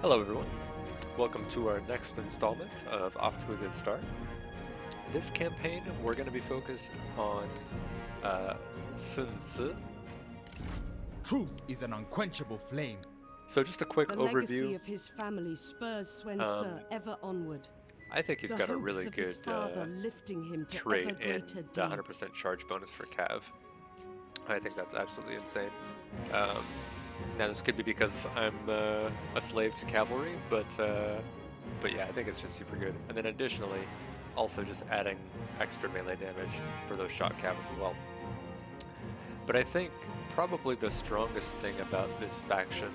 Hello, everyone. Welcome to our next installment of Off to a Good Start. This campaign, we're going to be focused on uh, Sun Tzu. Truth is an unquenchable flame. So, just a quick The overview. legacy of his family spurs Swen Um, Tzu ever onward. I think he's The got a hopes really of his good father lifting him to trait ever in greater the deeds. 100% charge bonus for Cav. I think that's absolutely insane. Now, this could be because I'm a slave to cavalry, but yeah, I think it's just super good. And then additionally, also just adding extra melee damage for those shot cav as well. But I think probably the strongest thing about this faction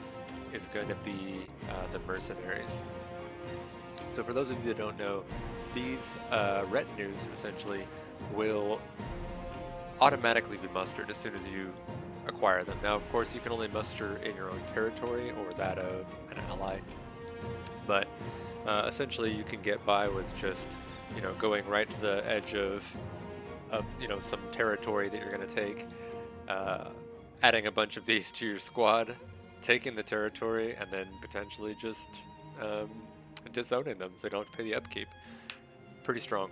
is going to be the mercenaries. So for those of you that don't know, these retinues essentially will automatically be mustered as soon as you acquire them. Now, of course, you can only muster in your own territory or that of an ally, but essentially you can get by with just, going right to the edge of some territory that you're going to take, adding a bunch of these to your squad, taking the territory, and then potentially just disowning them so they don't have to pay the upkeep. Pretty strong.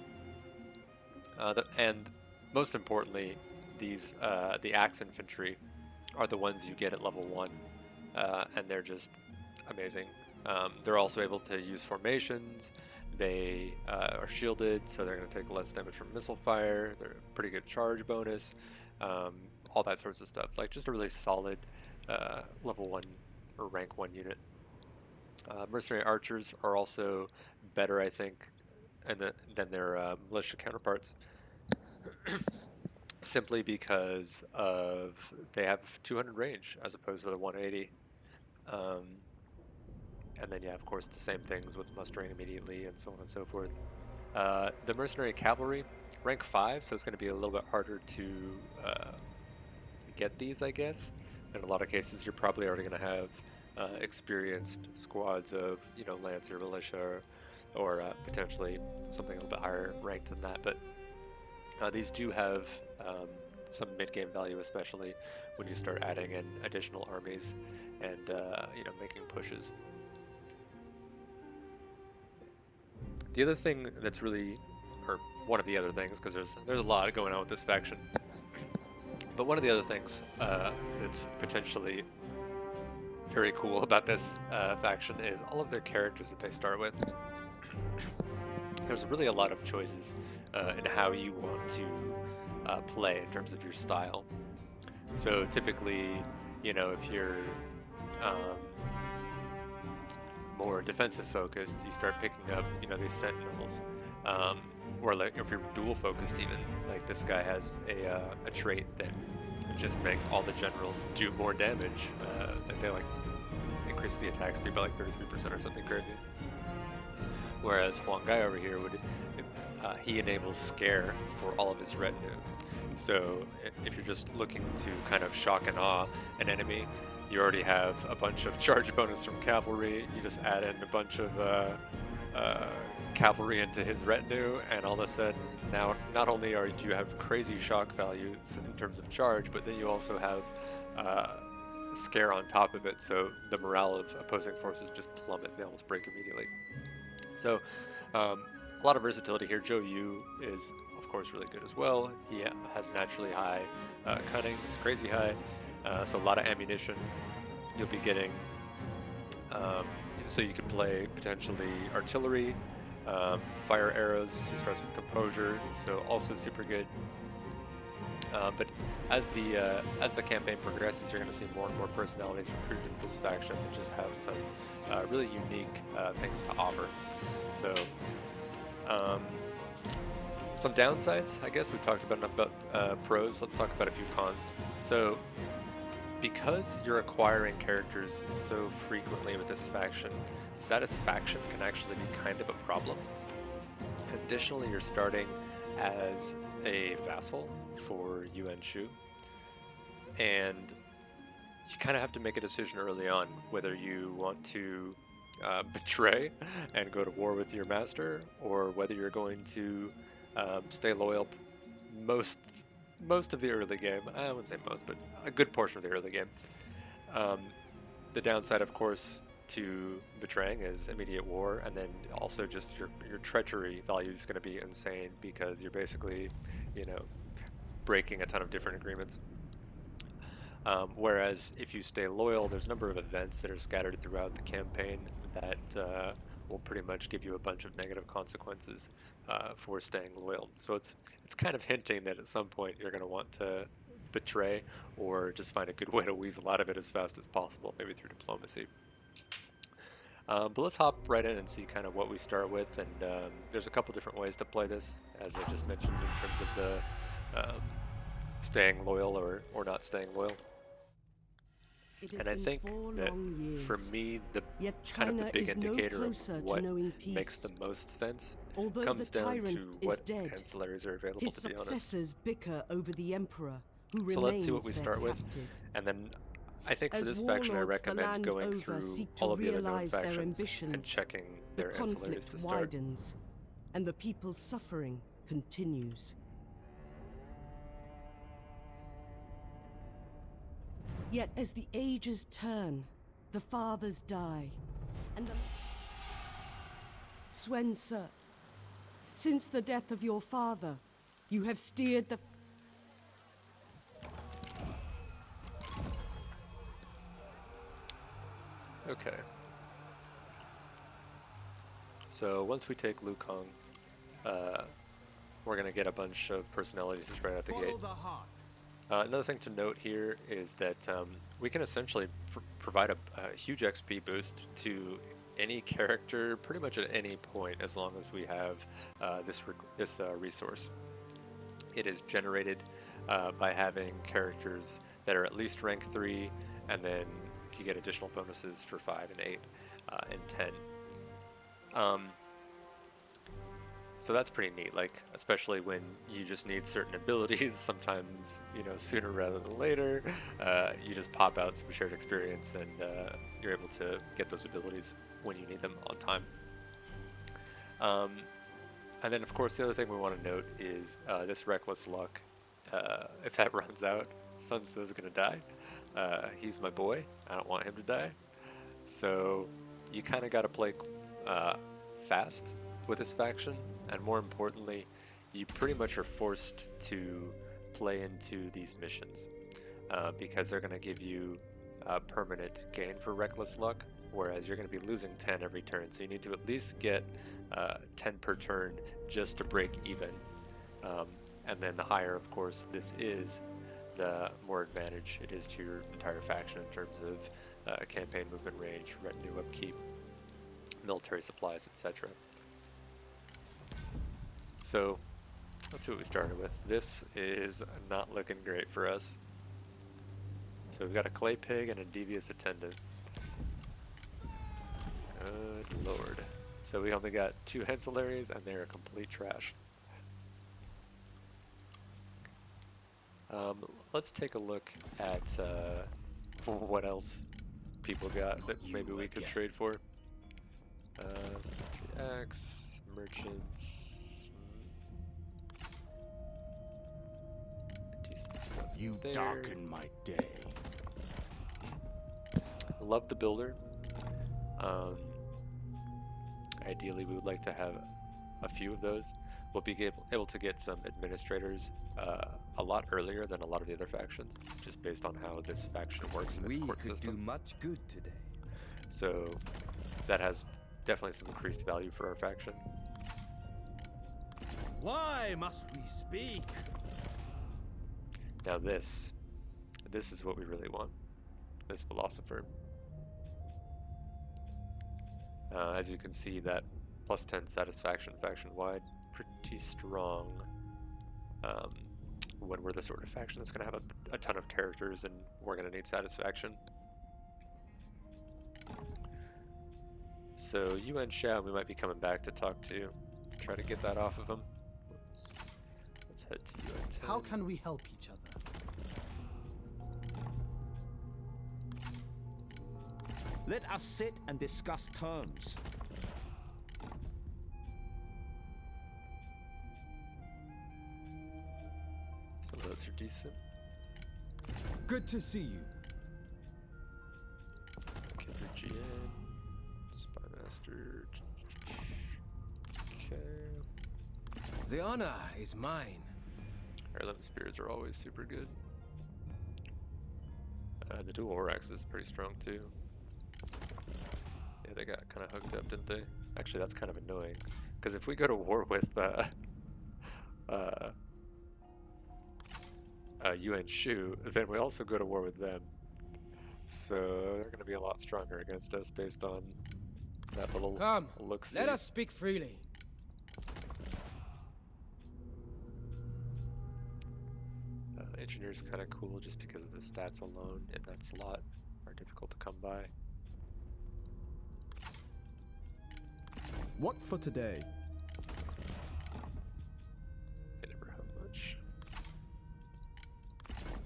And most importantly, the axe infantry are the ones you get at level 1, and they're just amazing. They're also able to use formations. They are shielded, so they're going to take less damage from missile fire. They're a pretty good charge bonus, all that sorts of stuff. Like just a really solid level 1 or rank 1 unit. Mercenary archers are also better, I think, than their militia counterparts. Simply because of they have 200 range as opposed to the 180. And then, yeah, of course, the same things with mustering immediately and so on and so forth. The mercenary cavalry, rank 5, so it's going to be a little bit harder to get these, I guess. In a lot of cases, you're probably already going to have experienced squads of, lancer, militia, or potentially something a little bit higher ranked than that. But these do have some mid-game value, especially when you start adding in additional armies and making pushes. The other thing that's really, or one of the other things, because there's a lot going on with this faction, but one of the other things that's potentially very cool about this faction is all of their characters that they start with. There's really a lot of choices in how you want to play in terms of your style. So typically, if you're more defensive focused, you start picking up, these sentinels, or like if you're dual focused, even like this guy has a trait that just makes all the generals do more damage. Like they increase the attack speed by like 33% or something crazy. Whereas Huang Gai over here he enables scare for all of his retinue. So if you're just looking to kind of shock and awe an enemy, you already have a bunch of charge bonus from cavalry. You just add in a bunch of cavalry into his retinue, and all of a sudden now not only do you have crazy shock values in terms of charge, but then you also have scare on top of it. So the morale of opposing forces just plummet. They almost break immediately. So a lot of versatility here. Zhou Yu is, of course, really good as well. He has naturally high cunning. It's crazy high. So a lot of ammunition you'll be getting. So you can play potentially artillery, fire arrows. He starts with composure, so also super good. But as the campaign progresses, you're going to see more and more personalities recruited into this faction that just have some really unique things to offer. So some downsides, I guess. We've talked about enough about pros. Let's talk about a few cons. So because you're acquiring characters so frequently with this faction, satisfaction can actually be kind of a problem. Additionally, you're starting as a vassal for Yuan Shu, and you kind of have to make a decision early on whether you want to betray and go to war with your master, or whether you're going to stay loyal most of the early game. I wouldn't say most, but a good portion of the early game. The downside, of course, to betraying is immediate war, and then also just your treachery value is going to be insane because you're basically, you know, breaking a ton of different agreements. Whereas if you stay loyal, there's a number of events that are scattered throughout the campaign that will pretty much give you a bunch of negative consequences for staying loyal. So it's kind of hinting that at some point you're going to want to betray or just find a good way to weasel out of it as fast as possible, maybe through diplomacy. But let's hop right in and see kind of what we start with, and there's a couple different ways to play this, as I just mentioned, in terms of the staying loyal or not staying loyal. It has And I been think 4 that long years. for me, the Yet kind of the China big is no indicator of closer to what knowing makes peace. the most sense Although comes the down tyrant to is what dead, ancillaries are available, his to be honest. successors bicker over the emperor, who So remains let's see what we their start with, captive. and then I think for As this faction I warlords the recommend land going over through seek to all of the other known realize their factions and ambitions, checking the their ancillaries conflict to start. widens, and the people's suffering continues. Yet as the ages turn, the fathers die, and the... Swenser, since the death of your father, you have steered the... Okay. So once we take Lukong, we're going to get a bunch of personalities just right out the gate. Follow the heart. Another thing to note here is that we can essentially provide a huge XP boost to any character pretty much at any point as long as we have this resource. It is generated by having characters that are at least rank 3, and then you get additional bonuses for 5 and 8 and 10. So that's pretty neat, like, especially when you just need certain abilities, sometimes, you know, sooner rather than later, you just pop out some shared experience and you're able to get those abilities when you need them on time. And then, of course, the other thing we want to note is this Reckless Luck. If that runs out, Sun Tzu is going to die. He's my boy. I don't want him to die. So you kind of got to play fast with this faction, and more importantly, you pretty much are forced to play into these missions because they're going to give you permanent gain for Reckless Luck, whereas you're going to be losing 10 every turn, so you need to at least get 10 per turn just to break even. And then the higher, of course, this is, the more advantage it is to your entire faction in terms of campaign movement range, retinue upkeep, military supplies, etc. So let's see what we started with. This is not looking great for us. So we've got a clay pig and a devious attendant. Good lord. So we only got 2 ancillaries and they're complete trash. Let's take a look at what else people got that maybe we could trade for. 3X, merchants, decent stuff You there. darken my day. Love the builder. Ideally, we would like to have a few of those. We'll be able to get some administrators a lot earlier than a lot of the other factions, just based on how this faction works in its court system. We could do much good today. So that has definitely some increased value for our faction. Why must we speak? Now this is what we really want. This philosopher. As you can see, that plus 10 satisfaction faction-wide, pretty strong. When we're the sort of faction that's going to have a ton of characters and we're going to need satisfaction. So Yuan Shao, we might be coming back to talk to, try to get that off of him. Let's head to Yuan 10. How can we help each other? Let us sit and discuss terms. Some of those are decent. Good to see you. Kindred GN. Master. Okay. The honor is mine. Heirloom Spears are always super good. The dual Orax is pretty strong too. Yeah, they got kind of hooked up, didn't they? Actually, that's kind of annoying. Because if we go to war with Yuan Shu, then we also go to war with them. So they're going to be a lot stronger against us based on that little Come, look-see. let us speak freely. Engineer's kind of cool just because of the stats alone in that slot are difficult to come by. What for today? They never have much.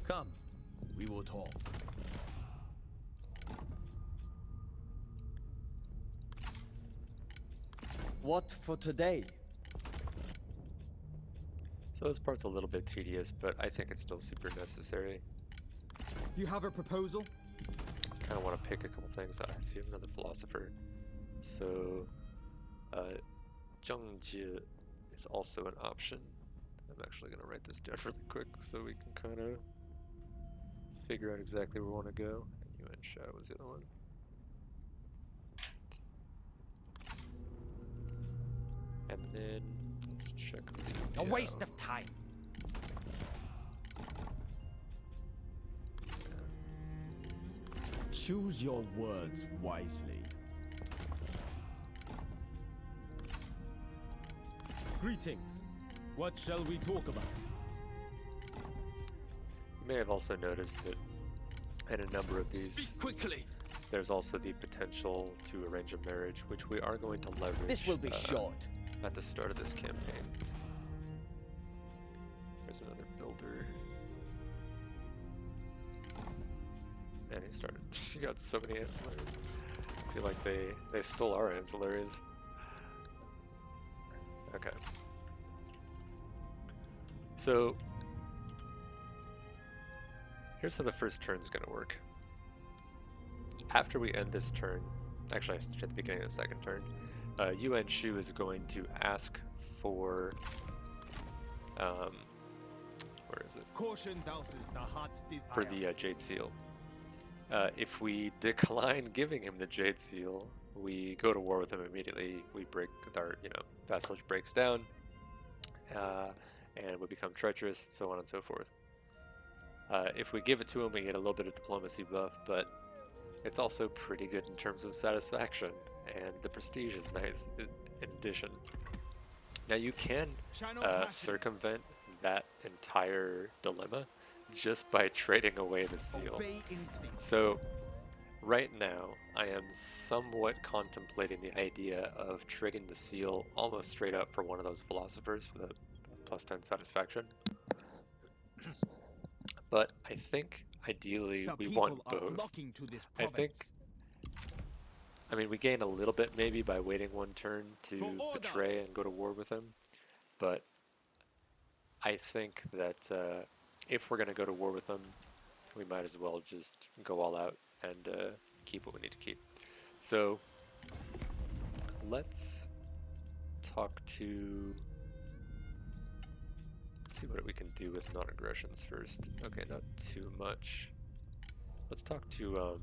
Come, we will talk. What for today? So this part's a little bit tedious, but I think it's still super necessary. You have a proposal? Kind of want to pick a couple things. I see another philosopher. So, Zhengji is also an option. I'm actually going to write this down really quick so we can kind of figure out exactly where we want to go. And Yuan Shao was the other one. And then let's check the A waste of time. Choose your words wisely. Greetings. What shall we talk about? You may have also noticed that in a number of these, Speak quickly. there's also the potential to arrange a marriage, which we are going to leverage. This will be short. At the start of this campaign. There's another builder. And he started. He got so many ancillaries. I feel like they stole our ancillaries. Okay. So here's how the first turn's gonna work. After we end this turn, actually I should at the beginning of the second turn, Yuan Shu is going to ask for where is it? Caution douses the heart's desire. For the Jade Seal. If we decline giving him the Jade Seal, we go to war with him immediately. We break our, vassalage breaks down, and we become treacherous, so on and so forth. If we give it to him, we get a little bit of diplomacy buff, but it's also pretty good in terms of satisfaction, and the prestige is nice in addition. Now you can circumvent that entire dilemma just by trading away the seal. Obey instinct. So right now I am somewhat contemplating the idea of trading the seal almost straight up for one of those philosophers for the +10 satisfaction. But I think ideally The we people want are both. flocking to this I think, province. I mean, we gain a little bit maybe by waiting one turn to For order. betray and go to war with him, but I think that if we're going to go to war with them, we might as well just go all out and keep what we need to keep. So let's talk to... Let's see what we can do with non-aggressions first. Okay, not too much. Let's talk to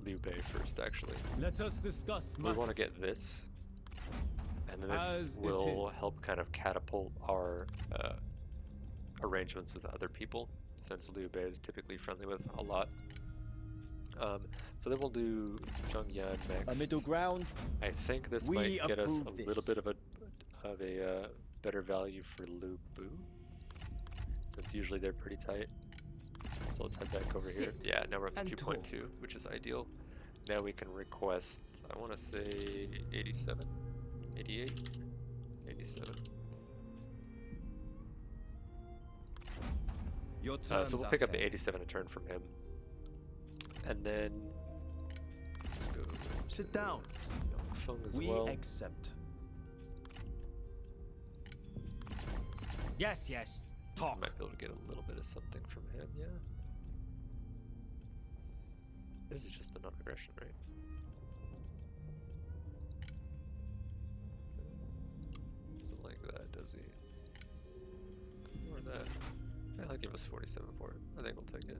Liu Bei first, actually. Let us discuss We want to matters. get this, and then this As it will is. help kind of catapult our arrangements with other people, since Liu Bei is typically friendly with a lot. So then we'll do Zheng Yan A next. middle ground. I think this We might get us a approve little this. bit of a better value for Lu Bu, since usually they're pretty tight. So let's head back over here. Sit Yeah, now we're up and to 2.2, which is ideal. Now we can request, I want to say 87, 88, 87. Your terms So we'll are pick up fair. the 87 a turn from him. And then let's go Sit down. Feng as We well. accept. Yes, yes. Talk. Might be able to get a little bit of something from him, yeah. This is just a non-aggression, right? dozy. Or that. Yeah, he'll give us 47 for it. I think we'll take it.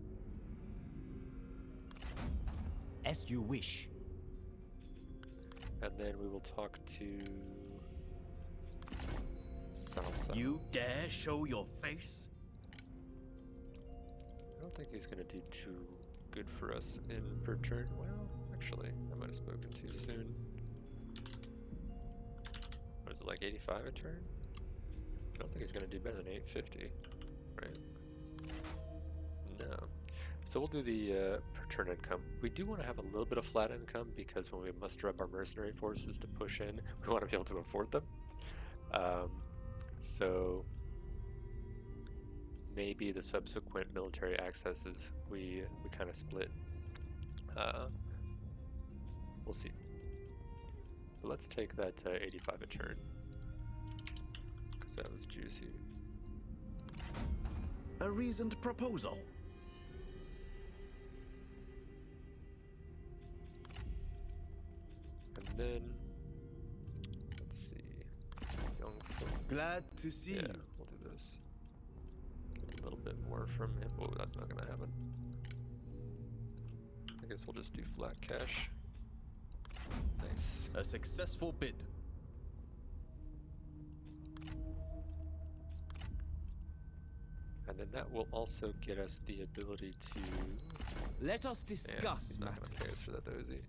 As you wish. And then we will talk to Salsa. You dare show your face? I don't think he's gonna do too good for us in per turn. Well, actually, I might have spoken too soon. What is it, like 85 a turn? I don't think he's gonna do better than 850, right? No. So we'll do the per turn income. We do want to have a little bit of flat income because when we muster up our mercenary forces to push in, we want to be able to afford them. So maybe the subsequent military accesses we kind of split. We'll see. But let's take that 85 a turn because that was juicy. A reasoned proposal. And then let's see. Young folk. Glad to see Yeah, you. we'll do this. Get a little bit more from him. Oh, that's not gonna happen. I guess we'll just do flat cash. Nice. A successful bid. And then that will also get us the ability to. Let us Yeah, discuss he's not matters. gonna pay us for that, though, is he?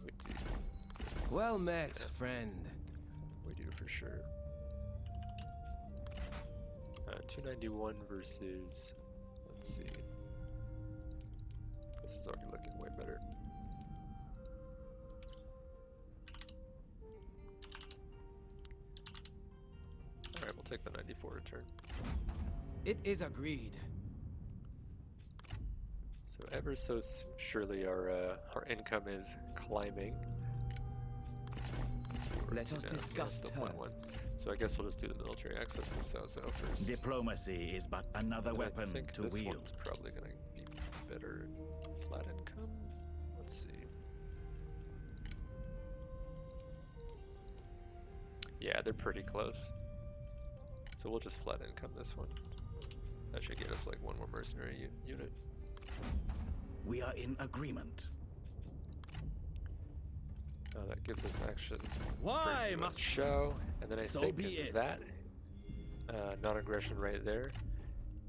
We do this. Well met, Yeah, friend. we do for sure. 291 versus. Let's see. This is already looking way better. Alright, we'll take the 94 return. It is agreed. So ever so surely our income is climbing. Let's see where Let we're us at now. Yeah, discuss still terms. 0.1. So I guess we'll just do the military access with Soso first. Diplomacy is but another And I weapon think to this wield. one's probably gonna be better in flat income. Let's see. Yeah, they're pretty close. So we'll just flat income this one. That should get us like one more mercenary unit. We are in agreement. That gives us action. Why pretty much must show, and then I So think be it. that non-aggression right there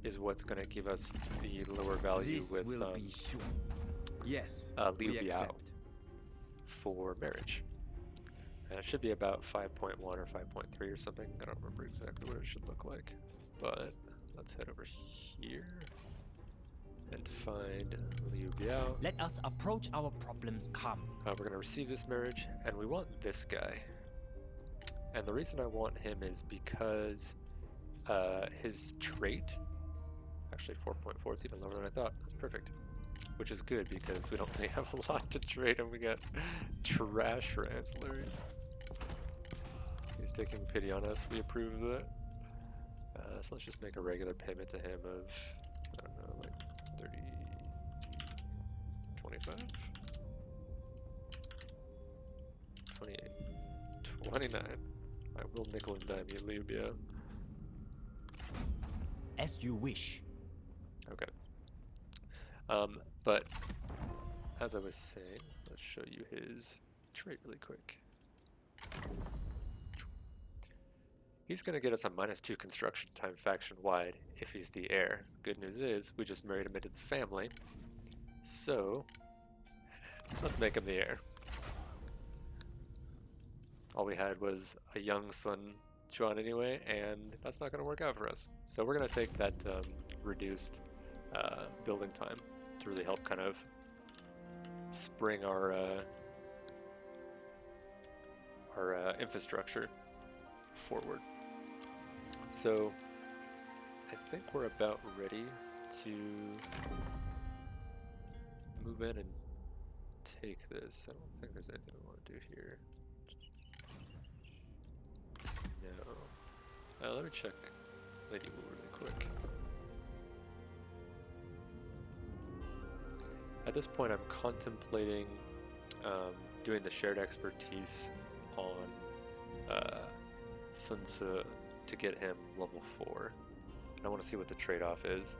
is what's going to give us the lower value This with will be sure. Yes, Liu we Biao accept. for marriage. And it should be about 5.1 or 5.3 or something. I don't remember exactly what it should look like, but let's head over here and find Liu Biao. Let us approach our problems calmly. We're going to receive this marriage, and we want this guy. And the reason I want him is because his trait, actually 4.4, it's even lower than I thought. That's perfect. Which is good because we don't really have a lot to trade, and we got trash for ancillaries. He's taking pity on us. We approve of that. So let's just make a regular payment to him of, I don't know, like 30, 25? 28, 29. I will nickel and dime you, Liu Biao. As you wish. Okay. But as I was saying, let's show you his trait really quick. He's going to get us a -2 construction time faction wide if he's the heir. Good news is we just married him into the family. So let's make him the heir. All we had was a young Sun Quan anyway, and that's not going to work out for us. So we're going to take that reduced building time to really help kind of spring our infrastructure forward. So I think we're about ready to move in and take this. I don't think there's anything we want to do here. No. Let me check Lady Wu really quick. At this point, I'm contemplating doing the shared expertise on Sun Tzu to get him level 4. And I want to see what the trade-off is.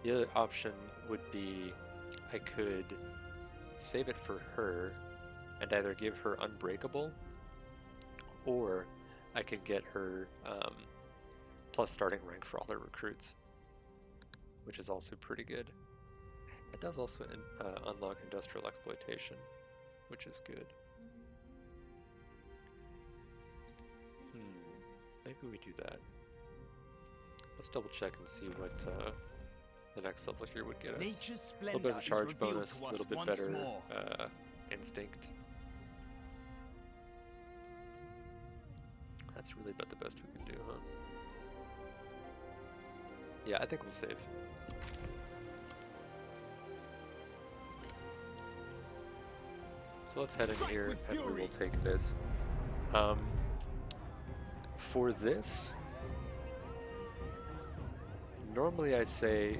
The other option would be I could save it for her and either give her Unbreakable, or I could get her plus starting rank for all her recruits, which is also pretty good. It does also unlock Industrial Exploitation, which is good. Maybe we do that. Let's double check and see what the next level here would get us. Nature's A little bit splendor of a is charge revealed bonus, to a us little bit once better more. instinct. That's really about the best we can do, huh? Yeah, I think we'll save. So let's head in here and we will take this. For this, normally I say,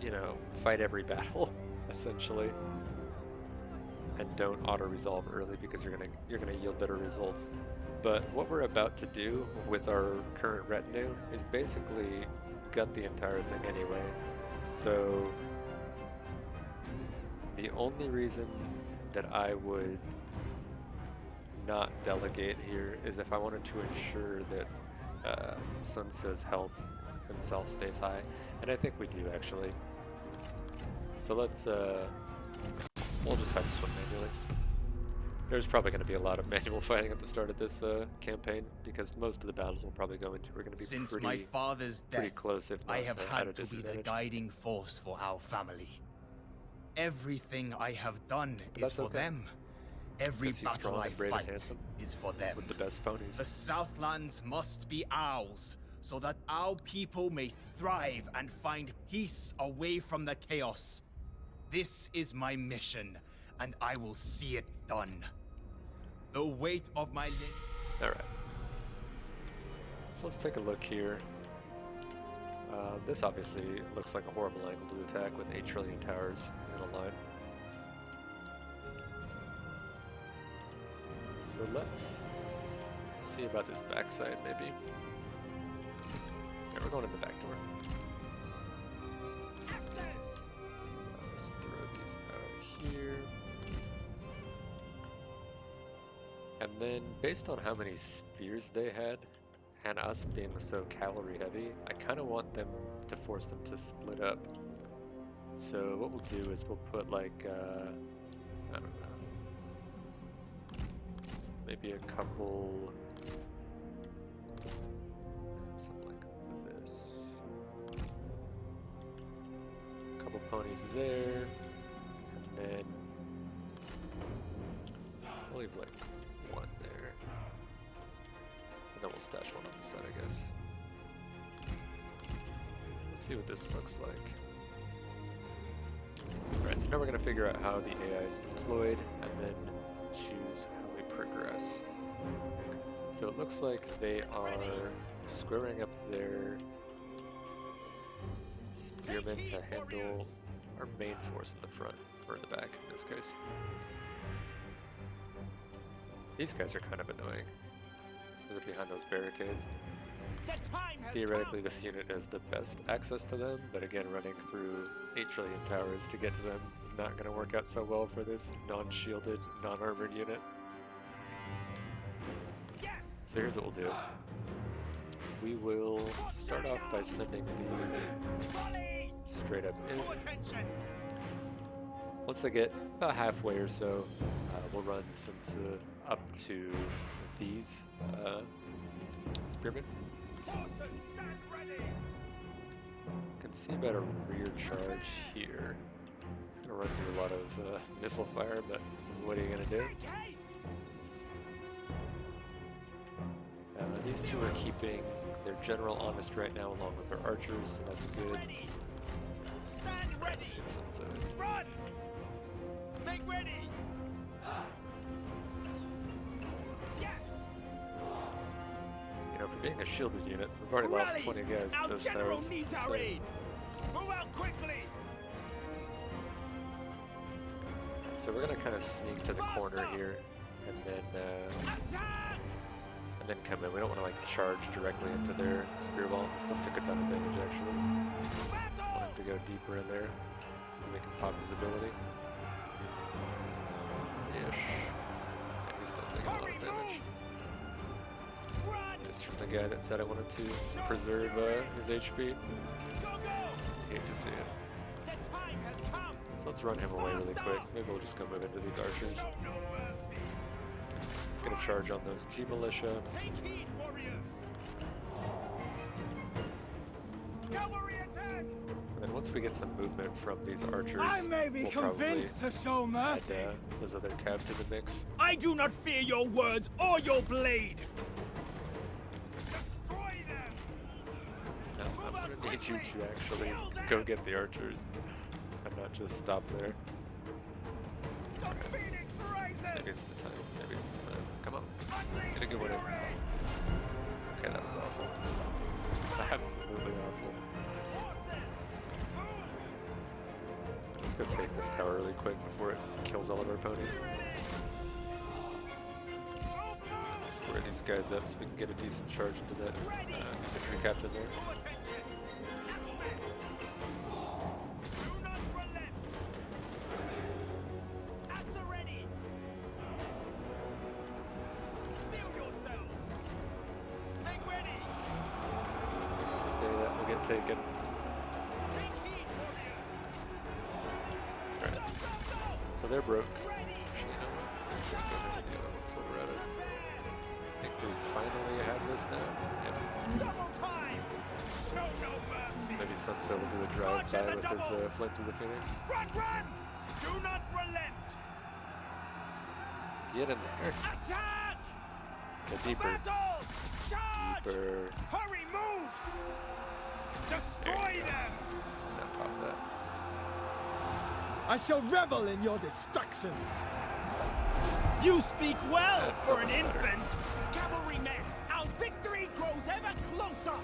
you know, fight every battle, essentially, and don't auto-resolve early because you're gonna yield better results. But what we're about to do with our current retinue is basically gut the entire thing anyway. So the only reason that I would not delegate here is if I wanted to ensure that Sun Tzu's health himself stays high, and I think we do actually. So let's we'll just fight this one manually. There's probably going to be a lot of manual fighting at the start of this campaign because most of the battles we'll probably go into are going to be Since pretty, my father's pretty death, close, if not I have at a had to be the disadvantage. guiding force for our family. Everything I have done is that's for okay. them. Every 'Cause he's battle strong I and brave and fight handsome is for them. with the best ponies. The Southlands must be ours, so that our people may thrive and find peace away from the chaos. This is my mission, and I will see it done. The weight of my Alright. So let's take a look here. This obviously looks like a horrible angle to attack with 8 trillion towers in a line. So let's see about this backside maybe. Yeah, we're going in the back door. Let's throw these out here. And then, based on how many spears they had, and us being so cavalry heavy, I kind of want them to force them to split up. So what we'll do is we'll put like, I don't know, maybe a couple, something like this. A couple ponies there, and then we'll leave like one there. And then we'll stash one on the side, I guess. Let's see what this looks like. Alright, so now we're going to figure out how the AI is deployed and then choose how we progress. So it looks like they are squaring up their spearmen to handle our main force in the front, or in the back in this case. These guys are kind of annoying. They're behind those barricades. Theoretically, this unit has the best access to them, but again, running through 8 trillion towers to get to them is not going to work out so well for this non-shielded, non-armored unit. So here's what we'll do. We will start off by sending these straight up in. Once they get about halfway or so, we'll run since up to these spearmen. You can see about a rear charge here. It's gonna run through a lot of missile fire, but what are you gonna do? These two are keeping their general honest right now, along with their archers, so that's good. Let's get some Run! Make ready! You know, for being a shielded unit, we've already lost 20 guys to those towers. needs It's our insane. aid! Move out quickly! So we're gonna kind of sneak to the corner here, and then come in. We don't want to like charge directly into their spear ball. Still took a ton of damage actually. Want him to go deeper in there, make him pop his ability. Ish. Yeah, he's still taking a lot of damage. This from the guy that said I wanted to preserve his HP. Hate to see it. So let's run him away really quick. Maybe we'll just go move into these archers. Gonna charge on those G militia. And then once we get some movement from these archers, I may be we'll convinced to show mercy. add those other cabs to the mix. I do not fear your words or your blade. Destroy them. No, I'm gonna need you to actually go get the archers and not just stop there. The Phoenix rises. Maybe it's the time. Maybe it's the time. Come on. Get a good one in. Okay, that was awful. Absolutely awful. Let's go take this tower really quick before it kills all of our ponies. Square these guys up so we can get a decent charge into that infantry captain there. Taken. Alright. So they're broke. Actually, you know what? Just go ahead and do it. That's what we're at it. I think we finally have this now. Yep. Maybe Sun Tzu will do a drive-by with his Flames of the Phoenix. Run! Do not relent! Get in there. Attack! Get deeper. Charge! Deeper. Hurry, move! Destroy them! Now pop that. I shall revel in your destruction. You speak well That's for so an much better. infant! Cavalrymen, our victory grows ever closer!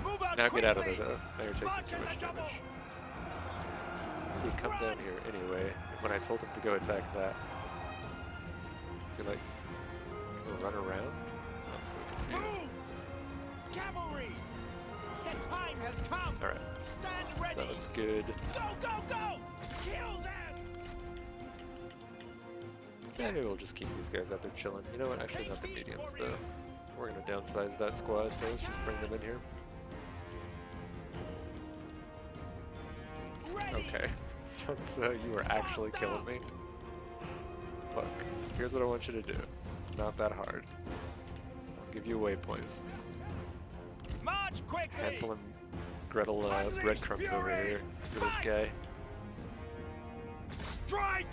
Move out Now quickly! get out of there though. Now you're taking March too in much the double. damage. He would come down here anyway. When I told him to go attack that. Is he like gonna run around? I'm so confused. Move! Cavalry! The time has come! Alright. Stand So ready! that looks good. Go! Kill them! Maybe we'll just keep these guys out there chilling. You know what? Actually, not the mediums though. We're gonna downsize that squad, so let's just bring them in here. Ready! Okay. Since you are actually killing me. Look, here's what I want you to do. It's not that hard. I'll give you waypoints. March quickly! Hansel and Gretel breadcrumbs over here for this guy. Strike!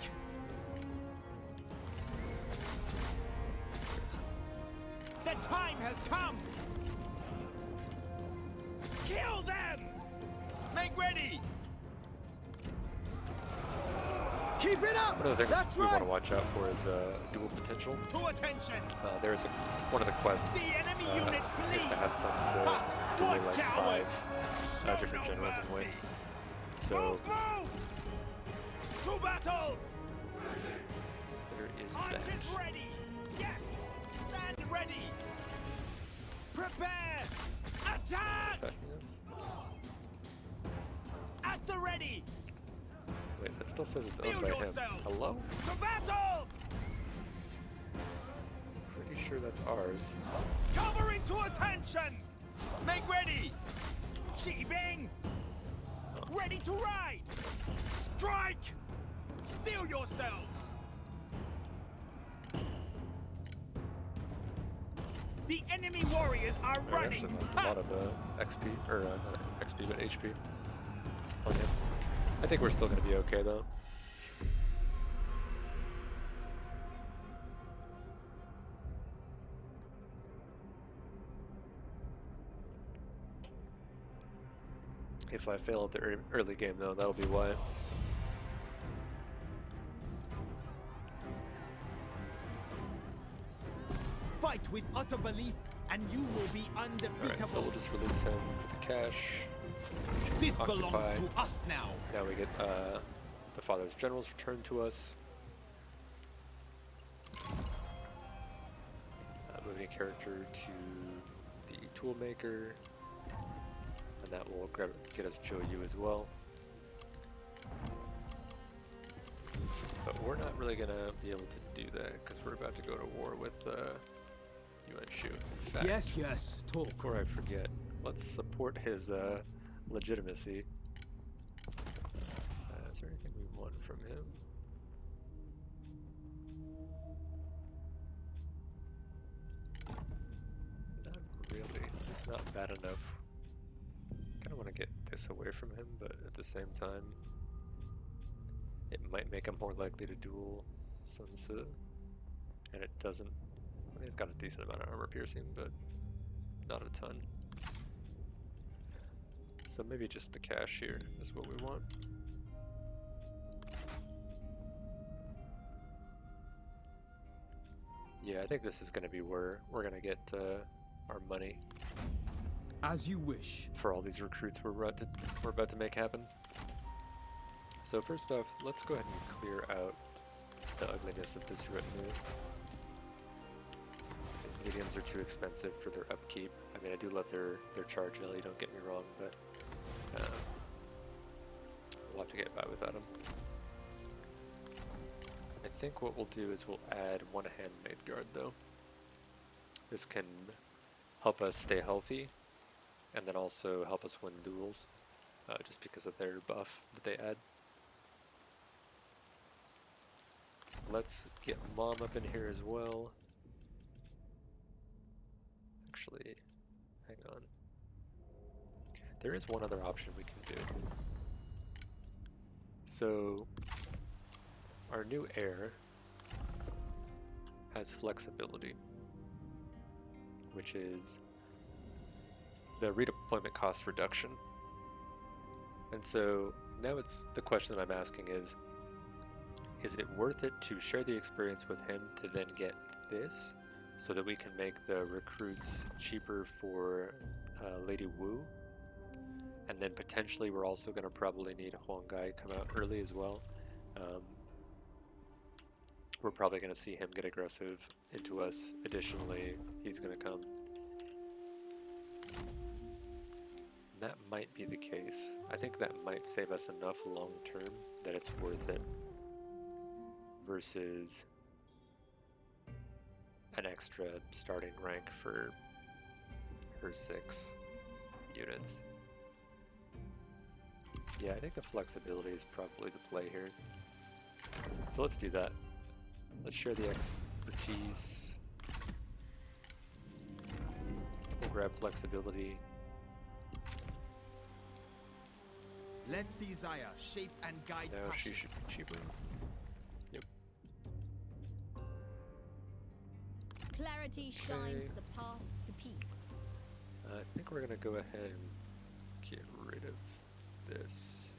The time has come! Kill them! Make ready! Keep it up! One of the things That's we want right. to watch out for is dual potential. To attention! There's one of the quests The enemy unit is to flees! have Sun Tzu duel like 5 different generals in win. So Move! To battle! there is that. Archers ready! Yes! Stand ready! Prepare! Attack! Attacking us? At the ready! Wait, that still says it's owned Steel by him. yourselves! Hello? To battle! Pretty sure that's ours. Cavalry to attention! Make ready! Xi Bing! Ready to ride! Strike! Steel yourselves! The enemy warriors are I running! actually lost a lot of XP, or not XP, but HP on him. I think we're still going to be okay though. If I fail at the early game though, that'll be why. Fight with utter belief, and you will be undefeatable. Alright, so we'll just release him for the cash. Choose This belongs Occupy. to us now. Now we get the Father's Generals returned to us. a character to the toolmaker, and that will get us Joyu as well. But we're not really gonna be able to do that because we're about to go to war with Yuan Shu. In fact, Yes, talk. before I forget, let's support his legitimacy. Is there anything we want from him? Not really. It's not bad enough. Kind of want to get this away from him, but at the same time, it might make him more likely to duel Sun Tzu. And it doesn't. I mean, he's got a decent amount of armor piercing, but not a ton. So maybe just the cash here is what we want. Yeah, I think this is going to be where we're going to get our money As you wish. for all these recruits we're about to make happen. So first off, let's go ahead and clear out the ugliness of this retinue. These mediums are too expensive for their upkeep. I mean, I do love their charge value, don't get me wrong, but we'll have to get by without them. I think what we'll do is we'll add one handmade guard though. This can help us stay healthy and then also help us win duels just because of their buff that they add. Let's get Mom up in here as well. Actually, hang on. There is one other option we can do. So, our new heir has flexibility, which is the redeployment cost reduction. And so now it's the question that I'm asking is it worth it to share the experience with him to then get this so that we can make the recruits cheaper for Lady Wu? And then potentially we're also going to probably need Huang Gai come out early as well. We're probably going to see him get aggressive into us. Additionally, he's going to come. That might be the case. I think that might save us enough long term that it's worth it versus an extra starting rank for her 6 units. Yeah, I think the flexibility is probably the play here. So let's do that. Let's share the expertise. We'll grab flexibility. Let desire shape and guide No, passion. she will. Yep. Clarity shines Okay. the path to peace. I think we're gonna go ahead and get rid of this.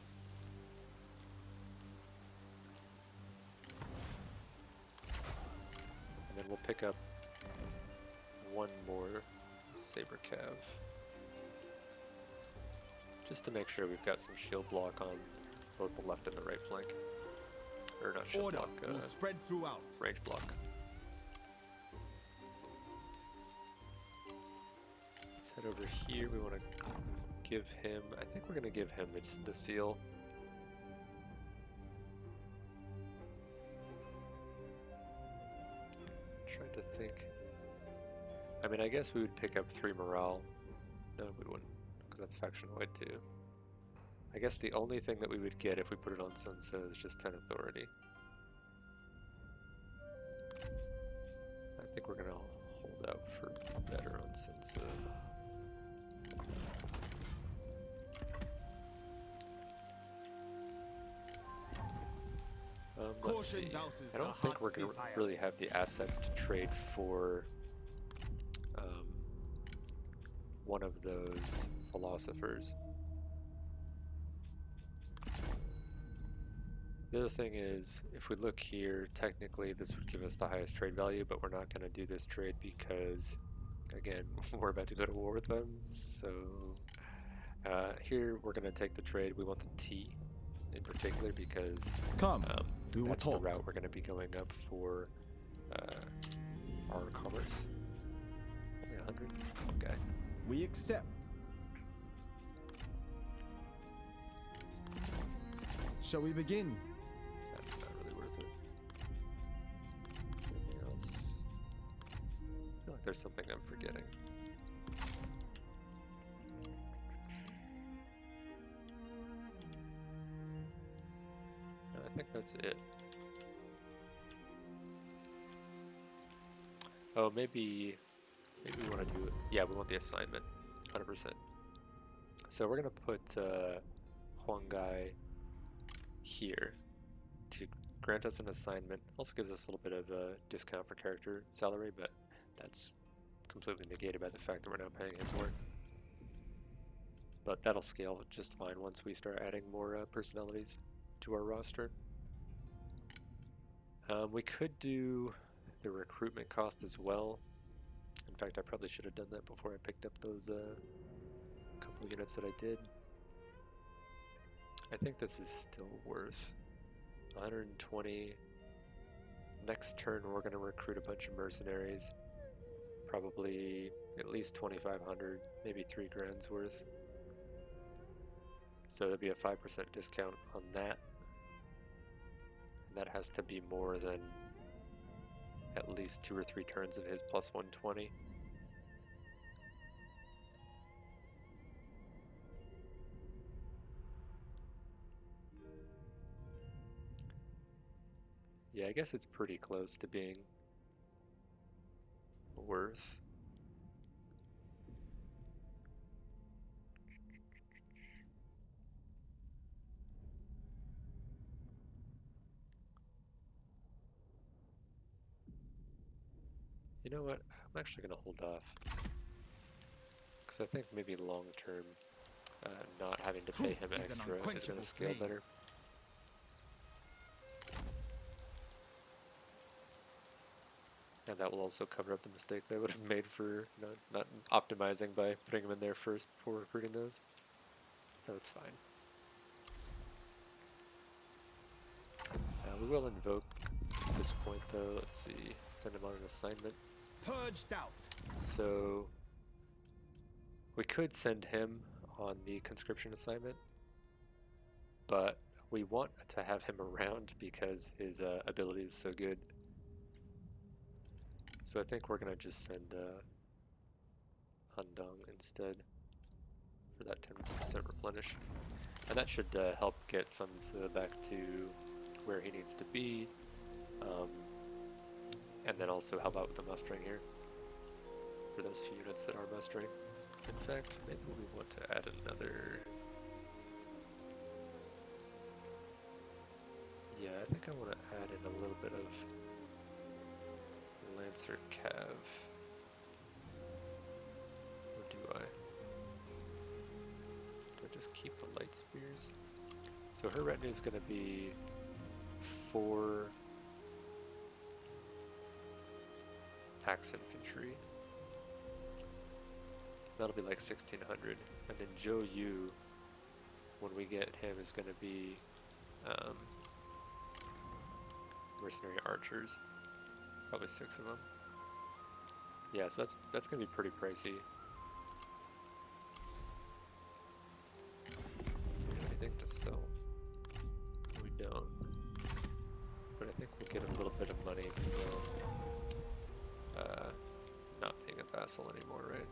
And then we'll pick up one more Saber Cav. Just to make sure we've got some shield block on both the left and the right flank. Or not shield Order block, will spread throughout. range block. Let's head over here. We want to give him, I think we're going to give him the seal. Trying to think. I mean, I guess we would pick up 3 morale. No, we wouldn't, because that's faction wide too. I guess the only thing that we would get if we put it on Sun Tzu is just 10 authority. I think we're gonna hold out for better on Sun Tzu. Let's see. I don't think we're gonna really have the assets to trade for one of those philosophers. The other thing is, if we look here, technically this would give us the highest trade value, but we're not going to do this trade because, again, we're about to go to war with them. So here we're going to take the trade. We want the T in particular because Come, we will that's the talk. route we're going to be going up for our commerce. 100? Okay. We accept. Shall we begin? That's not really worth it. Anything else? I feel like there's something I'm forgetting. No, I think that's it. Oh, maybe we want to do it. Yeah, we want the assignment, 100%. So we're gonna put Huang Gai here to grant us an assignment. Also gives us a little bit of a discount for character salary, but that's completely negated by the fact that we're now paying him more. But that'll scale just fine once we start adding more personalities to our roster. We could do the recruitment cost as well. In fact, I probably should have done that before I picked up those couple units that I did. I think this is still worth 120. Next turn, we're going to recruit a bunch of mercenaries. Probably at least 2,500, maybe 3 grand's worth. So there'll be a 5% discount on that. And that has to be more than at least 2 or 3 turns of his plus 120. Yeah, I guess it's pretty close to being worth. You know what? I'm actually going to hold off. Because I think maybe long term, not having to pay him Truth is an extra is going unquenchable to scale flame. better. And that will also cover up the mistake that I would have made for not optimizing by putting him in there first before recruiting those. So it's fine. We will invoke at this point though. Let's see. Send him on an assignment. Purged out. So we could send him on the conscription assignment, but we want to have him around because his ability is so good. So I think we're gonna just send Handong instead for that 10% replenish, and that should help get Sun Tzu back to where he needs to be, and then also help out with the mustering here for those few units that are mustering. In fact, maybe we want to add another. Yeah, I think I want to add in a little bit of Lancer Cav. Or do I? Do I just keep the light spears? So her retinue is going to be 4 axe infantry. That'll be like 1,600. And then Zhou Yu, when we get him, is going to be mercenary archers. Probably 6 of them. Yeah, so that's gonna be pretty pricey. Do we have anything to sell? We don't. But I think we'll get a little bit of money from not being a vassal anymore, right?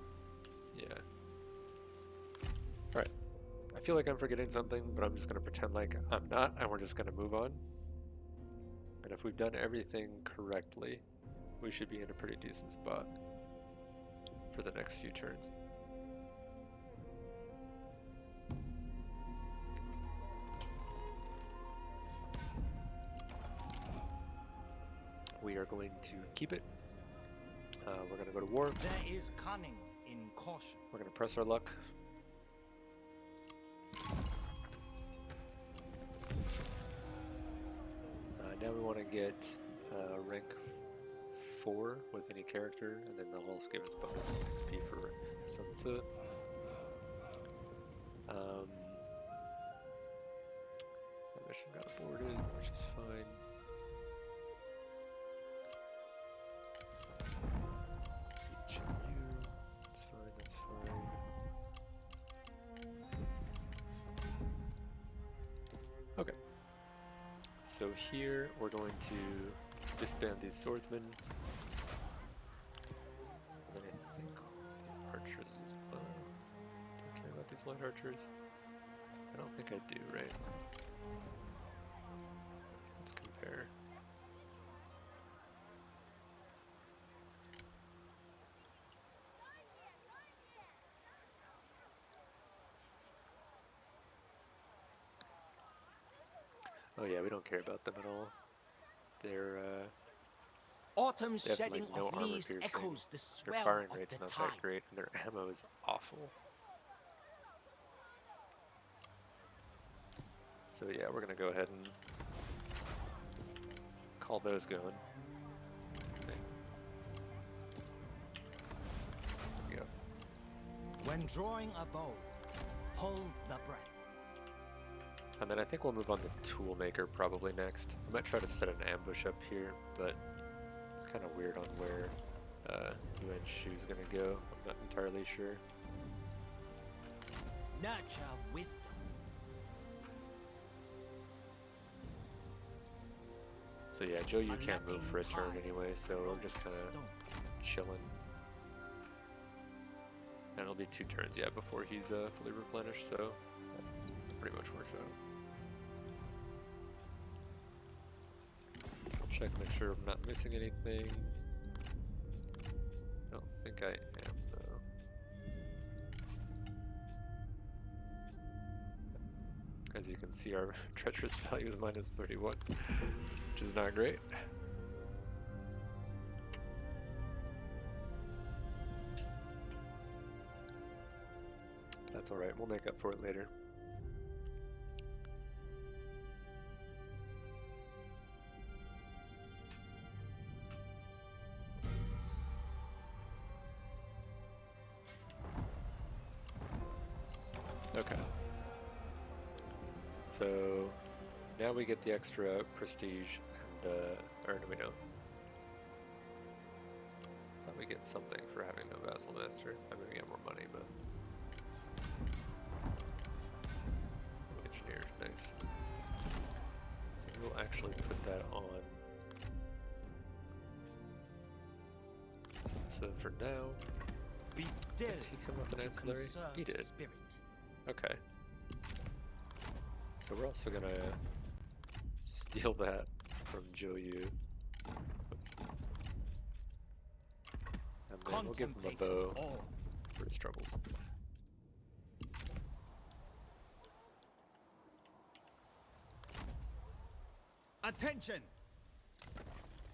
Yeah. Alright. I feel like I'm forgetting something, but I'm just gonna pretend like I'm not, and we're just gonna move on. And if we've done everything correctly, we should be in a pretty decent spot for the next few turns. We are going to keep it. We're going to go to war. There is cunning in caution. We're going to press our luck. Now we want to get rank 4 with any character, and then they'll also give us bonus XP for Sun Tzu. That mission got aborted, which is fine. Let's see, Chen Yu. So here we're going to disband these swordsmen. And then I think the archers as well. Do I care about these light archers? I don't think I do, right? Let's compare. Oh yeah, we don't care about them at all. They're Autumn's they have shedding like no of armor leaves piercing. echoes the Their swell firing of rate's the not tide. that great, and their ammo is awful. So yeah, we're gonna go ahead and call those going. Okay. There we go. When drawing a bow, hold the breath. And then I think we'll move on to Toolmaker probably next. I might try to set an ambush up here, but it's kind of weird on where Yuan Shu's gonna go. I'm not entirely sure. Nurture wisdom. So yeah, Zhou Yu A can't move for a turn lapping anyway, so tide we're just kind of stone. chilling. And it'll be 2 turns, yeah, before he's fully replenished, so that pretty much works out. Check, make sure I'm not missing anything. I don't think I am, though. As you can see, our treacherous value is -31, which is not great. That's alright, we'll make up for it later. Okay. So now we get the extra prestige and or no, we don't. Thought we get something for having no vassal master. I mean, we get more money, but engineer, nice. So we'll actually put that on. Since for now, Be still. did he come with an to ancillary? conserve He did. Spirit. Okay. So we're also gonna steal that from Zhou Yu. Oops. And then we'll give him a Contemplate bow all. for his troubles. Attention!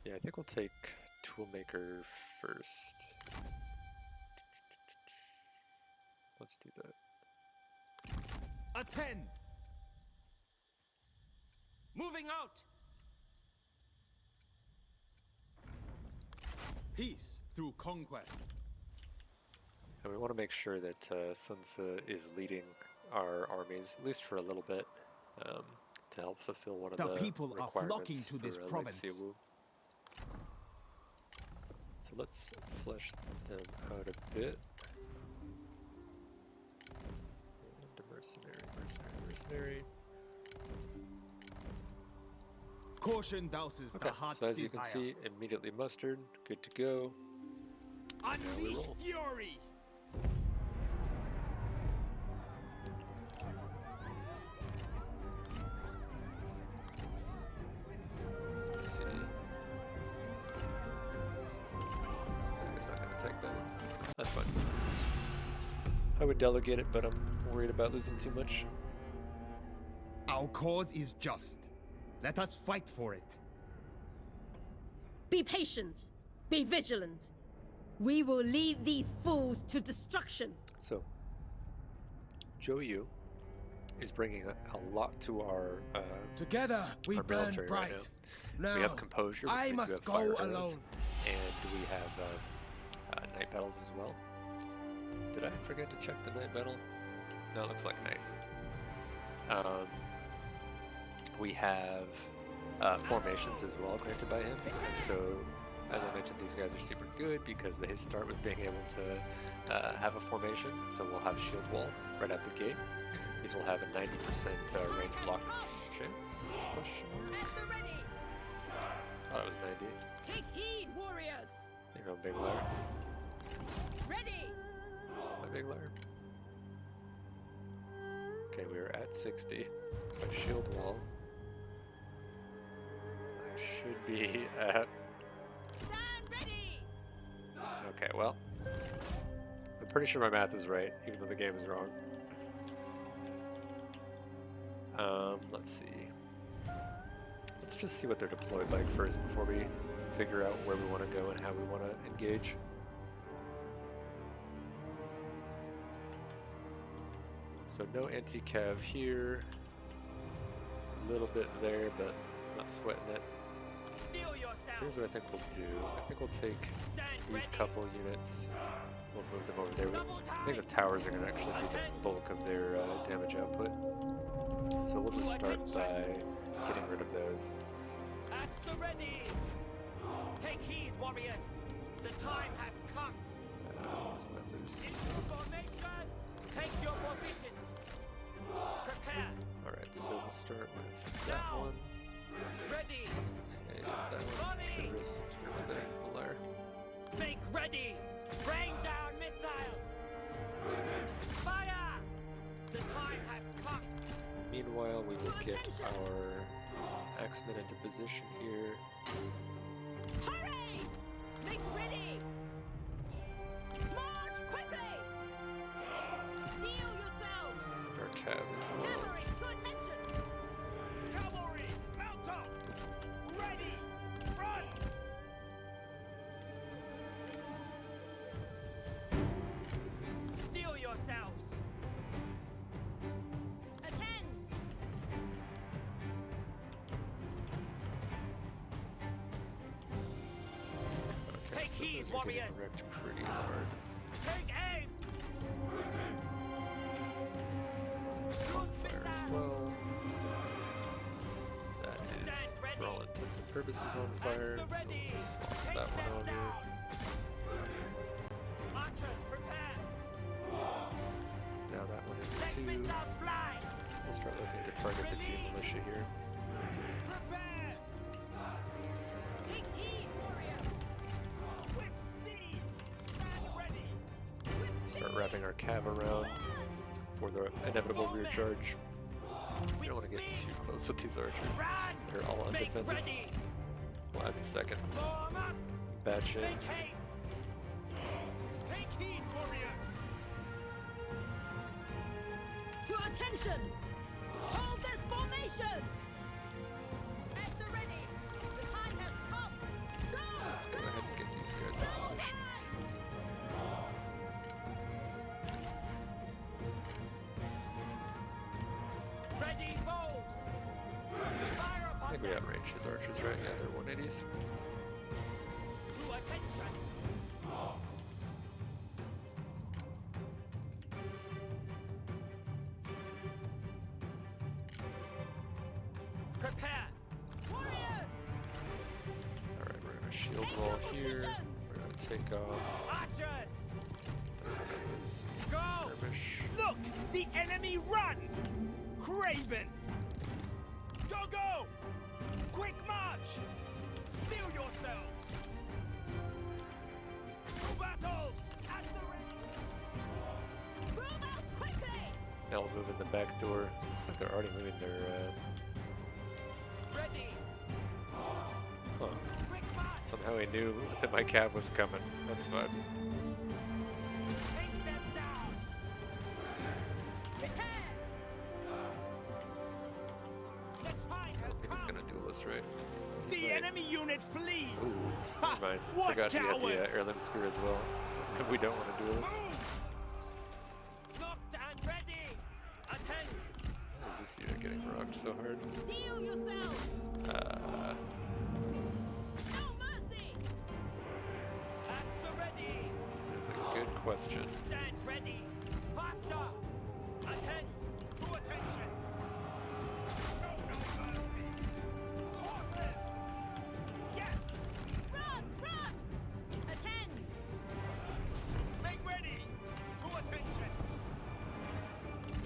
Yeah, I think we'll take Toolmaker first. Let's do that. Attend. Moving out. Peace through conquest. And we want to make sure that Sun Tzu is leading our armies, at least for a little bit, to help fulfill one of The the people are flocking requirements to this for, province. Legacy of Wu. So let's flesh them out a bit. And a mercenary, mercenary, mercenary. Caution douses Okay, the heart's so as you desire. can see, immediately mustered, good to go. Unleash roll. fury! Let's see. It's not gonna take that. That's fine. I would delegate it, but I'm worried about losing too much. Our cause is just. Let us fight for it. Be patient. Be vigilant. We will lead these fools to destruction. So, Zhou Yu is bringing a lot to our Together we our burn military right bright. now. Now, We have composure, which I means we must have go fire arrows, alone. and we have night battles as well. Did I forget to check the night battle? No, it looks like night. We have formations as well granted by him, and so as I mentioned, these guys are super good because they start with being able to have a formation. So we'll have shield wall right out the gate. These will have a 90% range block chance? Question mark? At the ready! Thought it was 90. Take heed, warriors! There you go, big liar. Ready! My big liar. Okay, we are at 60. My shield wall. I should be at. Stand ready! Okay, well. I'm pretty sure my math is right, even though the game is wrong. Let's see. Let's just see what they're deployed like first before we figure out where we want to go and how we want to engage. So no anti-cav here. A little bit there, but not sweating it. Steel So yourself. here's what I think we'll do. I think we'll take Stand these ready. couple units. We'll move them over there. Double I think the time. towers are going to actually be the bulk of their damage output. So we'll just start by getting rid of those. At the ready. Take heed, warriors. The time has come. Where's my loose? Into formation. Take your positions. Prepare. Alright, so we'll start with that Now. one. Ready. And that one. Should have just turned that there. Make ready. Rain down missiles. Fire. The time has come. Meanwhile, we will get our X-Men into position here. Hurry! Make ready! March quickly! Steel yourselves! Our cav as well. Cavalry, to attention! Cavalry, mount up. Ready. Run. Steel yourselves. Attend! Okay, Take so heed, those are getting warriors. wrecked pretty hard. Take aim. It's on fire as well. That is, Stand ready. for all intents and purposes, on fire. At the So ready. we'll swap Take that them one over. down. Archers, prepare. Now that one is Let 2. missiles fly. So we'll start looking to target the G militia here. Prepare. Take heed, warriors! With speed. Stand ready. Start wrapping our cav around for the inevitable rear charge. We don't want to get too close with these archers. Run. They're all Make undefended. ready. We'll add the second Form up. batch in. Make haste. Take heed, warriors. To attention! Hold this formation! At the ready! The time has come! Go! Let's go ahead and get these guys in position. Ready, bows. Fire I upon think we them. outrange his archers, right? Yeah, they're 180s. To attention. Prepare. Warriors! Alright, we're gonna shield Take wall your here. positions. We're gonna take off. Archers. We're gonna lose Go! skirmish. Look, the enemy run. Craven. Go, go. Quick march. Steel yourselves. To battle. At the ready. Move out quickly! They'll move in the back door. Looks like they're already moving their. Ready. Huh. Quick march. Somehow he knew that my cav was coming. That's fine. Take them down. Prepare! The time I has don't think he's come. gonna duel us, right? The Right. enemy unit flees. Ooh, Ha! never mind. What Forgot he had the cowards! heirloom spear as well. We don't want to duel. Move. Locked and ready. Attend. Why is this unit getting rocked so hard? Steel yourselves! No mercy! At the ready. That's a good question. Stand ready. Faster. Attend. To attention. Show no mercy. Horses. Yes. Run! Run! Attend! Make ready. To attention.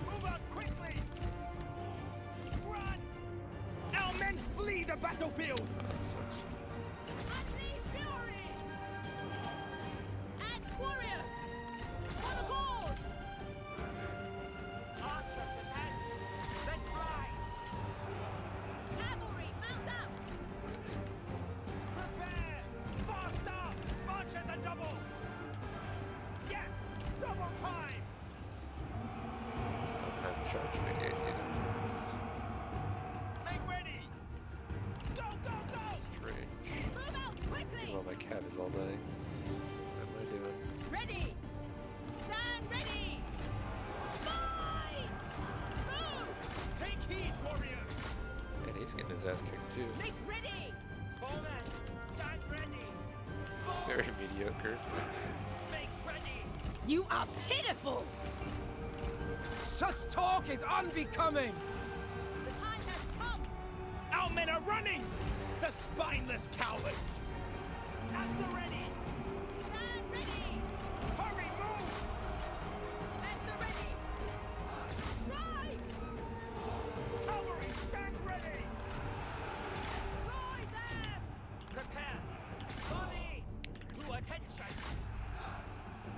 Move out quickly. Run. battlefield! Oh, that sucks. Unleash fury! Axe warriors! For the cause! Archer defend! Let's ride! Cavalry, mount up! Prepare! Faster! Archers and double! Yes! Double time! Just don't have charge negate either. Make ready! Go, go, go! Strange. Move out quickly! Well, my cat is all dying. What am I doing? Ready! Stand ready! Fight! Move! Take heed, warriors! And he's getting his ass kicked too. Make ready! Bowmen, stand ready! Very mediocre. Make ready! You are pitiful! Such talk is unbecoming! The time has come! Our men are running! The spineless cowards! At the ready! Stand ready! Hurry, move! At the ready! Ride! Cavalry, stand ready! Destroy them! Prepare! Body! To attention!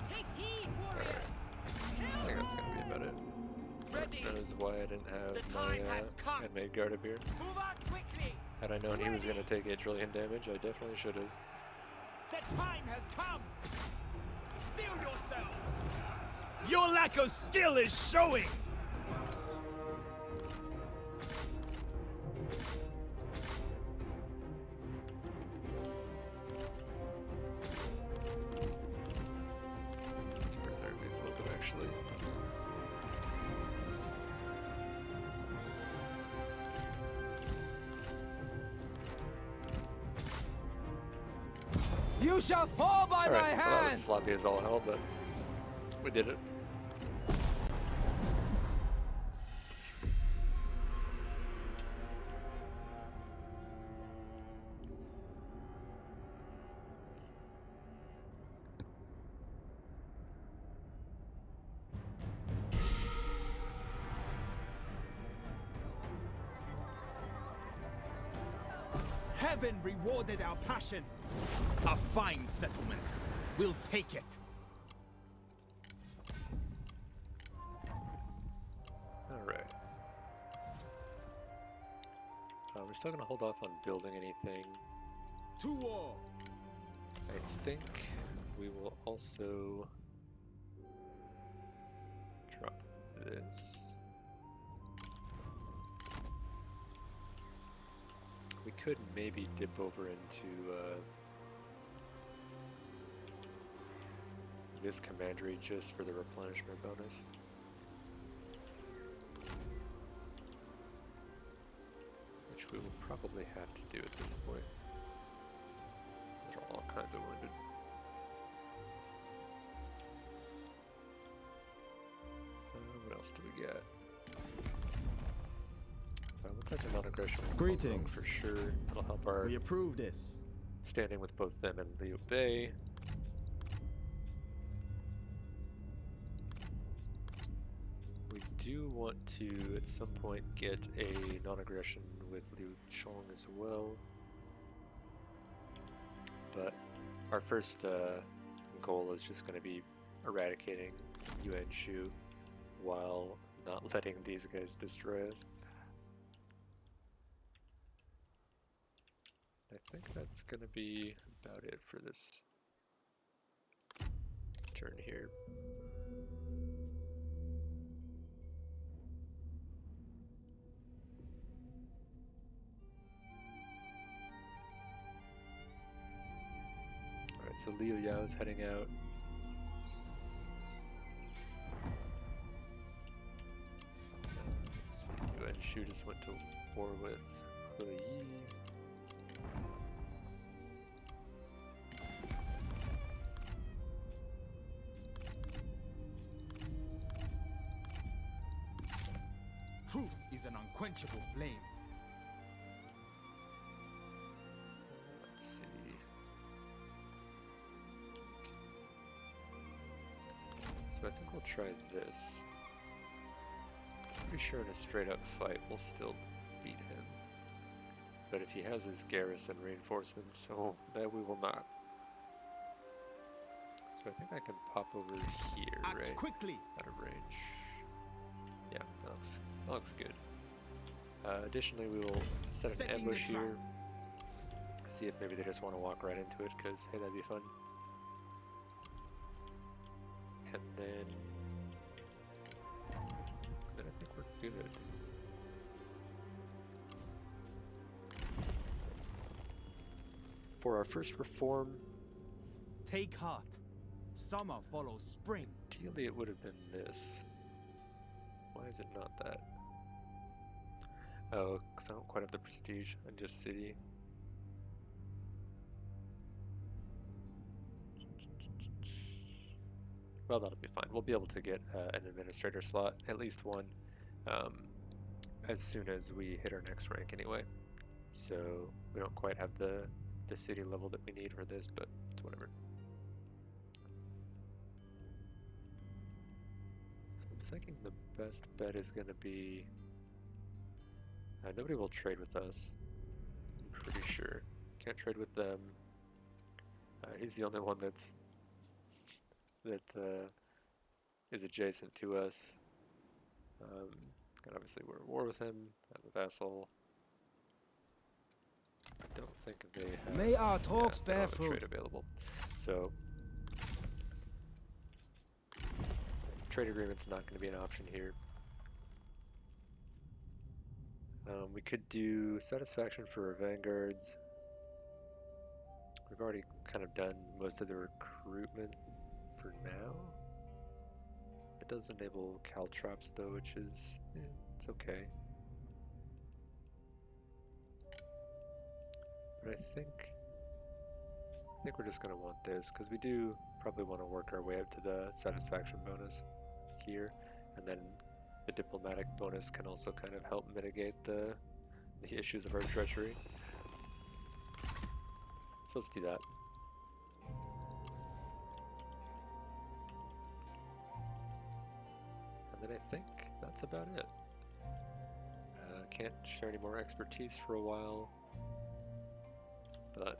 Take heed, warriors! I think that's gonna be about it. Ready! That is why I didn't have The my time has come. handmade guard up here. Move out quickly! Had I known he was gonna take 8 trillion damage, I definitely should have. The time has come! Steel yourselves! Your lack of skill is showing! Preserve these a little bit actually. You shall fall by my Alright, well, that was hand! sloppy as all hell, but we did it. Heaven rewarded our passion. A fine settlement. We'll take it. Alright. We're still gonna hold off on building anything. To war! I think we will also drop this. We could maybe dip over into this commandery just for the replenishment bonus. Which we will probably have to do at this point. There are all kinds of wounded. What else do we got? We'll take a non-aggression on Hong Kong Greetings. for sure. It'll help our We approve this. standing with both them and Liu Bei. We do want to, at some point, get a non-aggression with Liu Chong as well. But our first goal is just going to be eradicating Yuan Shu while not letting these guys destroy us. I think that's gonna be about it for this turn here. Alright, so Liu Yao is heading out. Let's see, Yuan Shu just went to war with He Yi. Truth is an unquenchable flame. Let's see. So I think we'll try this. Pretty sure in a straight up fight we'll still beat him. But if he has his garrison reinforcements, oh, that we will not. So I think I can pop over here, Act right? quickly. Out of range. Yeah, that looks good. Additionally, we will set an Setting the ambush trap. here. See if maybe they just want to walk right into it, because hey, that'd be fun. And then I think we're good. For our first reform, Take heart. Summer follows spring. ideally it would have been this. Why is it not that? Oh, because I don't quite have the prestige. I'm just city. Well, that'll be fine. We'll be able to get an administrator slot, at least one, as soon as we hit our next rank anyway. So we don't quite have the city level that we need for this, but it's whatever. So I'm thinking the best bet is going to be... nobody will trade with us, I'm pretty sure. Can't trade with them. He's the only one that is adjacent to us. And obviously we're at war with him. I'm a vassal. I don't think they have... May our talks they don't bear have a fruit. trade available. So trade agreement's not going to be an option here. We could do satisfaction for our vanguards. We've already kind of done most of the recruitment for now. It does enable caltrops though, which is, it's okay. But I think we're just gonna want this, because we do probably want to work our way up to the satisfaction bonus here, and then the diplomatic bonus can also kind of help mitigate the issues of our treachery. So let's do that. And then I think that's about it. Can't share any more expertise for a while, but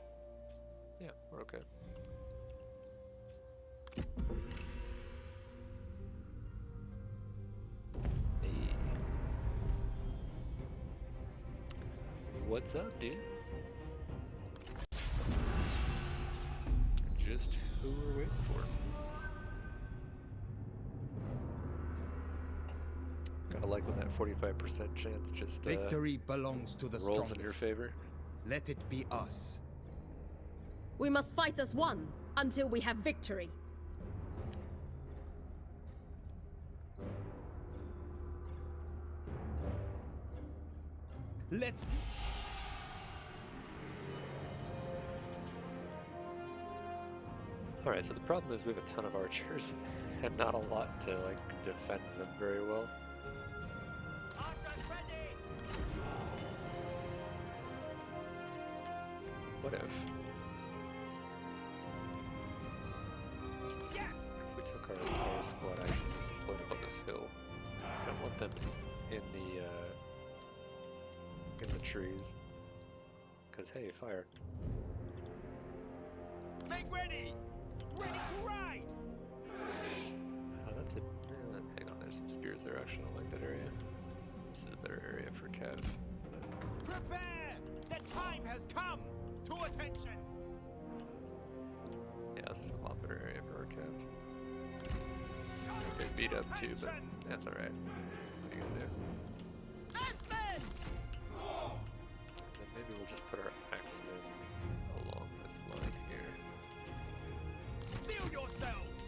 yeah, we're okay. Hey. What's up, dude? Just who we're waiting for. Kinda like when that 45% chance just Victory belongs to the rolls in your strongest. favor. Let it be us. We must fight as one until we have victory. Let Alright, so the problem is we have a ton of archers and not a lot to like defend them very well. Archers ready! What if Yes! we took our entire squad action just deployed up on this hill? I don't want them in the trees. Cause hey, fire. Make ready! Ready to ride! That's a hang on, there's some spears there actually. I don't like that area. This is a better area for Cav. Prepare! The time has come! To attention! Yeah, this is a lot better area for our Cav. They get beat up too, but that's alright. What are you gonna do? Axemen! Then maybe we'll just put our axemen along this line here. Steel yourselves!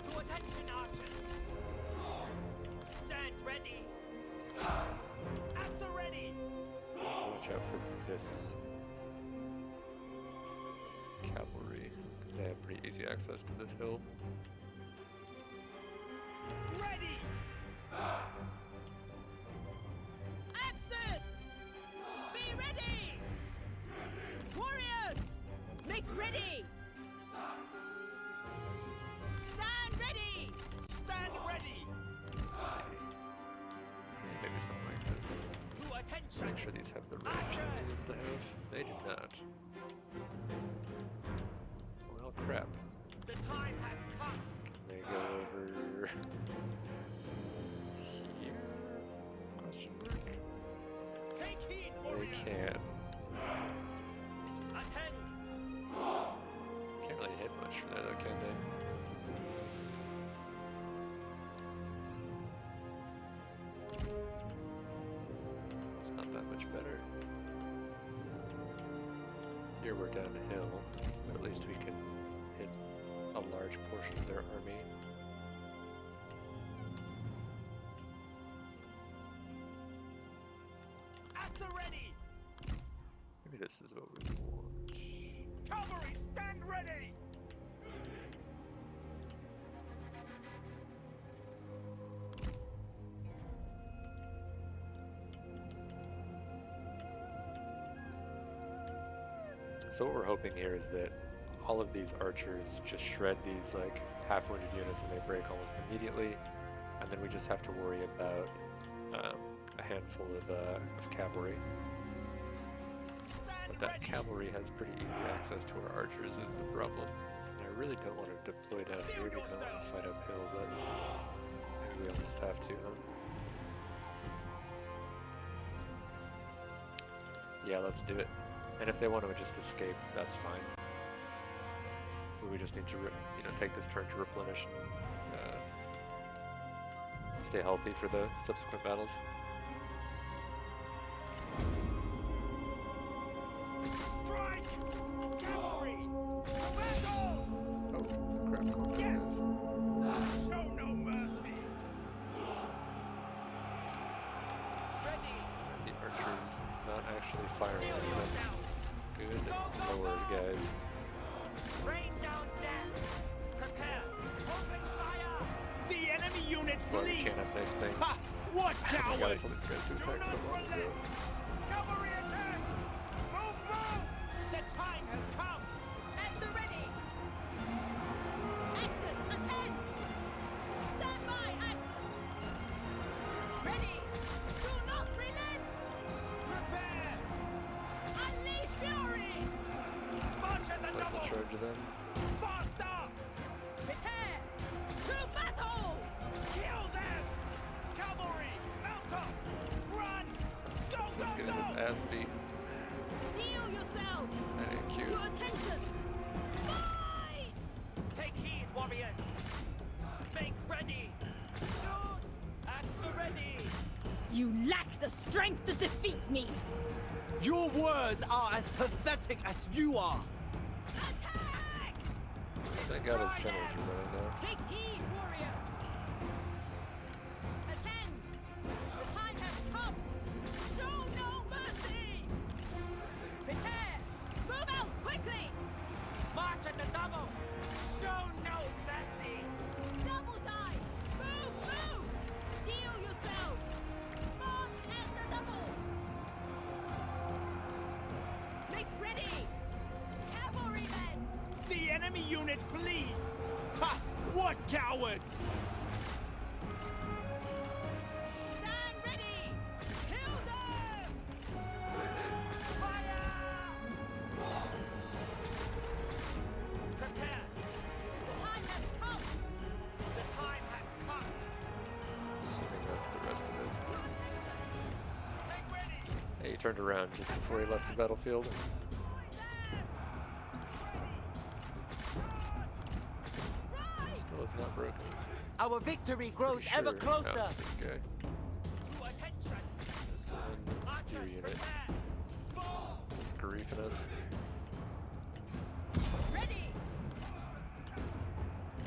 To attention, archers! Stand ready! At the ready! Watch out for this cavalry, because they have pretty easy access to this hill. Ready! Axis! Be ready! Warriors! Make ready! Stand ready! Stand ready! Let's see. Yeah, maybe something like this. To attention! Make sure these have the range that we need to have? They do not. Well, crap. The time has come. Can they go over here? Question mark. Take heed, They warriors. can. Attend. Can't really hit much from there, though, can they? It's not that much better. Here we're down a hill, but at least we can hit a large portion of their army. At the ready. Maybe this is what we want. Cavalry, stand ready. So what we're hoping here is that all of these archers just shred these like half-wounded units and they break almost immediately, and then we just have to worry about a handful of cavalry. But that cavalry has pretty easy access to our archers is the problem. And I really don't want to deploy down here because I want to fight uphill, but maybe we almost have to, huh? Yeah, let's do it. And if they want to just escape, that's fine. But we just need to, take this turn to replenish and stay healthy for the subsequent battles. Strike! Cavalry! Commando! Oh, crap, calm down, Yes! guys. Show no mercy! Ready! The archers not actually firing Heal at them. yourself! Good Go, go, lord, go! guys. Rain down death! Prepare! Open fire! The enemy unit This is why we flees! can't have nice things. Ha! What I gotta cowards! tell these guys to Do attack not so long relent! ago. Cavalry attack! Move, move! The time has come! At the ready. Axis, attend. Stand by, Axis. Ready. Do not relent. Prepare! Unleash fury. March at the Cycle double! charge them. Faster! Prepare. To battle. Kill them! Cavalry! Mount up! Run! Let's Go, get go, his go! ass beat. Steel yourselves. Thank you. To attention. Fight. Take heed, warriors! Make ready! Shoot! At the ready! You lack the strength to defeat me. Your words are as pathetic as you are! Attack. Thank God his Destroy generals them! are running now. Take heed, warriors. Attend. The time has come. Show no mercy. Prepare. Move out quickly. March at the double! Show no mercy! Double time. Move, move. Steel yourselves. March at the double. Make ready. Cavalrymen. The enemy unit flees! Ha! What cowards! Stand ready. Kill them. Fire! Prepare! The time has come. The time has come! Assuming that's the rest of it. Make ready! Hey, he turned around just before he left the battlefield. Still is not broken. Our victory grows Pretty ever sure- closer. No, it's this guy. To attention! This one, spear Archers, unit. prepare! Move! He's griefing us. Ready.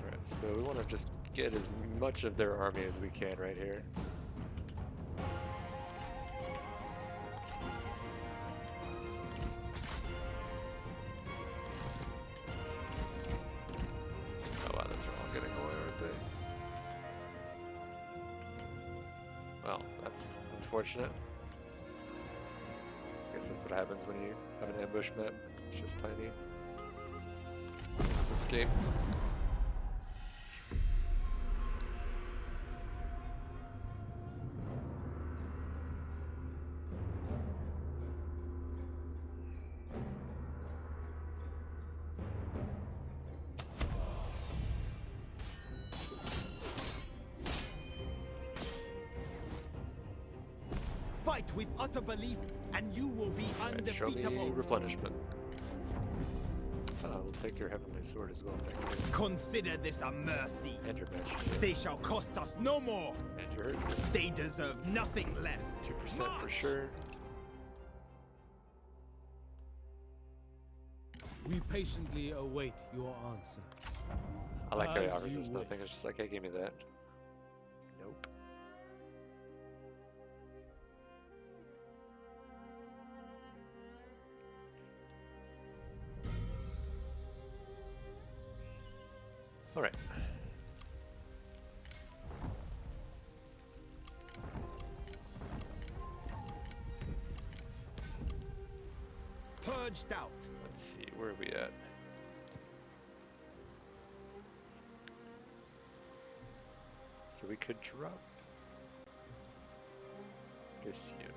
Alright, so we want to just get as much of their army as we can right here. Oh wow, those are all getting away, aren't they? Well, that's unfortunate. I guess that's what happens when you have an ambush map. It's just tiny. Let's escape. fight with utter belief, and you will be Alright, show me undefeatable. replenishment. We'll take your heavenly sword as well, thank you. Consider this a mercy. And your match. They shall cost us no more. And your herdsman. They deserve nothing less. 2% for sure. We patiently await your answer. I like how he As offers you us wish. nothing. It's just like, hey, give me that. Nope. Alright. Purged out. Let's see, where are we at? So we could drop this unit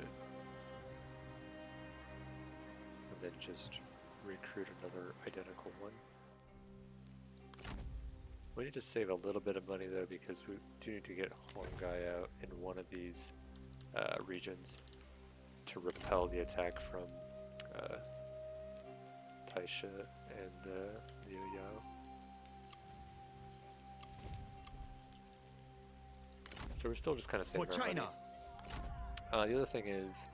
and then just recruit another identical one. We need to save a little bit of money though, because we do need to get Hongai out in one of these regions to repel the attack from Taisha and Liu Yao. So we're still just kind of saving For our China. money. The other thing is,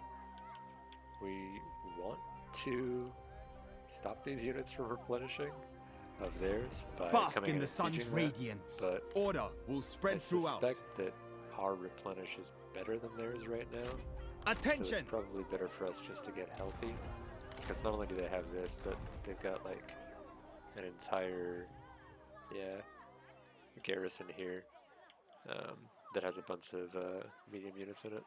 we want to stop these units from replenishing of theirs by Bask coming in in the and sun's sieging that, radiance. but Order will I spread throughout. suspect that our replenish is better than theirs right now. So Attention! it's probably better for us just to get healthy, because not only do they have this, but they've got like an entire, garrison here that has a bunch of medium units in it.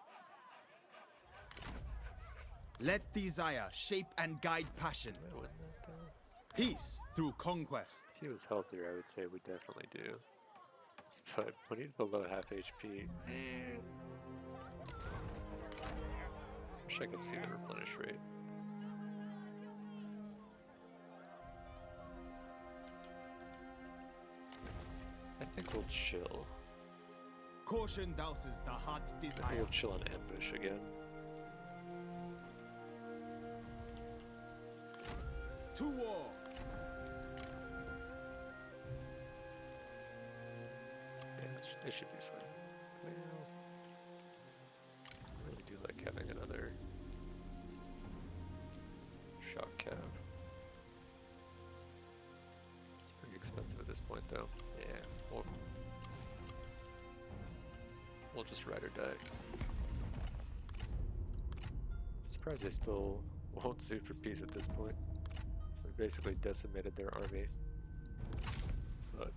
Let desire shape and guide passion. Why wouldn't that though? Peace through conquest. If he was healthier, I would say we definitely do. But when he's below half HP, wish I could see the replenish rate. I think we'll chill. Caution douses the heart's I think desire. we'll chill on ambush again. To war. Yeah, it should be fine. Well, I really do like having another shock cav. It's pretty expensive at this point, though. Yeah, we'll just ride or die. I'm surprised they still won't sue for peace at this point. We basically decimated their army. But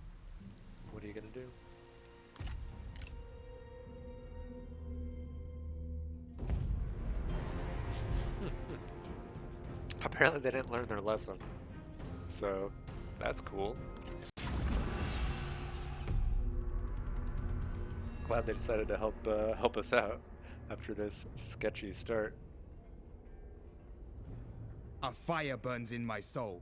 what are you gonna do? Apparently they didn't learn their lesson. So that's cool. Glad they decided to help us out after this sketchy start. A fire burns in my soul.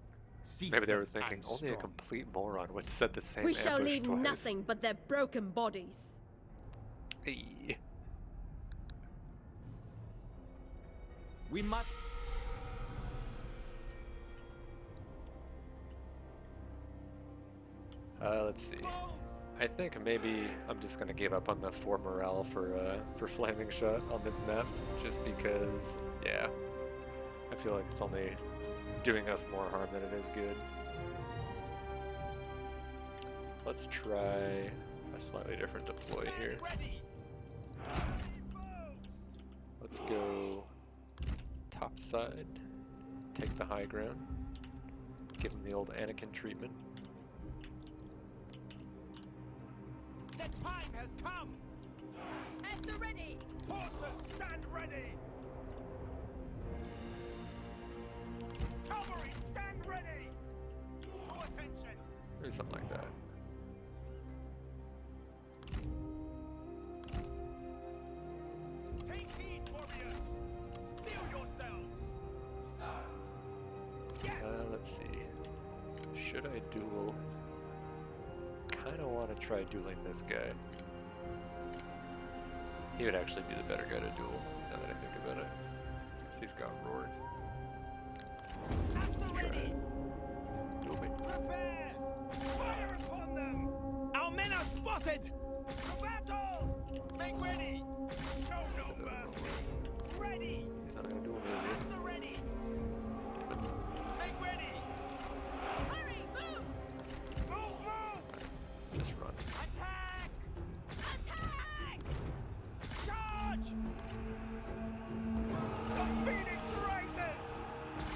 Maybe they were ceaseless thinking and only a strong. complete moron would set the same We shall ambush leave twice. nothing but their broken bodies. Hey. We must. Let's see. I think maybe I'm just gonna give up on the 4 morale for Flaming Shot on this map, just because, yeah, I feel like it's only doing us more harm than it is good. Let's try a slightly different deploy here. Let's go top side, take the high ground, give him the old Anakin treatment. The time has come! At the ready! Horses, stand ready! Cavalry, stand ready! To attention! Maybe something like that. Take heed, warriors! Steel yourselves! Yes! Let's see. Should I duel? Kinda wanna try dueling this guy. He would actually be the better guy to duel, now that I think about it. Because he's got Roar. Let's try it. Duel me. Prepare! Fire upon them! Our men are spotted! To battle! Make ready! Show no mercy! Ready! He's not gonna duel me, is he? At the ready! Damn it. Make ready! Hurry, move! Move, move! Just run. Attack! Attack! Charge! The Phoenix rises!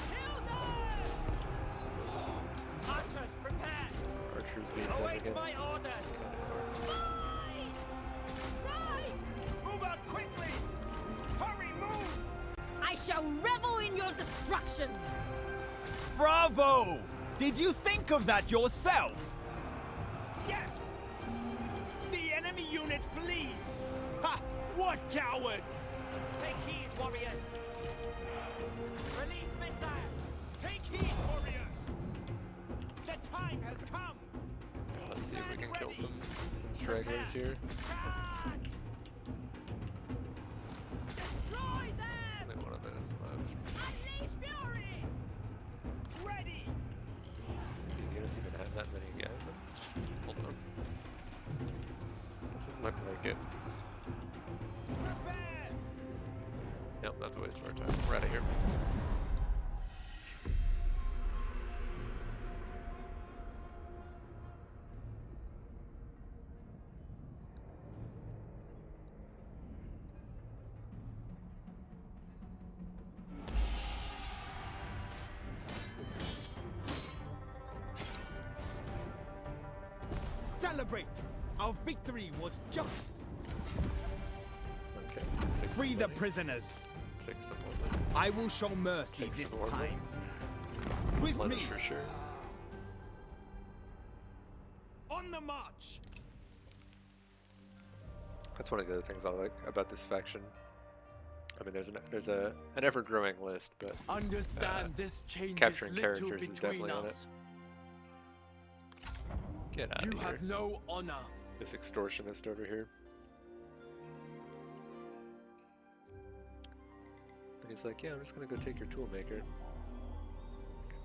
Kill them! Archers, prepare! Archer's being done Await again. my orders! Fight! Strike! Move out quickly! Hurry, move! I shall revel in your destruction! Bravo! Did you think of that yourself? Yes! The enemy unit flees! Ha! What cowards! Take heed, warriors! Release missiles! Take heed, warriors! The time has come! Let's see if we can kill some stragglers here. Charge! Destroy them! Only one of those left. Unleash fury! Ready! These units even have that many guys? Hold on. Doesn't look like it. Prepare! Yep, that's a waste of our time. We're out of here. Celebrate! Our victory was just. Okay. Take Free some the money. prisoners. Take some more. I will show mercy Take this some more. time. With me. Punish for sure. On the march! That's one of the other things I like about this faction. I mean, there's an ever-growing list, but Understand this changes capturing little characters is between definitely on it. us. Get out You of here. have no honor. This extortionist over here. And he's like, yeah, I'm just gonna go take your tool maker.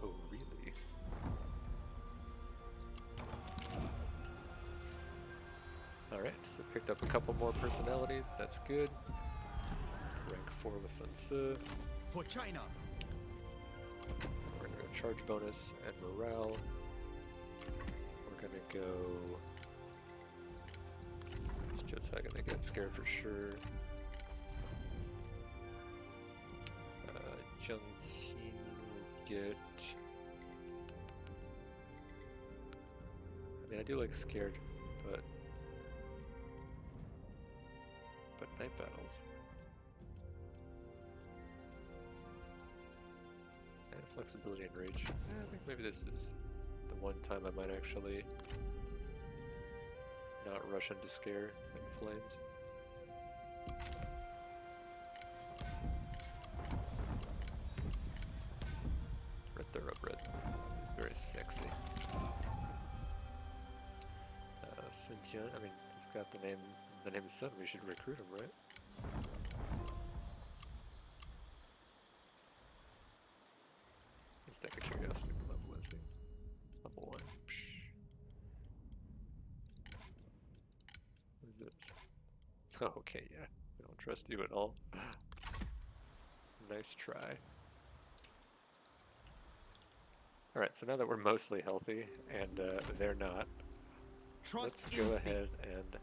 Oh, really? Alright, so picked up a couple more personalities, that's good. Rank 4 with Sun Tzu. For China. We're gonna go charge bonus and morale. We're gonna go. Is Jotai gonna get scared for sure? Jiang Qin will get. I mean, I do like scared, but night battles. And flexibility and rage. I think maybe this is the one time I might actually not rush into scare and flames. Red Thoroughbred. It's very sexy. Sun Tian, I mean, he's got the name of Sun, we should recruit him, right? Just out of curiosity, what level is he? Level 1. Psh. What is this? Oh, okay, yeah. I don't trust you at all. Nice try. Alright, so now that we're mostly healthy, and they're not, let's Trust go instinct. ahead and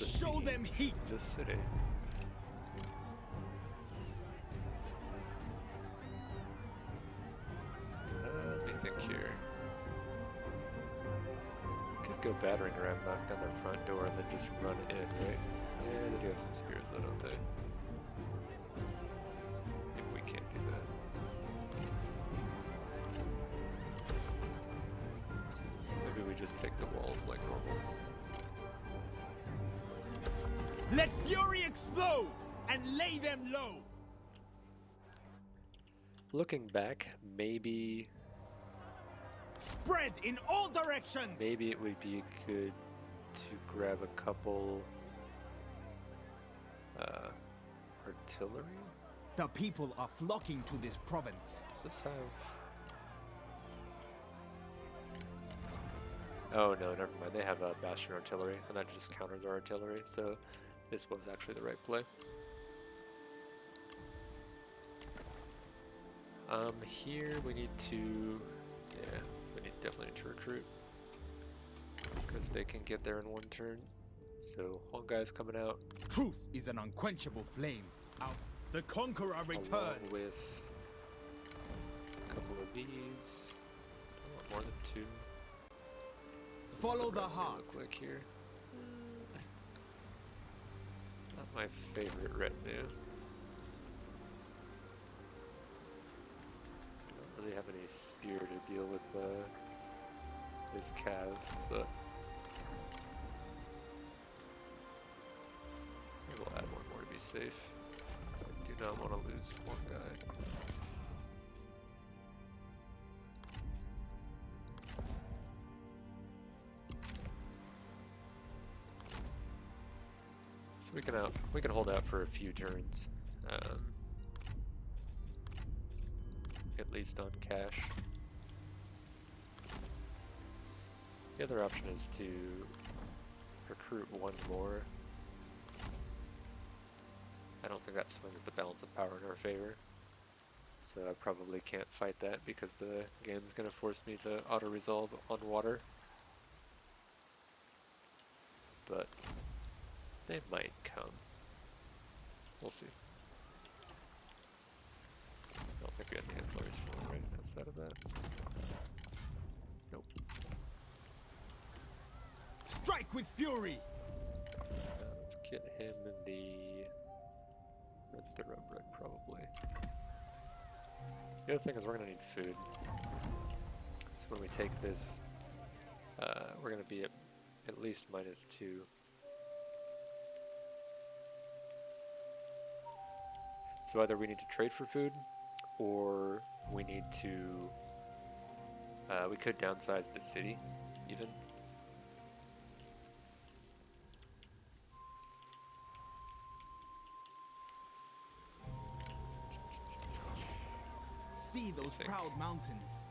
Show besiege them heat. this city. Let me think here. Could go battering ram, knock down their front door, and then just run in, right? Yeah, they do have some spears though, don't they? Maybe we can't do that. So maybe we just take the walls like normal. Let fury explode and lay them low. Looking back, maybe Spread in all directions. maybe it would be good to grab a couple Artillery? The people are flocking to this province. Does this have... Oh no, never mind. They have Bastion artillery, and that just counters our artillery, so this was actually the right play. Here we need to... Yeah, we definitely need to recruit. Because they can get there in one turn. So, Hongai's coming out. Truth is an unquenchable flame. The conqueror Along returns. with a couple of these. I want more than 2. Follow What's the retinue heart. look like here? Not my favorite retinue. Don't really have any spear to deal with this cav, but maybe we'll add one more to be safe. I do not want to lose one guy. So we can hold out for a few turns, at least on cash. The other option is to recruit one more. I don't think that swings the balance of power in our favor, so I probably can't fight that because the game's going to force me to auto-resolve on water. But they might come. We'll see. I don't think we have any ancillaries for them right outside of that. Nope. Strike with fury. Let's get him in the red thoroughbred probably. The other thing is we're gonna need food. So when we take this, we're gonna be at least -2. So either we need to trade for food, or we need to, we could downsize the city, even. See those think? proud mountains.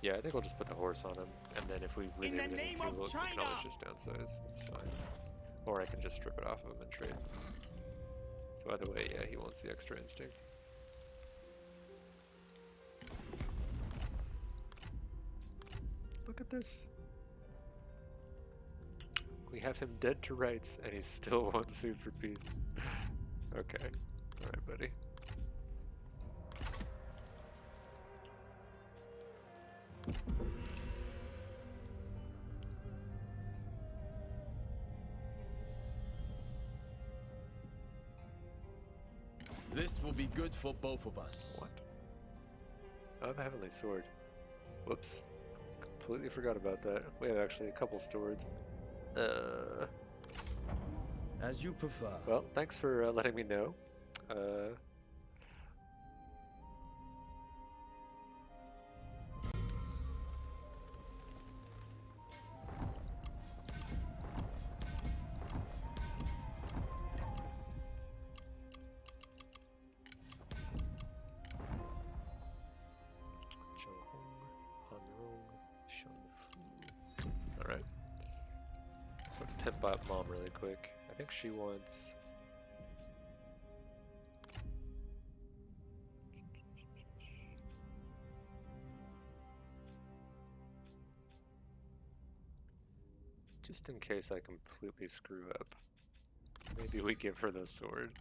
Yeah, I think we'll just put the horse on him, and then if we really, In the really need name to, of we can China! always just downsize. It's fine. Or I can just strip it off of him and trade. So either way, yeah, he wants the extra instinct. Look at this. We have him dead to rights, and he's still 1 super beat. Okay. Alright, buddy. This will be good for both of us. What? I have a heavenly sword. Whoops. Completely forgot about that. We have actually a couple swords. As you prefer. Well, thanks for letting me know. Alright. So let's pimp out Mom really quick. I think she wants... Just in case I completely screw up, maybe we give her the sword.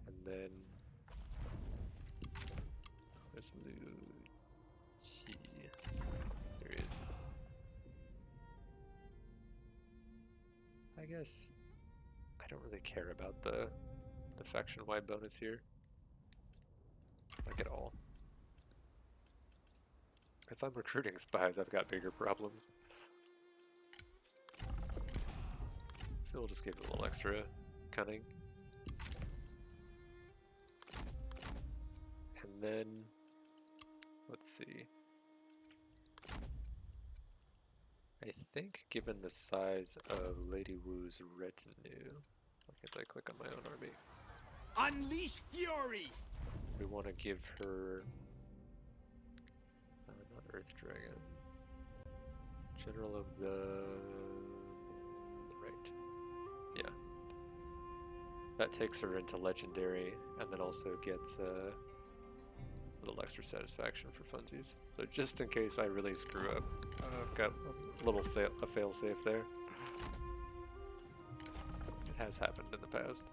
And then... Where's Lucy? There he is. I guess I don't really care about the faction-wide bonus here. Like at all. If I'm recruiting spies, I've got bigger problems. So we'll just give it a little extra cunning. And then, let's see. I think given the size of Lady Wu's retinue, why can't I click on my own army? Unleash fury! We want to give her not Earth Dragon, General of the right. Yeah, that takes her into Legendary, and then also gets a little extra satisfaction for funsies. So just in case I really screw up, I've got a little a fail safe there. It has happened in the past.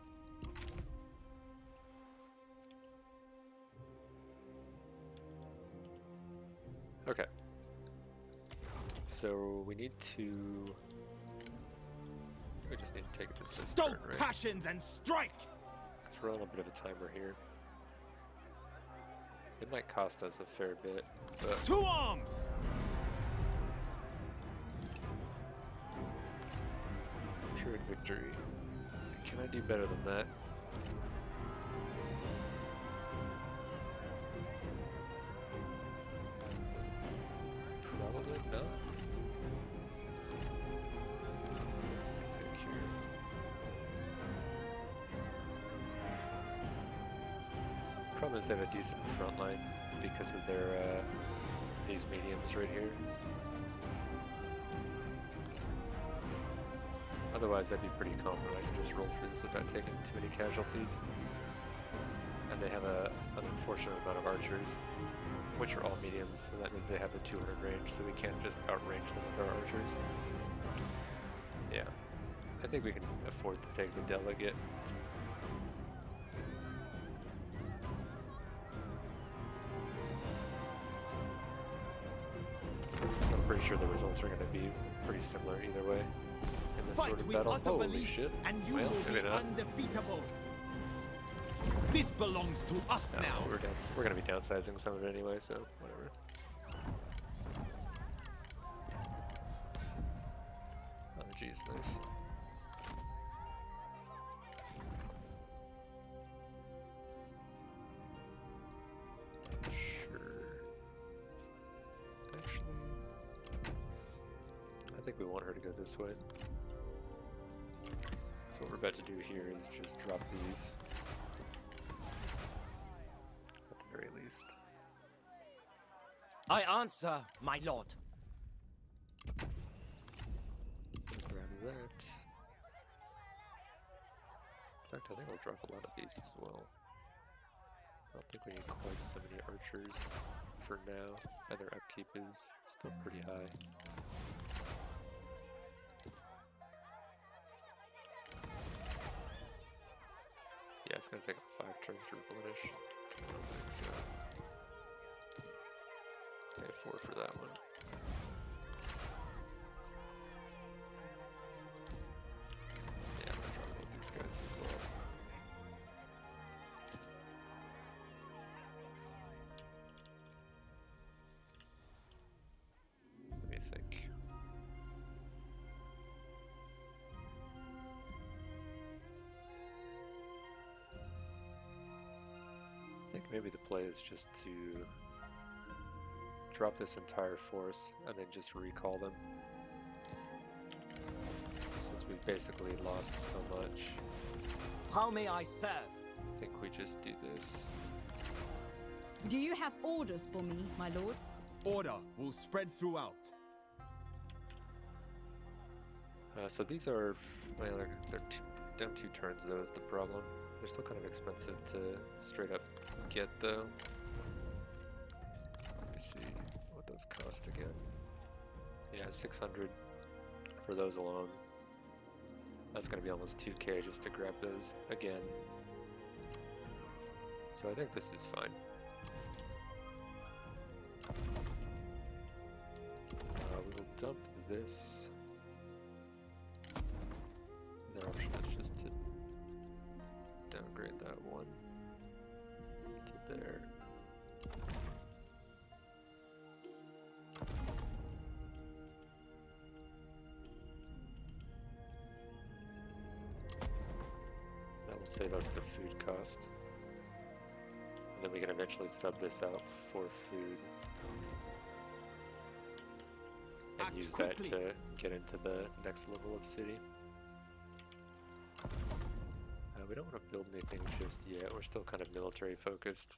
Okay. So we need to. We just need to take this turn, Stoke right? passions and strike! Because we're on a bit of a timer here. It might cost us a fair bit, but To arms! Pyrrhic victory. Can I do better than that? Probably not. I think here. Problem is they have a decent front line because of their these mediums right here. Otherwise, I'd be pretty confident I can just roll through this without taking too many casualties. And they have an unfortunate amount of archers, which are all mediums, and that means they have a 200 range, so we can't just outrange them with our archers. Yeah, I think we can afford to take the delegate. I'm pretty sure the results are going to be pretty similar either way in this sort Fight of with battle. utter Holy belief, shit. and you Well, will be maybe not. undefeatable. This belongs to us No, now. we're going to be downsizing some of it anyway, so whatever. Oh jeez, nice. Sure. Actually, I think we want her to go this way. So what we're about to do here is just drop these. At the very least. I answer, my lord. Grab that. In fact, I think I'll drop a lot of these as well. I don't think we need quite so many archers for now, and their upkeep is still pretty high. Yeah, it's gonna take 5 turns to replenish. I don't think so. Okay, 4 for that one. Yeah, I'm gonna drop both these guys as well. Let me think. I think maybe the play is just to drop this entire force and then just recall them. Since we basically lost so much, How may I serve? I think we just do this. Do you have orders for me, my lord? Order will spread throughout. So these are, well, they're down 2 turns though is the problem. They're still kind of expensive to straight up get though. Let me see what those cost again. Yeah, 600 for those alone. That's gonna be almost 2k just to grab those again. So I think this is fine. We will dump this. Another option is just to downgrade that one to there. That will save us the food cost. And then we can eventually sub this out for food. And and use that to get into the next level of city. We don't want to build anything just yet. We're still kind of military focused.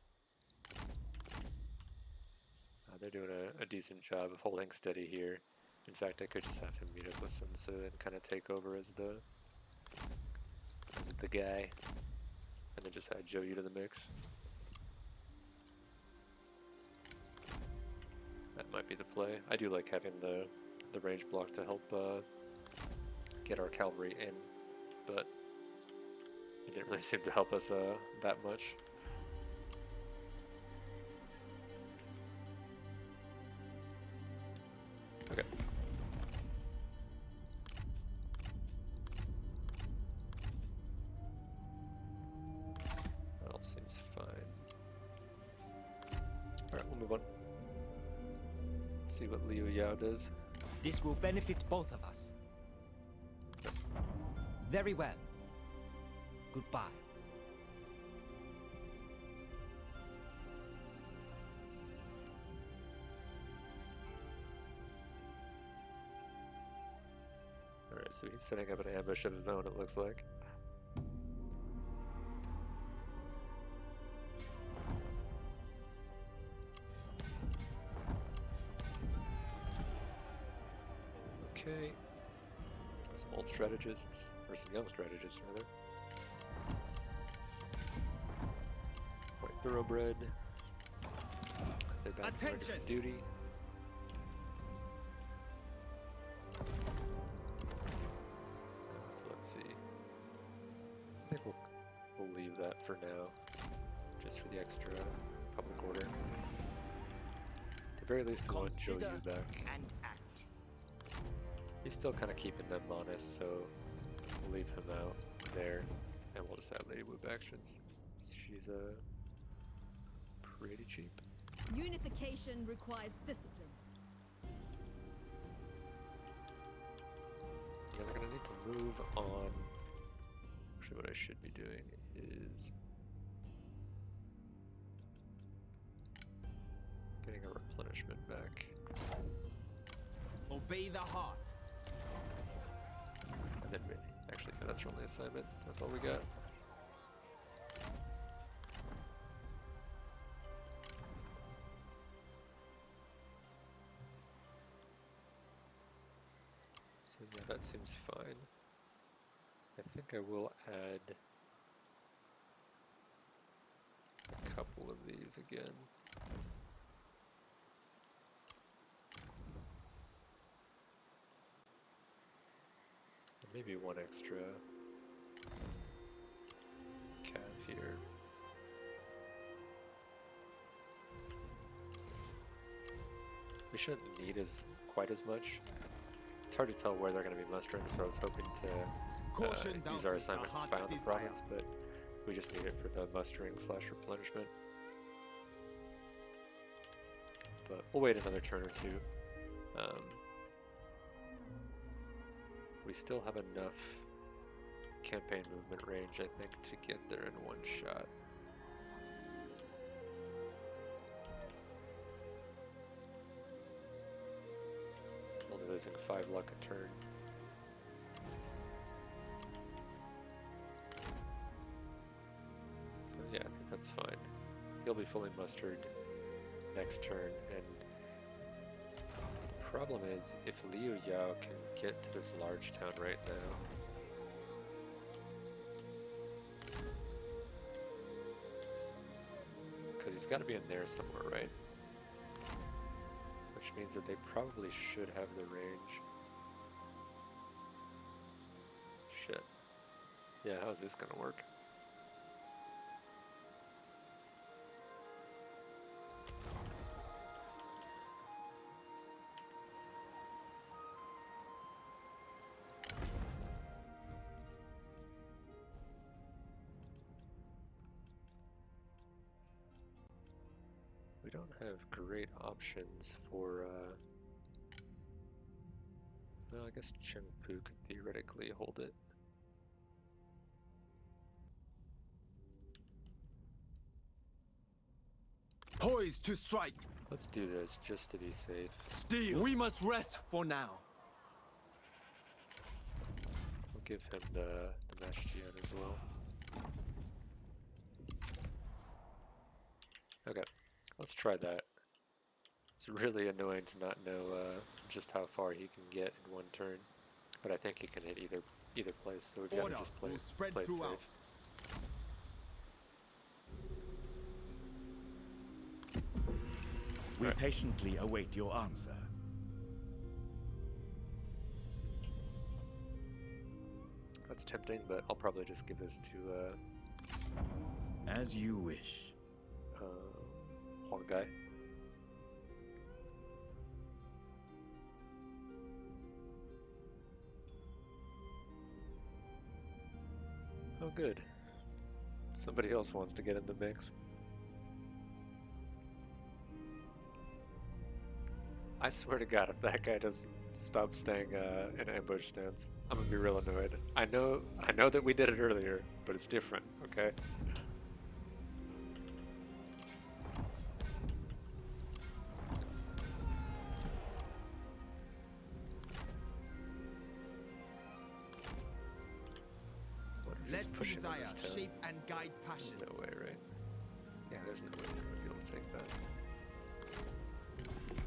They're doing a decent job of holding steady here. In fact, I could just have him meet up with Sun and kind of take over as the guy, and then just add Joyu to the mix. That might be the play. I do like having the range block to help get our cavalry in, but it didn't really seem to help us that much. Okay. That all seems fine. Alright, we'll move on. See what Liu Yao does. This will benefit both of us. Very well. Goodbye. Alright, so he's setting up an ambush of his own, it looks like. Okay. Some old strategists, or some young strategists rather. White thoroughbred. They're back and ready for duty. So let's see. I think we'll leave that for now, just for the extra public order. At the very least, we want Joyu back. And act. He's still kind of keeping them honest, so we'll leave him out there, and we'll just add Lady Wu actions. She's pretty cheap. Unification requires discipline. Yeah, we're gonna need to move on. Actually, what I should be doing is getting a replenishment back. Obey the heart. And then, actually, no, that's our only assignment. That's all we got. So yeah, that seems fine. I think I will add a couple of these again. Maybe one extra cav here. We shouldn't need quite as much. It's hard to tell where they're going to be mustering, so I was hoping to use our assignment to spy on the province, but we just need it for the mustering / replenishment. But we'll wait another turn or two. We still have enough campaign movement range, I think, to get there in one shot. Only losing 5 luck a turn. So yeah, I think that's fine. He'll be fully mustered next turn, and the problem is, if Liu Yao can get to this large town right now, because he's got to be in there somewhere, right? Which means that they probably should have the range. Shit. Yeah, how is this gonna work? We don't have great options for, well, I guess Chengpu could theoretically hold it. Poised to strike. Let's do this just to be safe. Steel. We must rest for now. We'll give him the Mastian as well. Okay, let's try that. It's really annoying to not know just how far he can get in one turn, but I think he can hit either place, so we've got to Order just play, will spread play it throughout. safe. We patiently await your answer. That's tempting, but I'll probably just give this to As you wish. Huang Gai. Oh, good. Somebody else wants to get in the mix. I swear to God, if that guy doesn't stop staying in ambush stance, I'm gonna be real annoyed. I know that we did it earlier, but it's different, okay? What if he's Let pushing on desire this town? shape and guide There's passion. no way, right? Yeah, there's no way he's gonna be able to take that.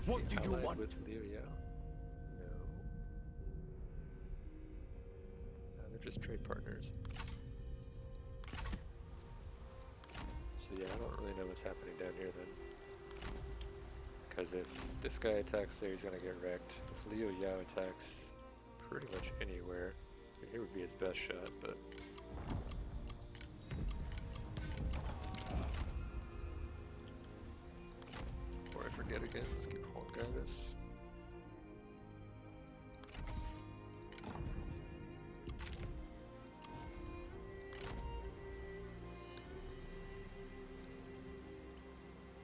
What Is do he you allied want? with Liu Yao? No. No, they're just trade partners. So yeah, I don't really know what's happening down here then. Because if this guy attacks there, he's gonna get wrecked. If Liu Yao attacks pretty much anywhere, I mean, here would be his best shot, but... Before I forget again, let's give Huang Gai this.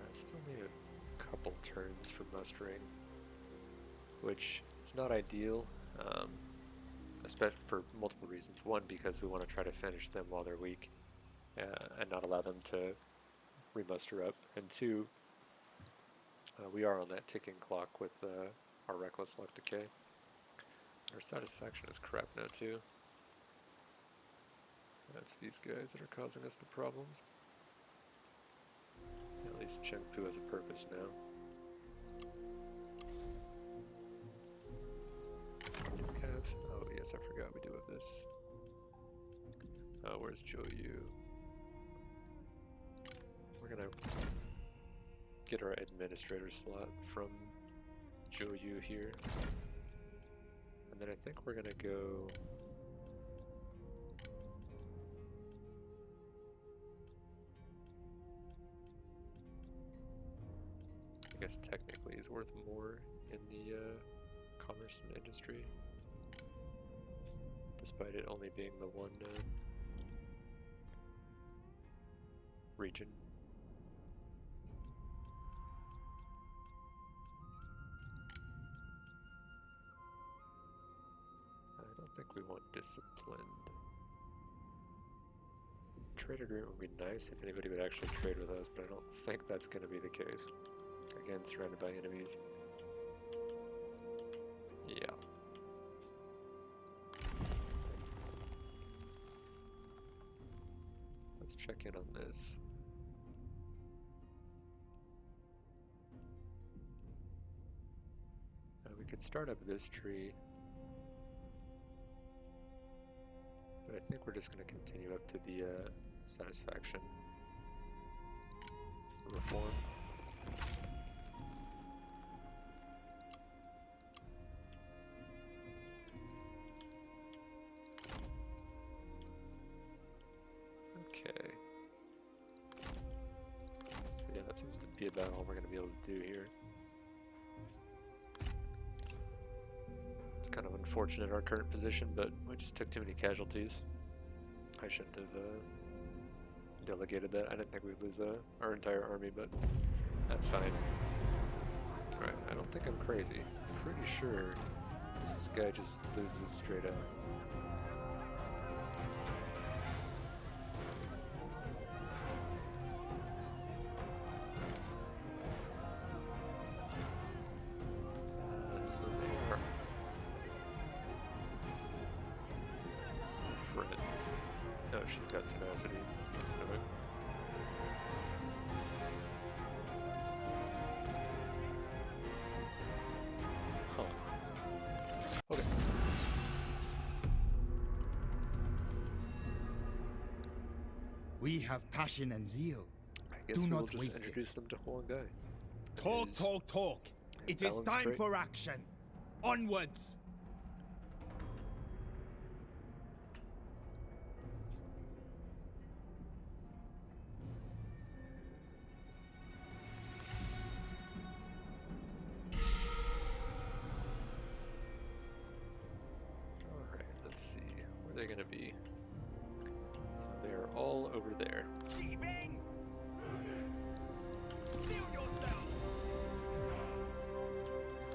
I still need a couple turns for mustering, which it's not ideal, especially for multiple reasons. One, because we want to try to finish them while they're weak, and not allow them to remuster up. And two, we are on that ticking clock with our Reckless Luck Decay. Our Satisfaction is crap now too. That's these guys that are causing us the problems. At least Chengpu has a purpose now. Do we have? Oh yes, I forgot we do have this. Where's Zhou Yu? We're gonna get our administrator slot from Zhou Yu here. And then I think we're gonna go... I guess technically he's worth more in the commerce and industry, despite it only being the one region. I don't think we want disciplined. Trade agreement would be nice if anybody would actually trade with us, but I don't think that's going to be the case. Again, surrounded by enemies. Yeah. Let's check in on this. We could start up this tree. But I think we're just going to continue up to the Satisfaction. Reform. Okay. So yeah, that seems to be about all we're going to be able to do here. It's kind of unfortunate our current position, but we just took too many casualties. I shouldn't have delegated that. I didn't think we'd lose our entire army, but that's fine. Alright, I don't think I'm crazy. I'm pretty sure this guy just loses straight up. no, she's got tenacity. That's annoying. Huh. Okay. We have passion and zeal. I guess Do we will not just waste it. introduce them to Huang Gai. Talk, His talk, talk. It is balance time trait. for action. Onwards. Alright, let's see. Where are they gonna be? So they're all over there. Sheeping! Steel yourselves!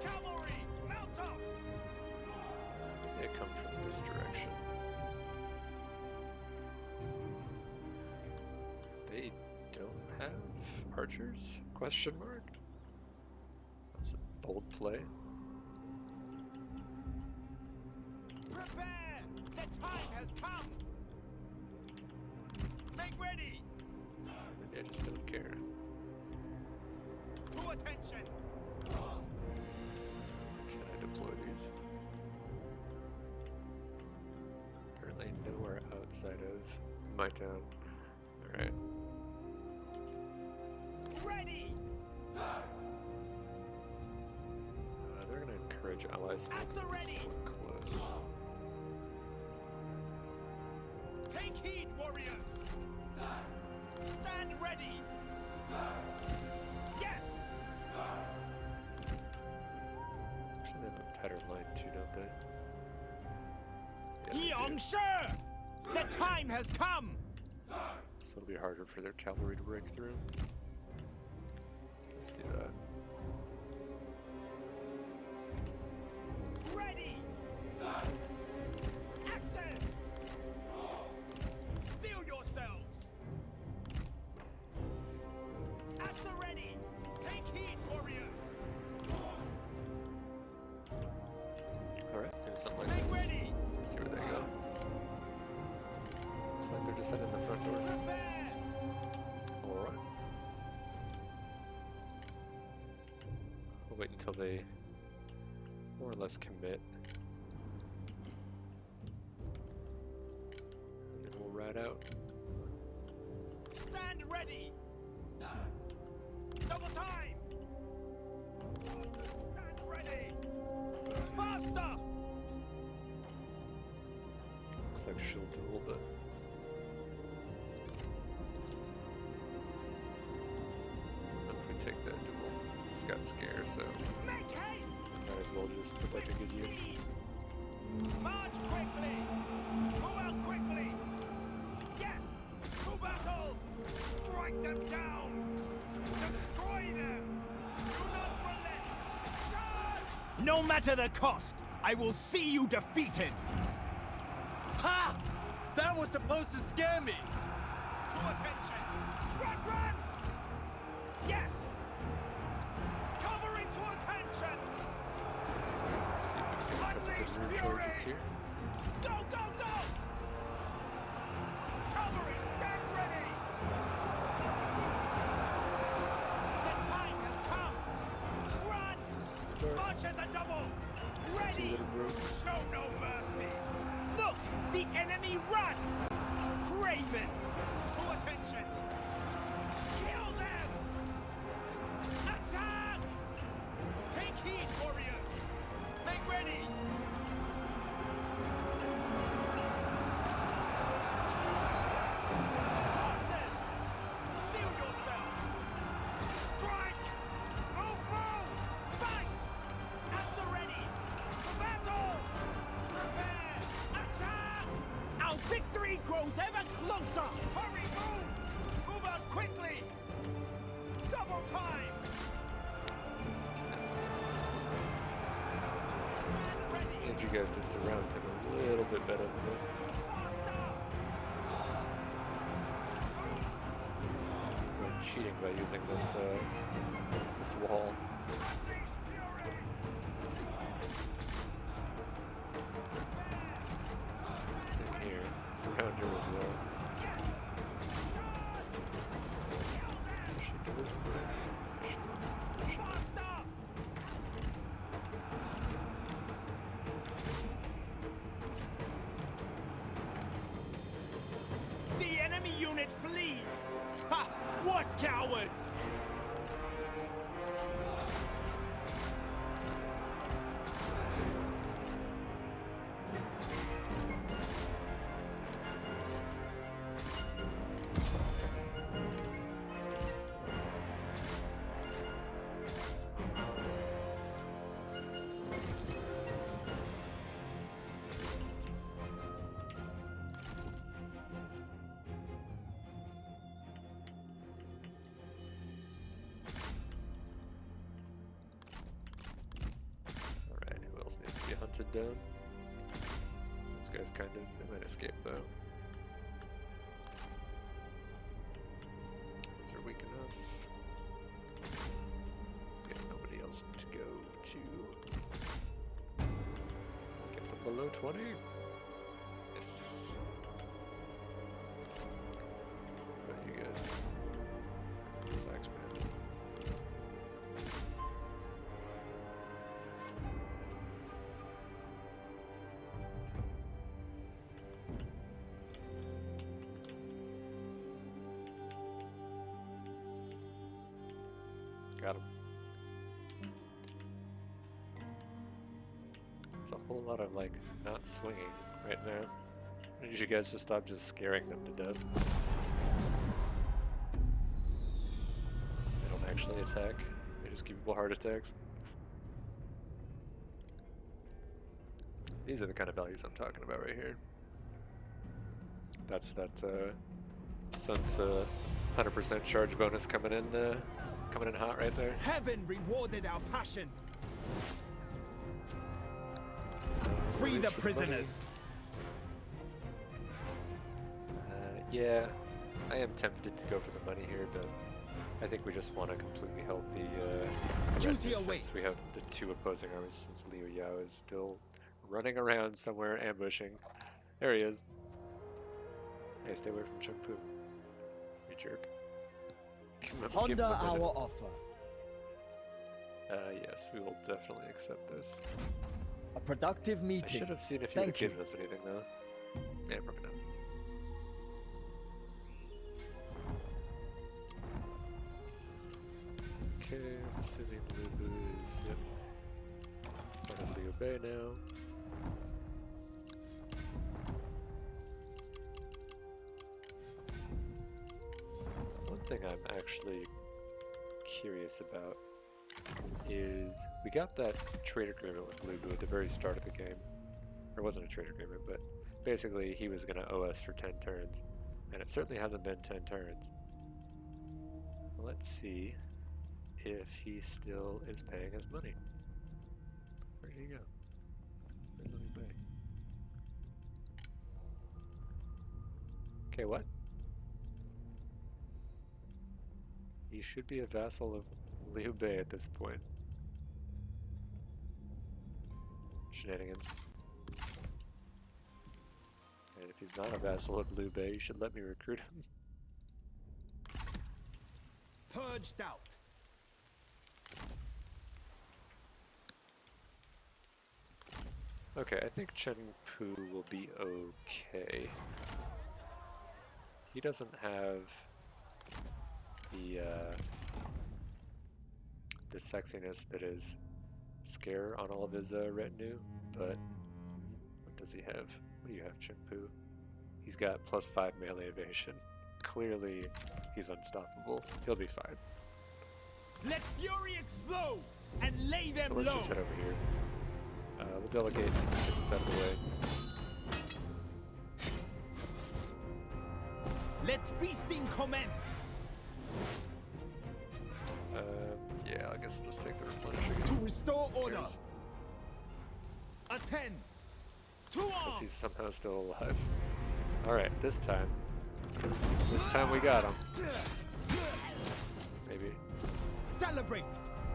Cavalry, mount up! They come from this direction. They don't have archers? Question mark? That's a bold play. Prepare! The time has come! Make ready! So maybe I just don't care. To attention! Can I deploy these? Apparently nowhere outside of my town. Alright. Ready! They're gonna encourage allies to At the move ready! somewhat close. Take heed, warriors! Stand ready! Yes! Actually, they have a tighter line too, don't they? Yeah, they do. Yongsher! The time has come! So it'll be harder for their cavalry to break through. So let's do that. Ready! Access! Steel yourselves! At the ready! Take heed, warriors! Alright, maybe something like Make this. ready! Let's see where they go. Looks like they're just heading the front door. Prepare! Alright. We'll wait until they more or less commit. And then we'll ride out. Stand ready! Double time! Stand ready! Faster! Looks like she'll duel, but what if we take that duel? He's got scare, so Make haste! might as well just put that to good use. March quickly! Move out quickly! Yes! To battle! Strike them down! Destroy them! Do not relent! Charge! No matter the cost, I will see you defeated. Ha! That was supposed to scare me! To attention! Run, run! Yes! Cavalry to attention! Let's see if we can get a couple good rear charges here. Go, go, go! Cavalry, stand ready! The time has come! Run! Let's start. March at the double! These two Ready! little groups. Show no mercy! Look, the enemy run! Craven! To attention! Kill them! Attack! Take heed, warriors! Make ready! Horses! Steel yourselves! Strike! Move, move! Fight! At the ready! For battle! Prepare! Attack! Our victory grows ever closer! Hurry, move! Move out quickly! Double time! Stand ready! I need you guys to surround him a little bit better than this. He's like cheating by using this this wall. Same thing here. Let's units around here as well. The enemy unit flees! Ha! What cowards! Needs to be hunted down. These guys kind of, they might escape though. These are weak enough. Get nobody else to go to. Get them below 20. Yes. What about you guys? Saxman. Got him. It's a whole lot of like not swinging right now. I need you guys to stop just scaring them to death. They don't actually attack. They just give people heart attacks. These are the kind of values I'm talking about right here. That's that Sun's 100% charge bonus coming in hot right there. Heaven rewarded our passion. Free the prisoners. Yeah, I am tempted to go for the money here, but I think we just want a completely healthy Duty since awaits. we have the two opposing armies, since Liu Yao is still running around somewhere ambushing. There he is. Hey, stay away from Chengpu. You jerk. Ponder our offer. Yes, we will definitely accept this. A productive I meeting. should have seen if you Thank would have given us anything though. Yeah, probably not. Okay, assuming Liu Bu is part of Liu Bei now. One thing I'm actually curious about is we got that trade agreement with Liu Bu at the very start of the game. Or it wasn't a trade agreement, but basically he was going to owe us for 10 turns. And it certainly hasn't been 10 turns. Let's see if he still is paying us money. Where did he go? Where's Liu Bei? Okay, what? He should be a vassal of Liu Bei at this point. Shenanigans. And if he's not a vassal of Liu Bei, you should let me recruit him. Purged out. Okay, I think Chengpu will be okay. He doesn't have the sexiness that is Scare on all of his retinue, but what does he have? What do you have, Chengpu? He's got +5 melee evasion. Clearly, he's unstoppable. He'll be fine. Let fury explode and lay them So let's low. just head over here. We'll delegate and get this out of the way. Let feasting commence. Yeah, I guess we'll just take the replenish again. To restore order. Cares? Attend. To Unless arms. he's somehow still alive. Alright, this time we got him. Maybe. Celebrate.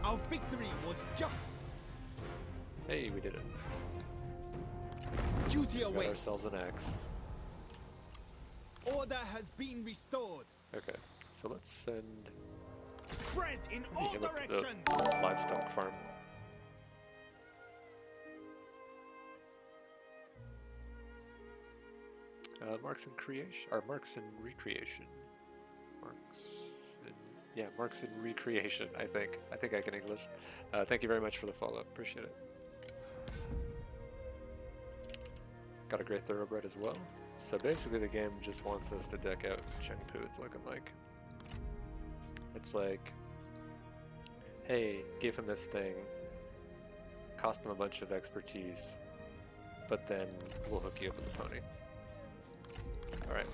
Our victory was just. Hey, we did it. Duty We got awaits. ourselves an axe. Order has been restored. Okay, so let's send Spread in all him up to directions. the livestock farm. Marks and creation, or Marks and recreation. Marks and recreation. I think I can English. Thank you very much for the follow. Appreciate it. Got a great thoroughbred as well. So basically, the game just wants us to deck out Chengpu. It's looking like. It's like, hey, give him this thing, cost him a bunch of expertise, but then we'll hook you up with a pony. Alright.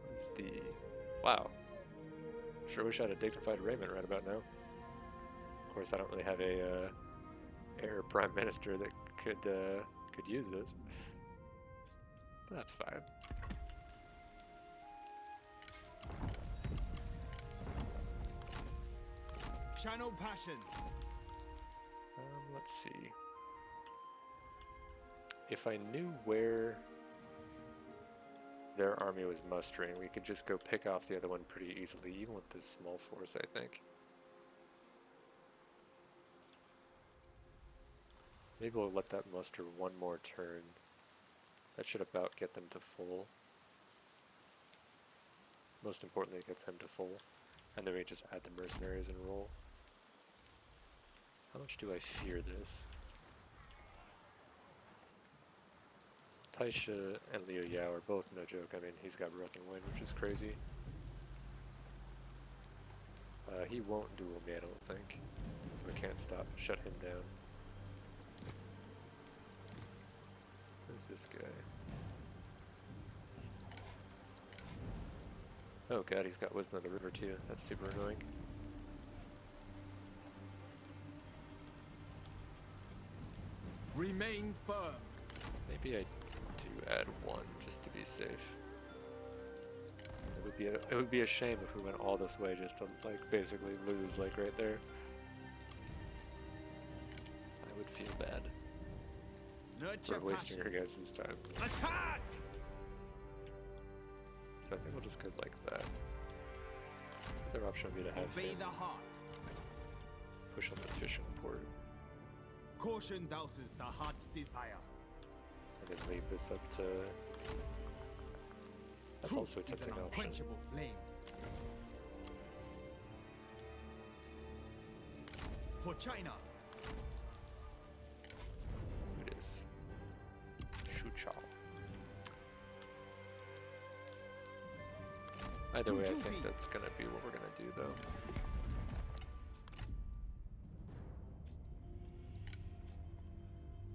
What's the... Wow. Sure wish I had a dignified raiment right about now. Of course, I don't really have a heir prime minister that could use this. But that's fine. Channel passions. Let's see. If I knew where their army was mustering, we could just go pick off the other one pretty easily, even with this small force, I think. Maybe we'll let that muster one more turn. That should about get them to full. Most importantly, it gets them to full. And then we just add the mercenaries and roll. How much do I fear this? Taisha and Liu Yao are both no joke. I mean, he's got Breath and Wind, which is crazy. He won't duel me, I don't think. So we can't shut him down. Who's this guy? Oh god, he's got Wisdom of the River too. That's super annoying. Remain firm. Maybe I do add one just to be safe. It would be a shame if we went all this way just to like basically lose like right there. I would feel bad for wasting your guys' time. Attack! So I think we'll just go like that. The other option would be to have Obey him the heart. push on the fishing port Caution douses the heart's desire. and then leave this up to... That's also a Truth is an tempting option. unquenchable flame. For China. It is. Shu Chao. Either way, I think that's gonna be what we're gonna do though.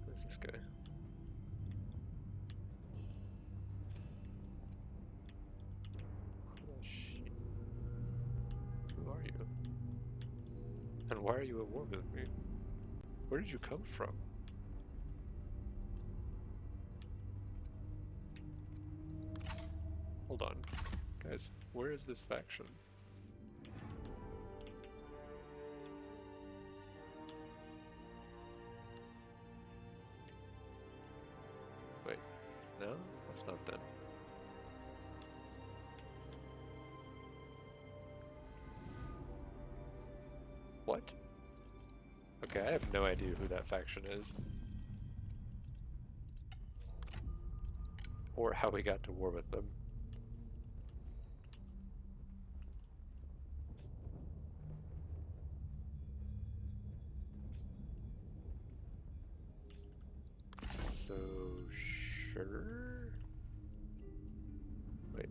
Who's this guy? Who are you? And why are you at war with me? Where did you come from? Hold on. Guys, where is this faction? Wait, no? That's not them. What? Okay, I have no idea who that faction is. Or how we got to war with them. So, sure? Wait,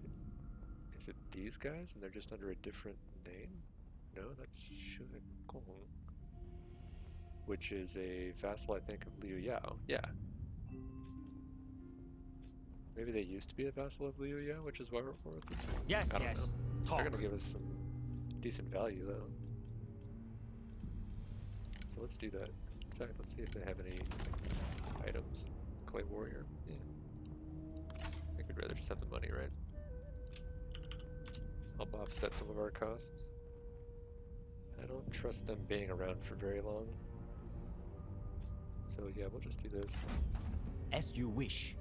is it these guys and they're just under a different name? No, that's Shugong, which is a vassal, I think, of Liu Yao. Yeah. Maybe they used to be a vassal of Liu Yao, which is why we're with them. Yes, I don't yes. know. Talk. They're gonna give us some decent value, though. So let's do that. In fact, let's see if they have any items. Clay Warrior. Yeah. I think we'd rather just have the money, right? Help offset some of our costs. I don't trust them being around for very long. So yeah, we'll just do this. As you wish.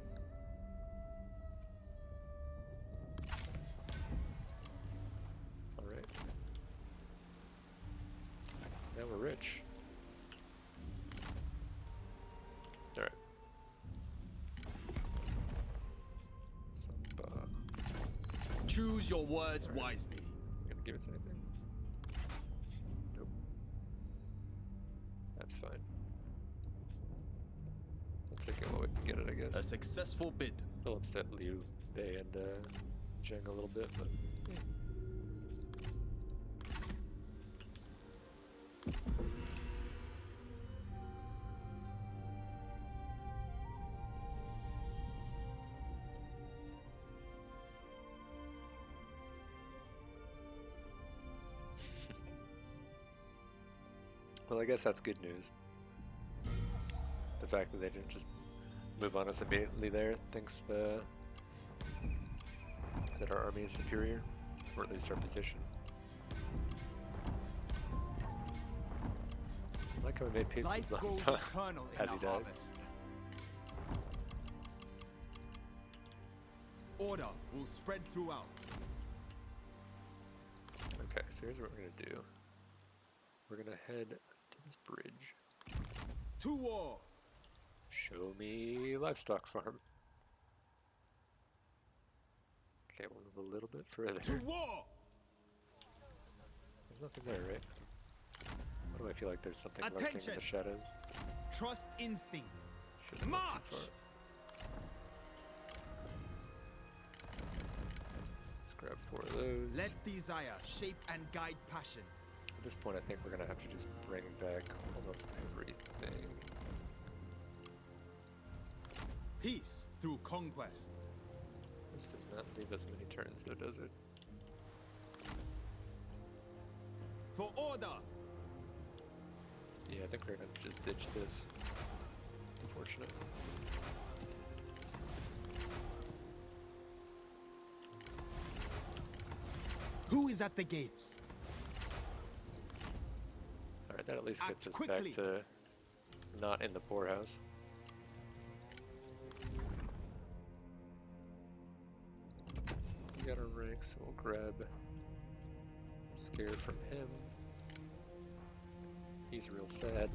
Choose your words wisely. You gonna give us anything? Nope. That's fine. We'll take it while we can get it, I guess. A successful bid. It'll upset Liu Bei and Zheng a little bit, but yeah. Well, I guess that's good news. The fact that they didn't just move on us immediately there thinks that our army is superior, or at least our position. I like how we made peace with Life grows Zhang eternal in as he the died. harvest. Order will spread throughout. Okay, so here's what we're gonna do. We're gonna head to this bridge. To war! Show me livestock farm. Okay, we'll move a little bit further. To war! There's nothing there, right? Why do I feel like there's something lurking in Attention! the shadows? Trust instinct. Shouldn't look too March! far. Let's grab 4 of those. Let desire shape and guide passion. At this point, I think we're gonna have to just bring back almost everything. Peace through conquest. This does not leave us many turns, though, does it? For order! Yeah, I think we're gonna just ditch this. Unfortunate. Who is at the gates? Alright, that at least gets Act us quickly. back to not in the poorhouse. We got our rank, so we'll grab Scared from him. He's real sad,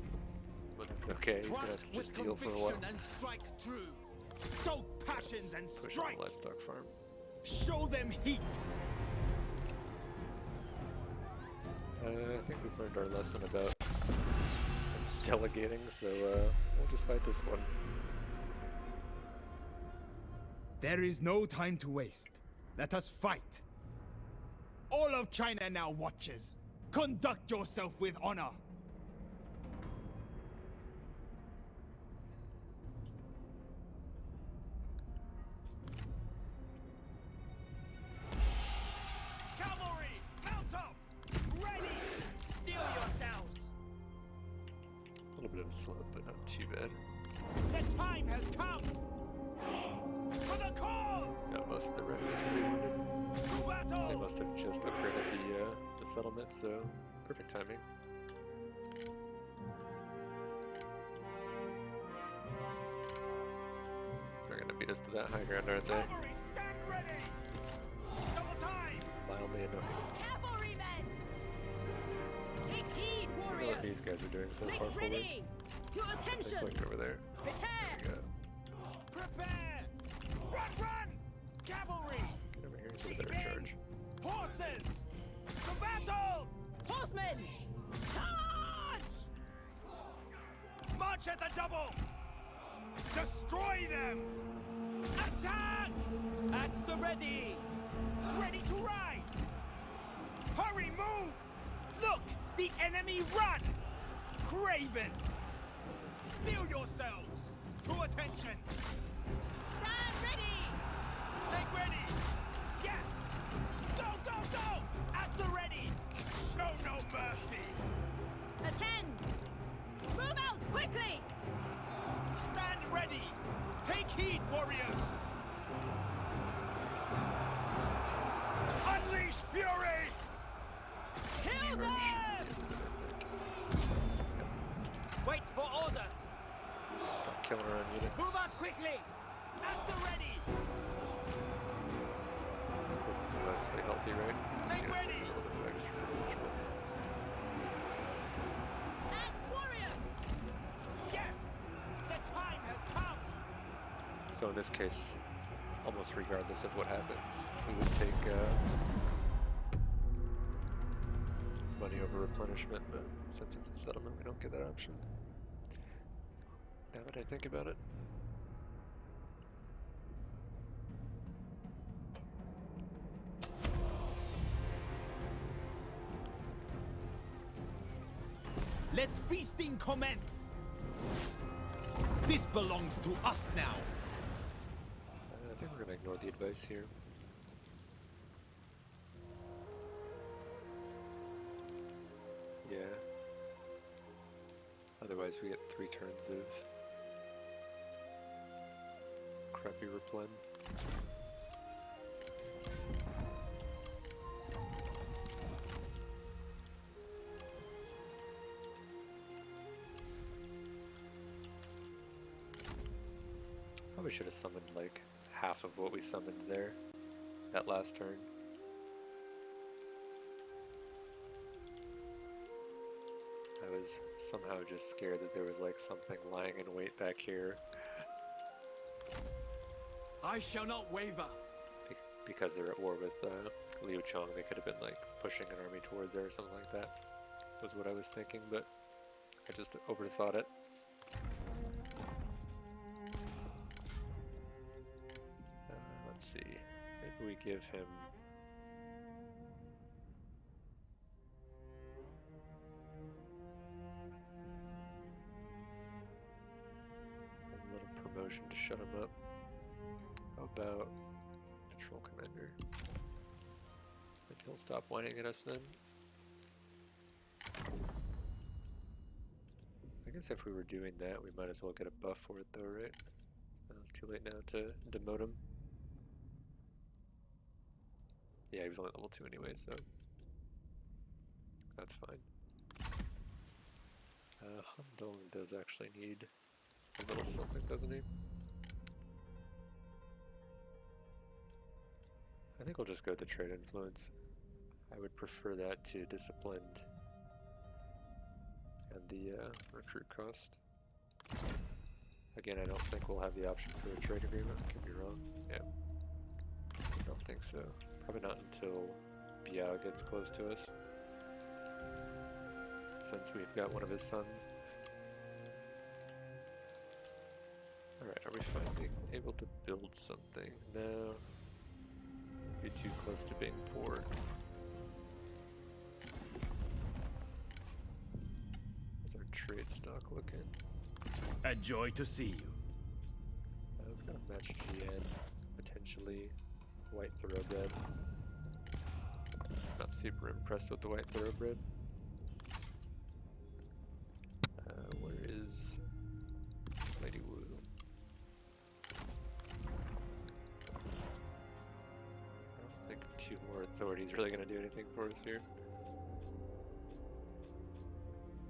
but it's okay. He's gonna have Trust to just with deal for a while. conviction and strike true. Stoke passions and Push on strike. the livestock farm. Show them heat. I think we've learned our lesson about delegating, so we'll just fight this one. There is no time to waste. Let us fight. All of China now watches. Conduct yourself with honor. Cavalry, mount up! Ready! Steel yourselves! A little bit of a slope, but not too bad. The time has come! For the cause! Got most of the revenues pretty wounded. To They battle! must have just upgraded the settlement, so perfect timing. They're gonna beat us to that high ground, aren't they? Cavalry, stand ready! Double time! Mildly annoying. Cavalrymen! Take heed, I don't know what these warriors! guys are doing so Make far forward. ready! To They're attention! clicking over there. Prepare! There we go. Prepare! Run, run! Cavalry! Get over here and get a better charge. Horses! To battle! Horsemen! Charge! March at the double! Destroy them! Attack! At the ready! Ready to ride! Hurry, move! Look! The enemy run! Craven! Steel yourselves! To attention! Stand ready! Make ready! Yes! Go, go, go! At the ready! Show no mercy! Attend! Move out quickly! Stand ready! Take heed, warriors! Unleash fury! Kill Charge them! should be able to, I think. Wait for orders! Stop killing our own units. Move out quickly! At the ready! We're mostly healthy, right? These Make units ready! have a little bit of extra damage, but Axe warriors! Yes! The time has come! so in this case, almost regardless of what happens, we would take money over replenishment, but since it's a settlement, we don't get that option. Now that I think about it. Let feasting commence! This belongs to us now! I think we're gonna ignore the advice here. Yeah. Otherwise we get 3 turns of crappy replen. Probably should have summoned like half of what we summoned there that last turn. I was somehow just scared that there was like something lying in wait back here. I shall not waver! Because they're at war with Liu Chong, they could have been like pushing an army towards there or something like that. Was what I was thinking, but I just overthought it. Let's see, maybe we give him a little promotion to shut him up. How about Patrol Commander? Maybe he'll stop whining at us then. I guess if we were doing that, we might as well get a buff for it though, right? It's too late now to demote him. Yeah, he was only level 2 anyway, so that's fine. Han Dong does actually need a little something, doesn't he? I think we'll just go with the trade influence. I would prefer that to disciplined and the recruit cost. Again, I don't think we'll have the option for a trade agreement. Could be wrong. Yeah. I don't think so. Probably not until Biao gets close to us. Since we've got one of his sons. Alright, are we finally able to build something? No. Be too close to being poor. How's our trade stock looking? A joy to see you. We've got a match GN, potentially White Thoroughbred. Not super impressed with the White Thoroughbred. Where is Lady Wu? I don't think 2 more authority is really going to do anything for us here.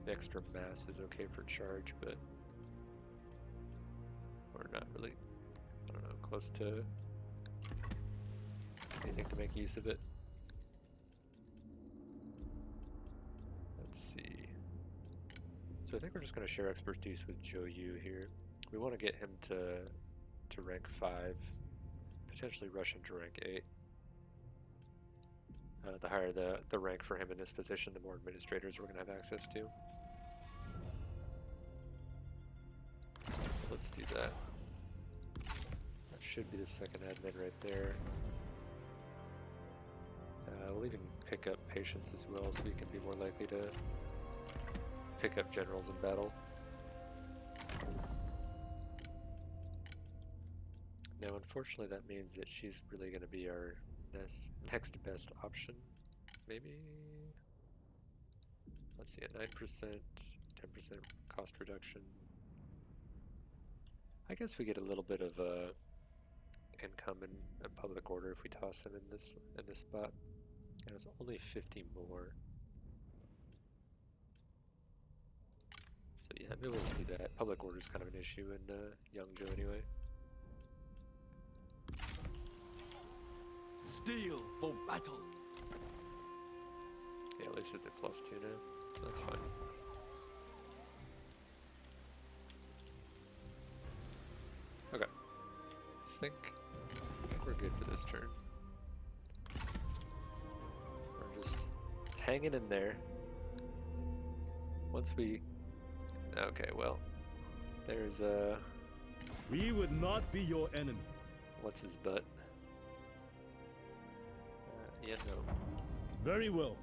The extra mass is okay for charge, but we're not really, I don't know, close to anything to make use of it. Let's see. So I think we're just going to share expertise with Zhou Yu here. We want to get him to rank 5, potentially rush him to rank 8. The higher the rank for him in this position, the more administrators we're going to have access to. So let's do that. That should be the second admin right there. We'll even pick up patience as well, so we can be more likely to pick up generals in battle. Now, unfortunately, that means that she's really going to be our next best option. Maybe, let's see, a 9%, 10% cost reduction. I guess we get a little bit of income in public order if we toss him in this spot. And it's only 50 more. So yeah, maybe we'll just do that. Public order is kind of an issue in Yangzhou anyway. Steel for battle! Yeah, at least it's at +2 now, so that's fine. Okay. I think we're good for this turn. We're just hanging in there. Once we... Okay, well, there's We would not be your enemy. what's his butt? Yeah, no. Very well.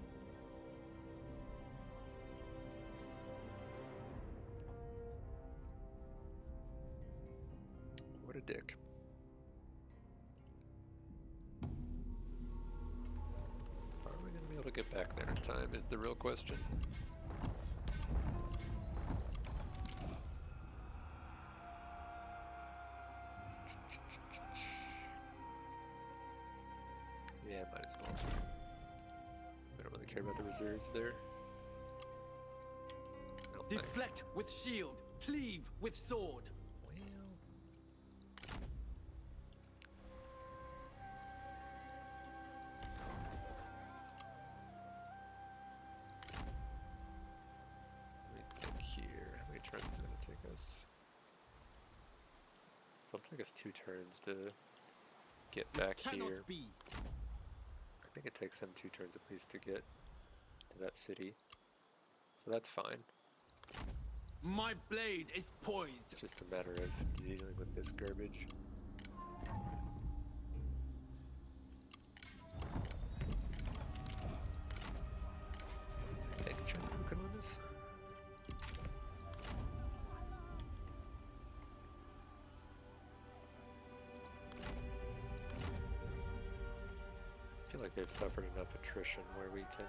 What a dick. Are we gonna be able to get back there in time is the real question. Yeah, might as well. I don't really care about the reserves there. I don't think. Deflect with shield, cleave with sword. Well, let me think here. How many turns is it going to take us? So it'll take us 2 turns to get back here. Be. I think it takes them 2 turns at least to get to that city. So that's fine. My blade is poised. It's just a matter of dealing with this garbage. Think China can win this? I feel like they've suffered enough attrition where we can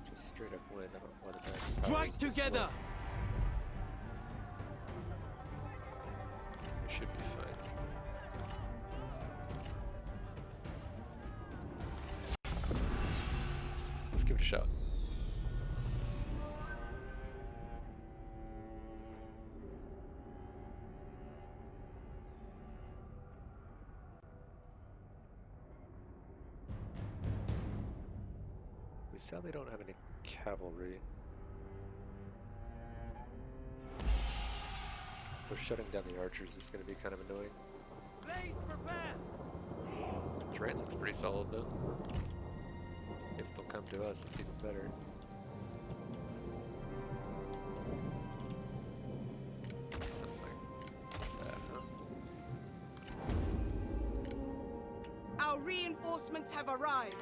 just straight up win. I don't know why the best Strike together. We should be fine. Let's give it a shot. We sadly don't have any cavalry. So shutting down the archers is going to be kind of annoying. Blade prepare. Terrain looks pretty solid though. If they'll come to us, it's even better. Something like that, huh? Our reinforcements have arrived.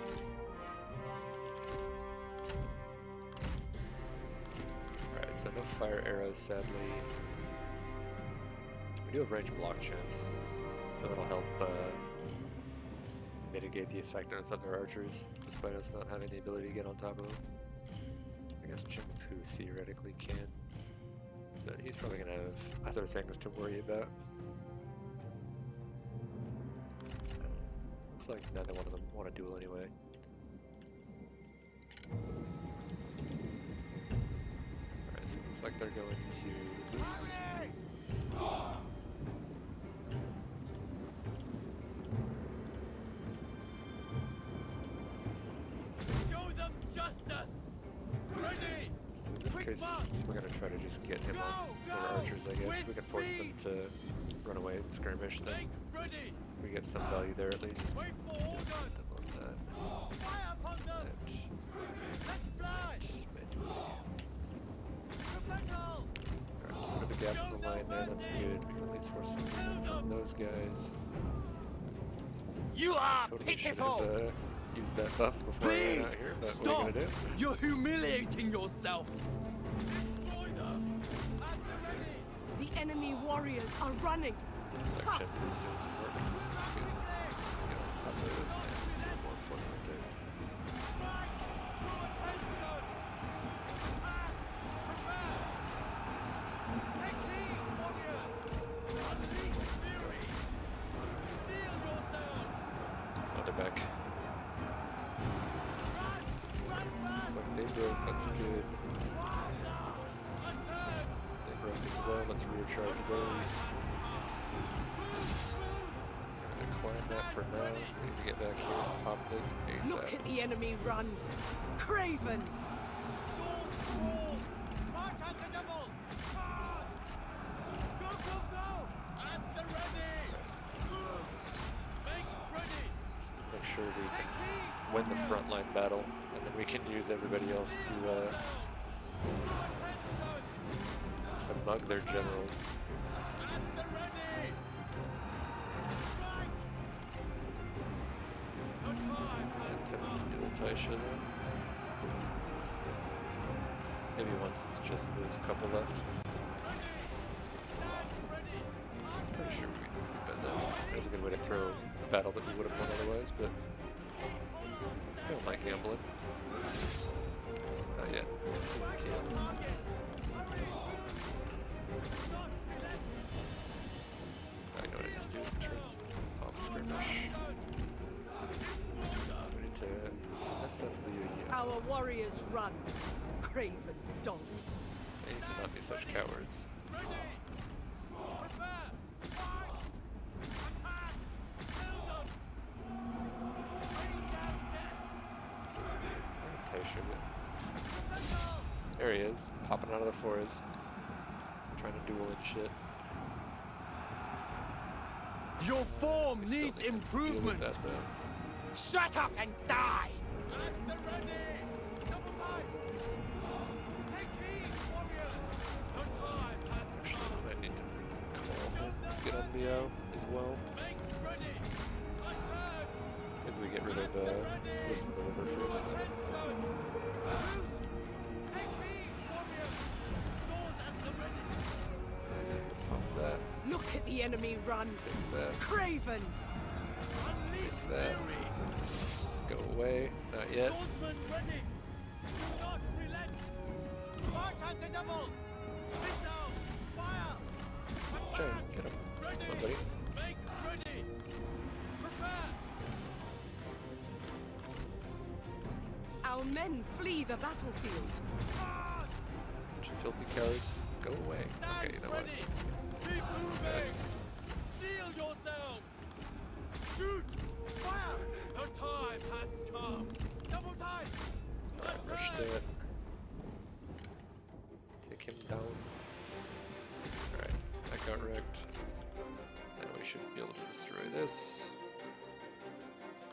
Alright, so no fire arrows, sadly. We do have range block chance, so it'll help mitigate the effectiveness of their archers, despite us not having the ability to get on top of them. I guess Chengpu theoretically can, but he's probably going to have other things to worry about. Looks like neither one of them want to duel anyway. Alright, so it looks like they're going to loose. Show them justice. Ready. So in this case, we're gonna try to just get him on more archers, I guess. We can force them to run away and skirmish, then Make ready. we get some value there at least. Wait for orders. Put them on that. Fire upon them. Let's fly. To battle. Alright, put a gap in the line there, that's good. We can at least force some movement from those guys. You are Totally should pitiful. have used that buff before I ran Please out here, but what are stop. you gonna do? You're humiliating yourself. Destroy them. At the ready. The enemy warriors are running. Looks like Chengpu's doing some work. That's good. Let's get on top of it. Yeah, there's 2 more important right there. Strike. Draw attention. Attack. Prepare. Take heed, warrior. Unleash fury. Steel yourself. Oh, they're back. Run back. Looks like they broke, that's good. Attack. They broke as well, let's recharge those. Gonna climb that for now. We need to get back here and pop this ASAP. Look at the enemy run. Craven! March at the devil! March! Go, go, go! At the ready! sure we can win the frontline battle, and then we can use everybody else to mug their generals. Dual Taisha there. Maybe once it's just those couple left. I'm pretty sure we can bend that. That's a good way to throw a battle that we would have won otherwise, but I don't like gambling. Not yet. See if we can. I know what I need to do is turn off skirmish. So we need to mess up Leo here. Our warriors run, craven dogs. They need to not be such cowards. There he is, popping out of the forest, trying to duel and shit. Your form We still needs need to deal with improvement. that, though. Shut up and die. Actually, I might need to call him, get on Leo as well. Maybe we get rid of Wisdom Deliver first. Pop that, Look at the enemy run, take that, craven. take that. Go away, not yet. Jane, get him. Come on, buddy. Our men flee the battlefield. Bunch of filthy cowards. Go away. Okay, you know what? Steel yourselves! Shoot! Fire! The time has come! Double time! Alright, rush that. Take him down. Alright, that got wrecked. Now we should be able to destroy this.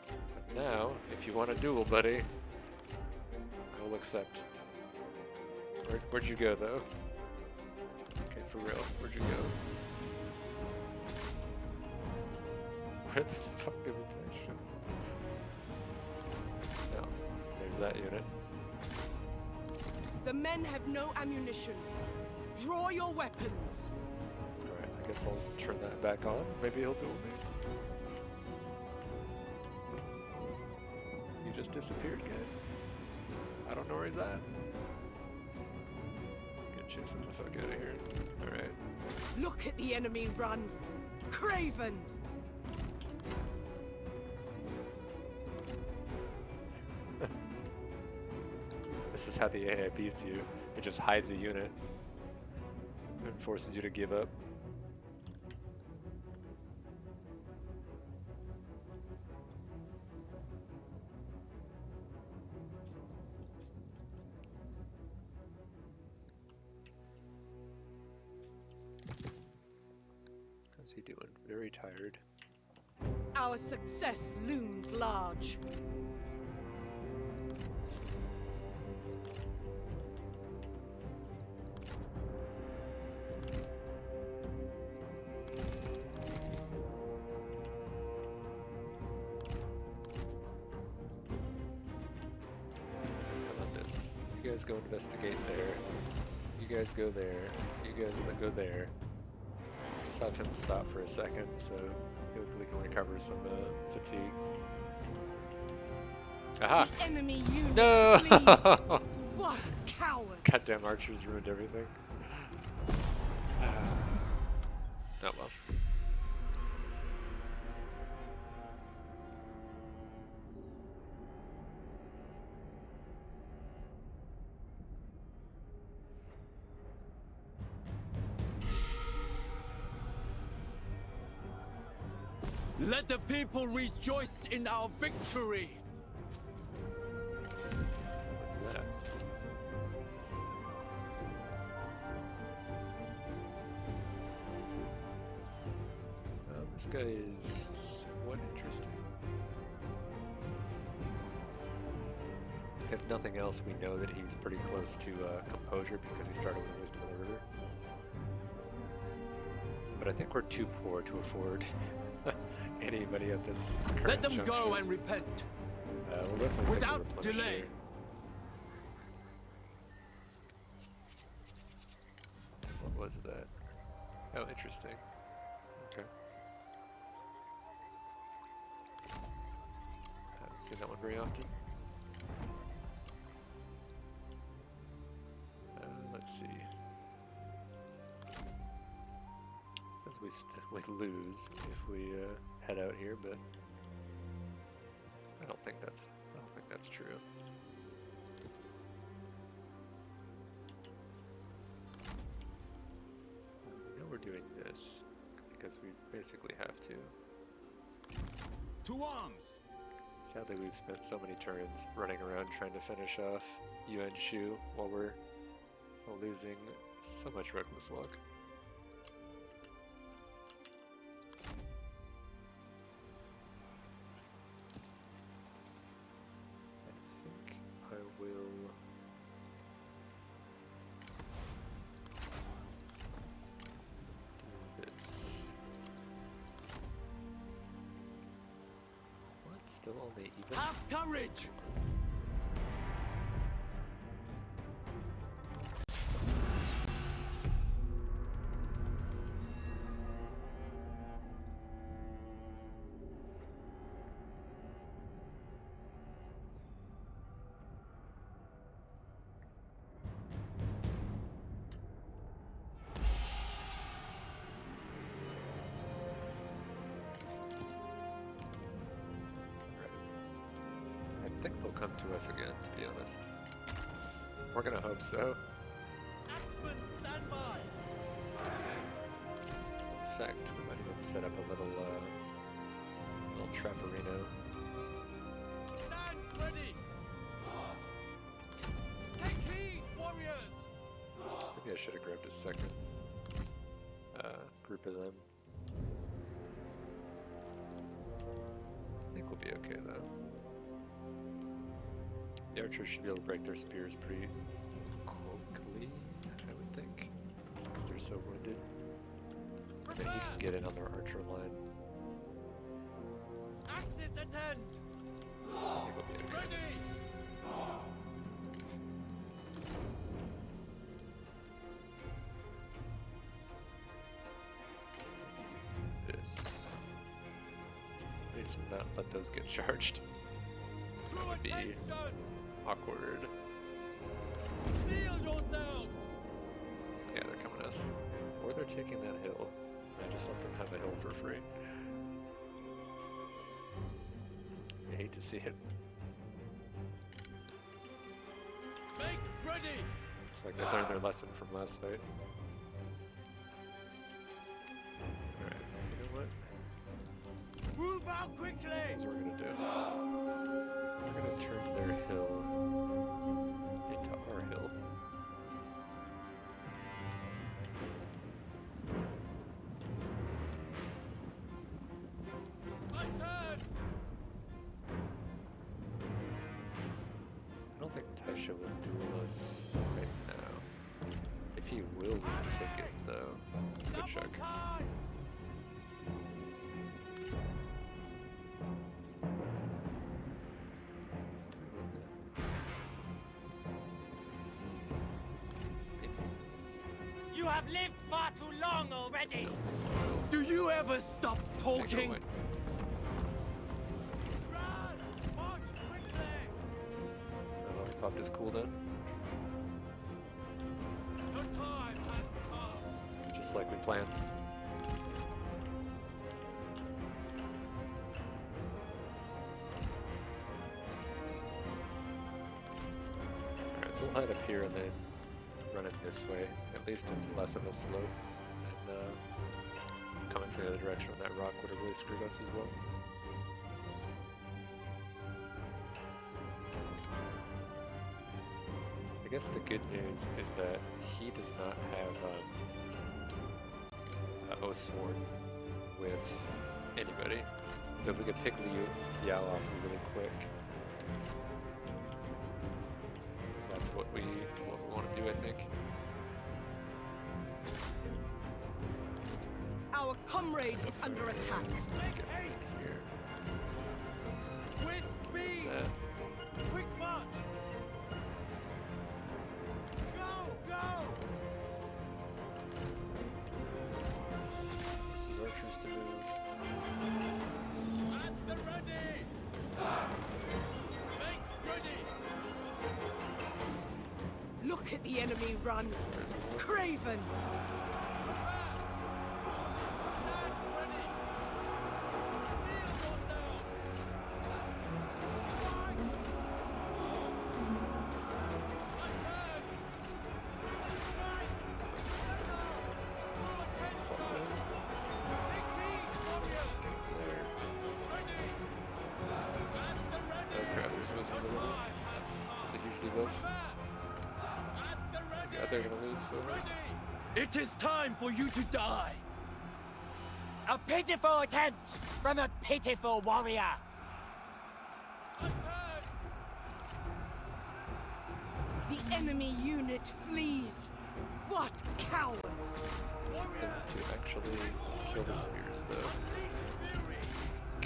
But now, if you want a duel, buddy, I will accept. Where'd you go, though? Okay, for real, where'd you go? Where the fuck is attention? No, there's that unit. The men have no ammunition. Draw your weapons. Alright, I guess I'll turn that back on. Maybe he'll duel me. He just disappeared, guys. I don't know where he's at. Get chasing the fuck out of here. Alright. Look at the enemy run, craven. This is how the AI beats you. It just hides a unit and forces you to give up. How's he doing? Very tired. Our success looms large. How about this? You guys go investigate there. You guys go there. You guys go there. Just have him stop for a second so hopefully can recover some fatigue. Aha! The enemy unit No! flees. What cowards! Goddamn archers ruined everything. Oh well. Let the people rejoice in our victory! What's that? This guy is somewhat interesting. nothing else, we know that he's pretty close to composure because he started with Wisdom of the River. But I think we're too poor to afford anybody at this current Let them go juncture. and repent. We'll definitely Without take the Replenisher. delay. What was that? Oh, interesting. Okay. Haven't seen that one very often. Let's see. Says we lose if we head out here, but I don't think that's true. I know we're doing this because we basically have to. To arms! Sadly, we've spent so many turns running around trying to finish off Yuan Shu while we're losing so much reckless luck. I think I will do this. What? Still only even? Have courage! I think they'll come to us again, to be honest. We're gonna hope so. Axemen, stand by! In fact, we might even set up a little trapperino. Stand ready! Take heed, warriors! Maybe I should have grabbed a second group of them. I think we'll be okay though. The archers should be able to break their spears pretty quickly, I would think, since they're so wounded. And then he can get in on their archer line. Axes attend! I think we'll be okay. Ready! This. We need to not let those get charged. That would be Attention! awkward. Steel yourselves! Yeah, they're coming at us. Or they're taking that hill. I just let them have a hill for free. I hate to see it. Make ready! It's like they learned their lesson from last fight. Alright, you know what? Move out quickly! Here's what we're gonna do. We're gonna turn their hill into our hill. My turn! I don't think Taisha will duel us right now. If he will, we'll take it though. Let's go check. Double time! You have lived far too long already! Do you ever stop talking? Run! March quickly! He popped his cooldown, The time has come! just like we planned. Alright, so we'll head up here and then run it this way. At least it's less of a slope. And coming from the other direction on that rock would have really screwed us as well. I guess the good news is that he does not have Oathsworn with anybody. So if we could pick Liu Yao off really quick. That's what we want to do, I think. Our comrade is under attack. Let's get in here. With speed! That. Quick march! Go! Go! This is archers to move. At the ready! Make ready! Look at the enemy run. There's one. Craven! That's a huge debuff. Yeah, they're gonna lose, so It is time for you to die! A pitiful attempt from a pitiful warrior. The enemy unit flees. What cowards! them to actually kill the spears, though.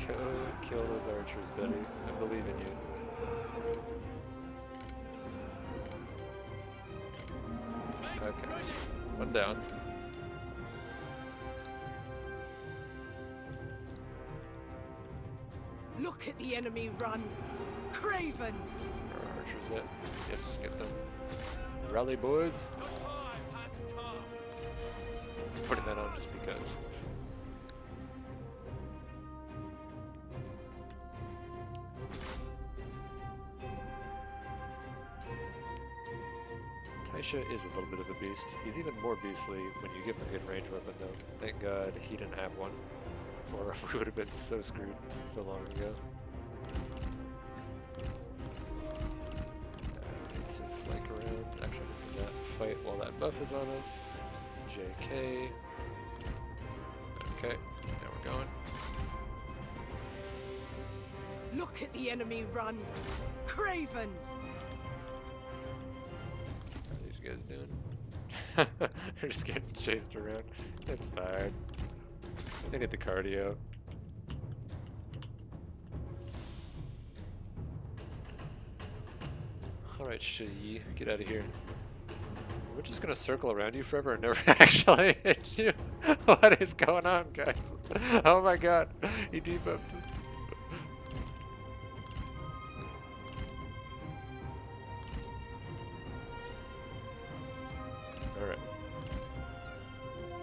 Go kill those archers, Betty. I believe in you. Okay, one down. Look at the enemy run. Craven! Our archers hit. Yes, get them. Rally, boys. Putting that on just because. Taisha is a little bit of a beast. He's even more beastly when you give him a good range weapon, though. Thank God he didn't have one, or we would have been so screwed so long ago. Need to flank around. Actually, I need that fight while that buff is on us. JK. Okay, now we're going. Look at the enemy run. Craven! What are these guys doing? They're just getting chased around. It's fine. They need the cardio. Alright, Shi, get out of here. We're just gonna circle around you forever and never actually hit you. What is going on, guys? Oh my god, he debuffed him. Alright.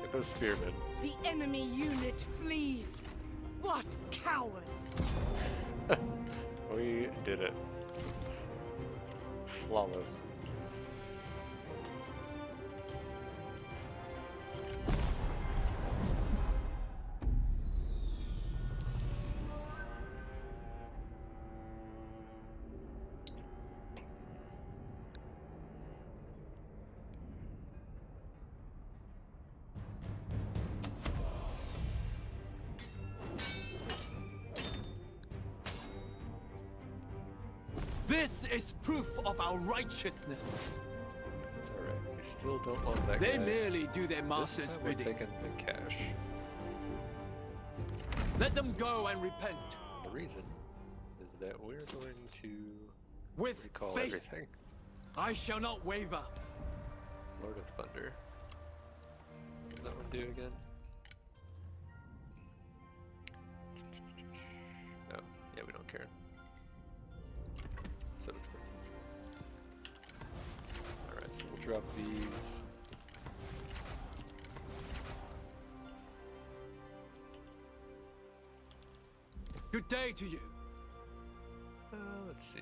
Get those spearmen. The enemy unit flees. What cowards! We did it. Flawless. This is proof of our righteousness. Alright, we still don't want that They guy. merely do their This master's time we're bidding. taking the cash. Let them go and repent. The reason is that we're going to With recall faith, everything. I shall not waver. Lord of Thunder. What does that one do again? Oh, yeah, we don't care. So expensive. Alright, so we'll drop these. Good day to you. Let's see.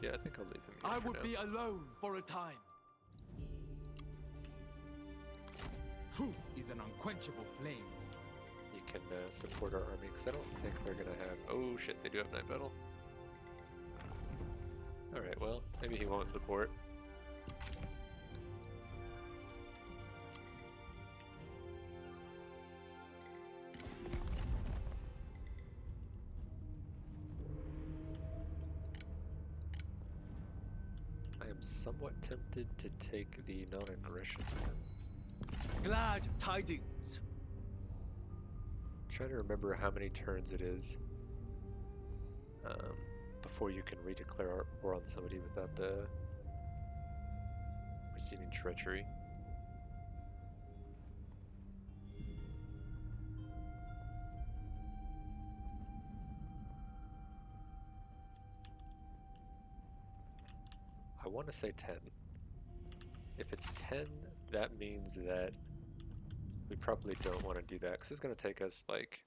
Yeah, I think I'll leave him here I for would now. be alone for a time. Truth is an unquenchable flame. You can support our army, because I don't think they're gonna have... Oh shit, they do have Night Battle. Alright, well, maybe he won't support. I am somewhat tempted to take the non-aggression. Glad tidings. Trying to remember how many turns it is before you can redeclare war on somebody without the receiving treachery. I want to say 10. If it's 10, that means that we probably don't want to do that, because it's going to take us like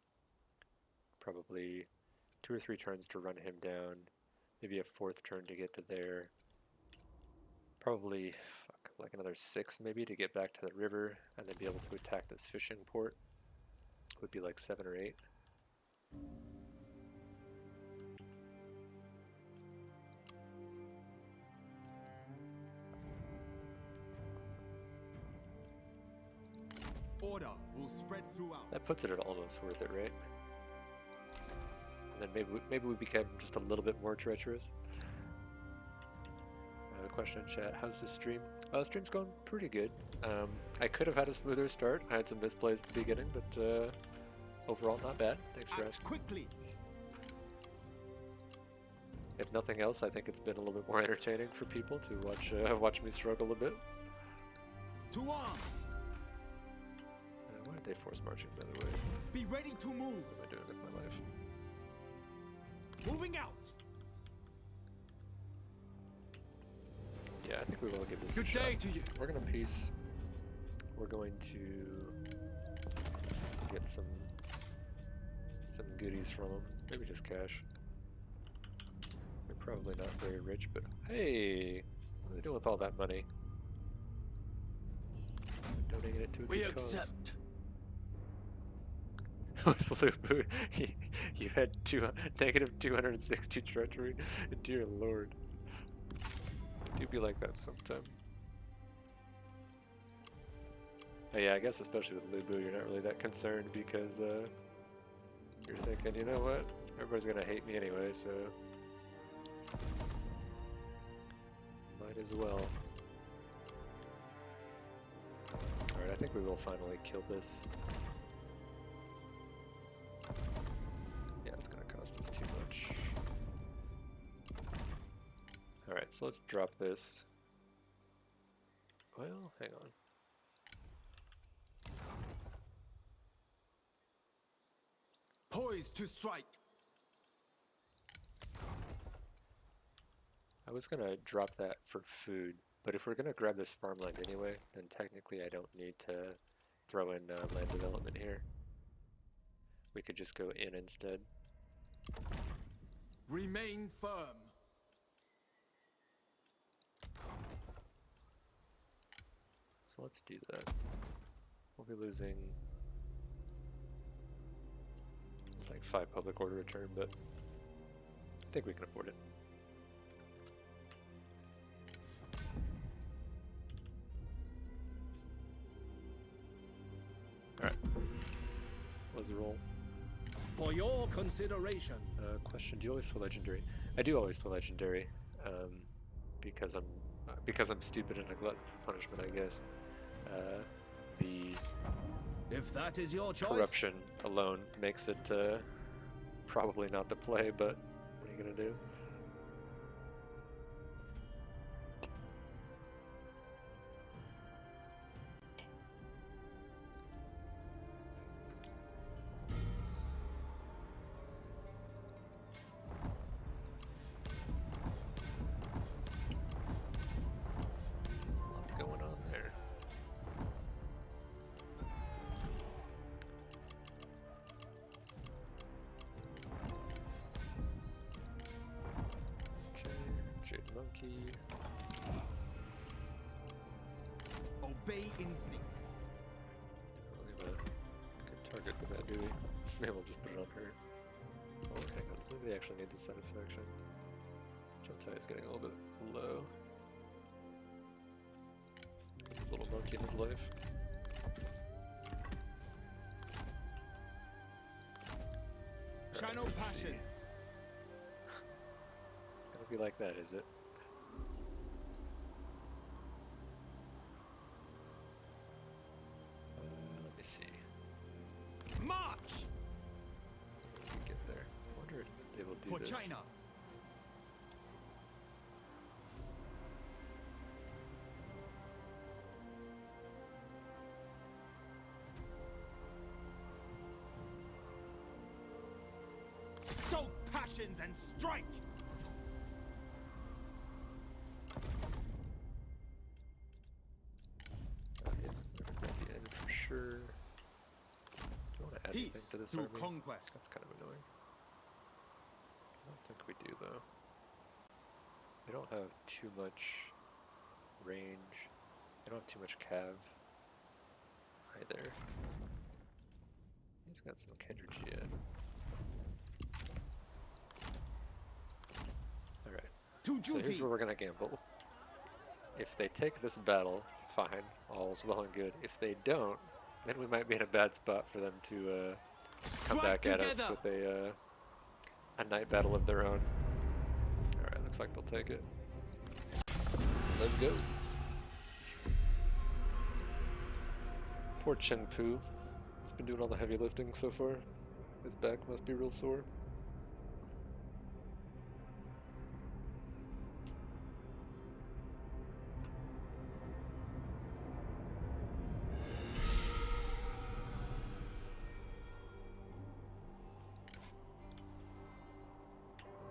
probably 2 or 3 turns to run him down, maybe a 4th turn to get to there, probably like another 6 maybe to get back to the river, and then be able to attack this fishing port. Would be like 7 or 8. Order will spread throughout. That puts it at almost worth it, right? And then maybe we become just a little bit more treacherous. Question in chat: how's the stream? The stream's going pretty good. I could have had a smoother start. I had some misplays at the beginning, but overall not bad. Thanks for asking. Quickly. If nothing else, I think it's been a little bit more entertaining for people to watch me struggle a bit. To arms. Why did they force marching, by the way? Be ready to move. What am I doing with my life? Moving out. Yeah, I think we will give this a Good shot. day to you. We're gonna peace. We're going to get some goodies from them. Maybe just cash. They're probably not very rich, but hey, what are they doing with all that money? They're donating it to a good cause. With Lubu, you had negative 260 treachery. Dear Lord. Do be like that sometime. Oh yeah, I guess especially with Lubu, you're not really that concerned because you're thinking, you know what? Everybody's gonna hate me anyway, so might as well. Alright, I think we will finally kill this. Yeah, it's gonna cost us too much. Alright, so let's drop this. Well, hang on. Poised to strike. I was gonna drop that for food, but if we're gonna grab this farmland anyway, then technically I don't need to throw in land development here. We could just go in instead. Remain firm. So let's do that. We'll be losing like 5 public order return, but I think we can afford it. Alright. Let's roll. For your consideration. Question: do you always play legendary? I do always play legendary, because I'm stupid and a glutton for punishment, I guess. The If that is your choice. corruption alone makes it probably not the play, but what are you gonna do? A lot going on there. Okay, Jade Monkey. Obey instinct. Don't really have a good target with that, do we? Maybe we'll just put it on her. Oh, hang on, does anybody actually need the satisfaction? Juntai is getting a little bit low. Get this little monkey in his life. Channel let's see. passions. It's gonna be like that, is it? me see. March! Get there. I wonder if they will do For this. China. Stoke passions and strike! Yeah, for sure. Do you want to add anything Peace to this through army? conquest. That's kind of annoying. I don't think we do though. We don't have too much range. I don't have too much cav either. He's got some Kendrick. Alright. To So here's duty! where we're gonna gamble. If they take this battle, fine, all's well and good. If they don't, then we might be in a bad spot for them to come Strike back at us together! with a night battle of their own. Alright, looks like they'll take it. Let's go. Poor Chen Pu. He's been doing all the heavy lifting so far. His back must be real sore.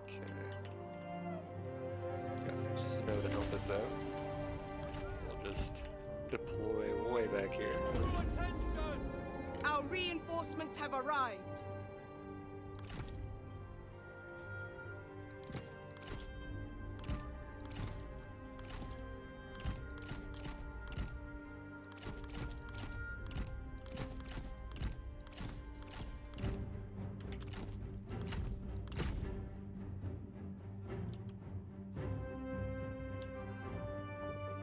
Okay. So we've got some snow to help us out. We'll just deploy way back here. Our reinforcements have arrived.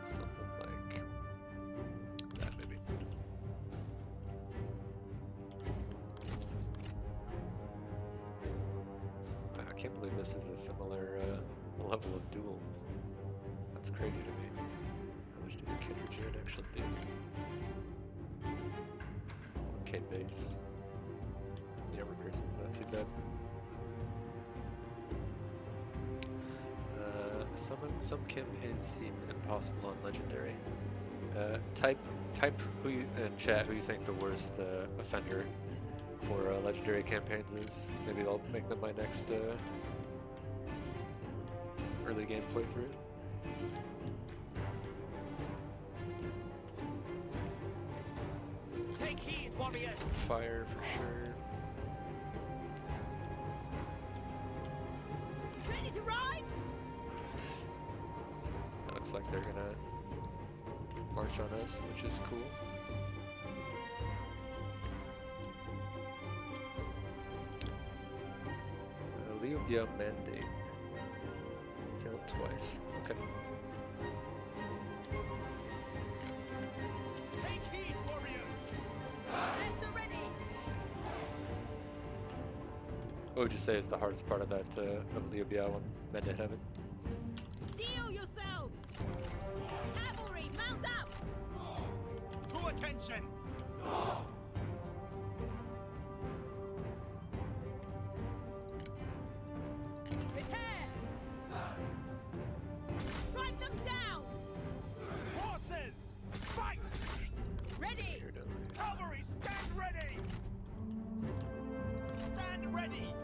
Something like that, maybe. Wow, I can't believe this is a similar level of duel. That's crazy to me. How much do the Kindred Jared actually do? Okay, base. The armor person's not too bad. Some campaigns seem impossible on legendary. Type who you, in chat who you think the worst offender for legendary campaigns is. Maybe I'll make them my next early game playthrough. Take heed, warriors! Fire for sure. Ready to ride? It looks like they're gonna march on us, which is cool. Liubia Mandate. Failed twice. Okay. Take heed, warriors! At the ready! What would you say is the hardest part of that of Liubia one? Mandate Heaven? Steel yourselves! Cavalry, mount up! To attention! Prepare! Strike them down! Horses! Fight! Ready! Here, don't we? Cavalry, stand ready! Stand ready!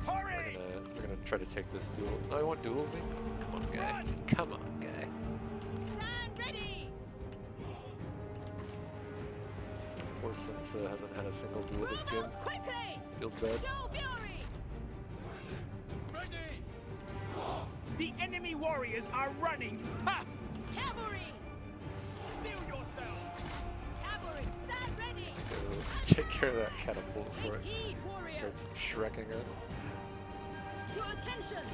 Hurry! We're gonna try to take this duel. No, I want duel me? Come on, guy. Come on, guy. Stand ready! Poor Sensa hasn't had a single duel this Move game. out quickly! Feels bad. Show fury! Ready! The enemy warriors are running! Ha! Cavalry! Steel yourselves! Cavalry, stand ready! Go take care of that catapult before Take it heed, warriors! starts shrekking us. To attention!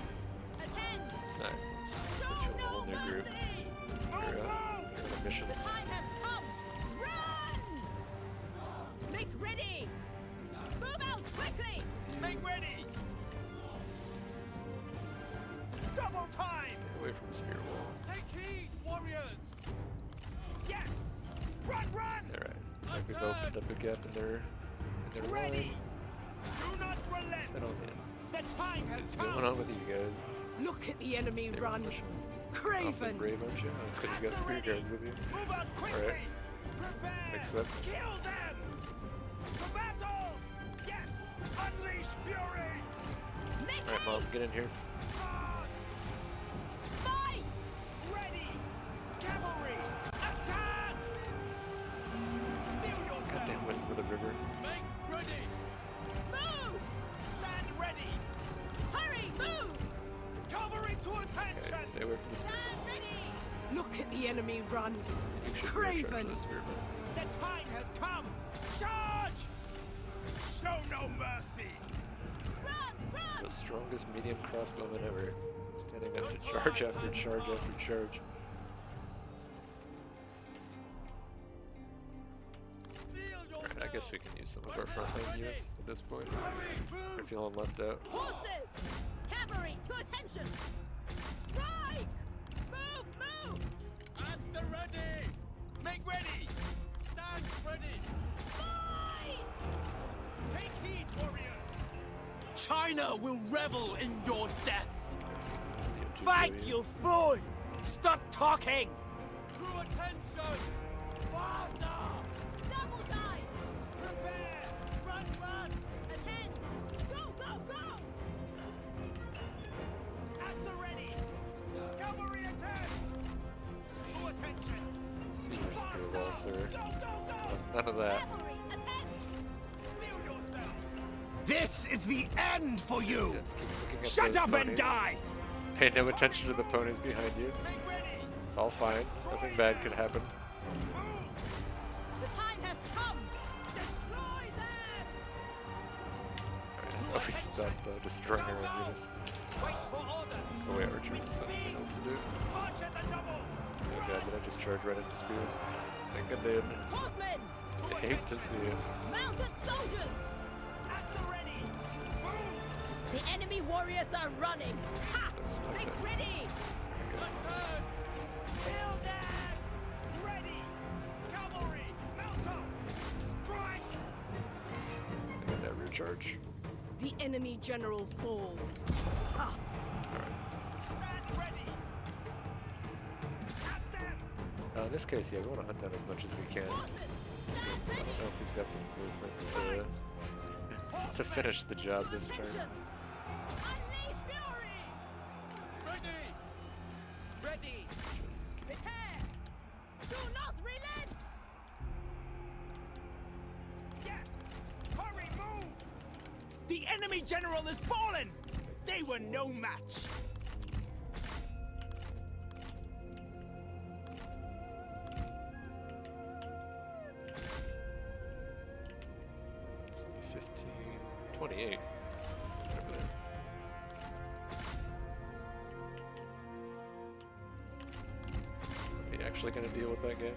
Attend! Alright, let's Show put you in a no whole new group. mercy! You're on a mission. The time has come! Run! Make ready! Move out quickly! Make ready! Double time! Stay away from the spear wall. Take heed, warriors! Yes! Run! Alright, looks like we've opened up a gap in their line. Ready! Do not relent! Settle in. The time has What's come! going on with you guys? Look at the enemy Saber run. militia. Awfully Craven! brave, aren't you? That's because you got spear guards with you. Move out quickly! Alright. Prepare! Makes sense. Kill them! To battle! Yes! Unleash fury! Make Alright, Mom, haste! get in here. Fight! Ready! Cavalry! Attack! Steel yourself! Goddamn west of the river. Make ready! Move! Stand ready! Hurry, move! Cavalry to Okay, attention! stay away from the spear. Stand ready! Look at the enemy run. You should be in charge Craven! of the spearmen. The time has come! Charge! Show no mercy! Run! The strongest medium crossbowman ever. Standing up to charge after charge after charge. Alright, I guess we can use some of our frontline units at this point. We're feeling left out. Horses! Cavalry, to attention! Strike! Move! At the ready! Make ready! Stand ready! Fight! Take heed, warriors! China will revel in your death! The Fight, infantry. you fool! Stop talking! True attention! Faster! Double time! Prepare! Run! Ahead! Go! At the ready! Cavalry attack! True attention! See your spear wall, sir. Go! None of that. Cavalry, attack! Steel yourself! This is the end for you! Yes, keep looking at Shut those up and ponies. die! Pay no attention to the ponies behind you. Make ready! It's all fine. Nothing bad could happen. The time has come! Destroy them! Alright, always stop destroying our own units. Wait for order! Oh wait, archers, that's something else to do. March at the double! Oh god, did I just charge right into spears? I think I did. Horsemen! I hate to see it. Mounted soldiers! At the ready! Move! The enemy warriors are running! Ha! That's not Make bad. ready! Return! Kill them! Ready! Cavalry! Mount up! Strike! I got that rear charge. The enemy general falls. Ha! Alright. Stand ready! At them! In this case, yeah, we want to hunt down as much as we can. Horses! Since I don't know if we've got the movement to finish the job this turn. Attention! Unleash fury! Ready! Ready! Prepare! Do not relent! Yes! Hurry, move! The enemy general is fallen! They were no match! Let's see, 15, 28. Whatever that. Are you actually gonna deal with that guy?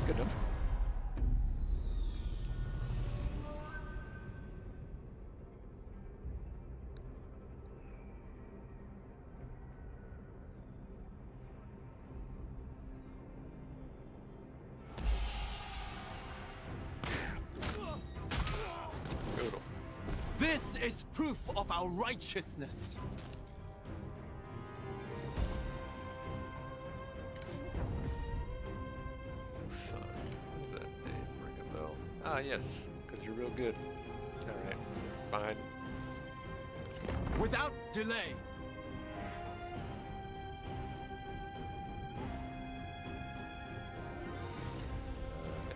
Good enough. Brutal. This is proof of our righteousness. Fun. What is that name? Ring a bell. Ah, yes, because you're real good. Alright, fine. Without delay.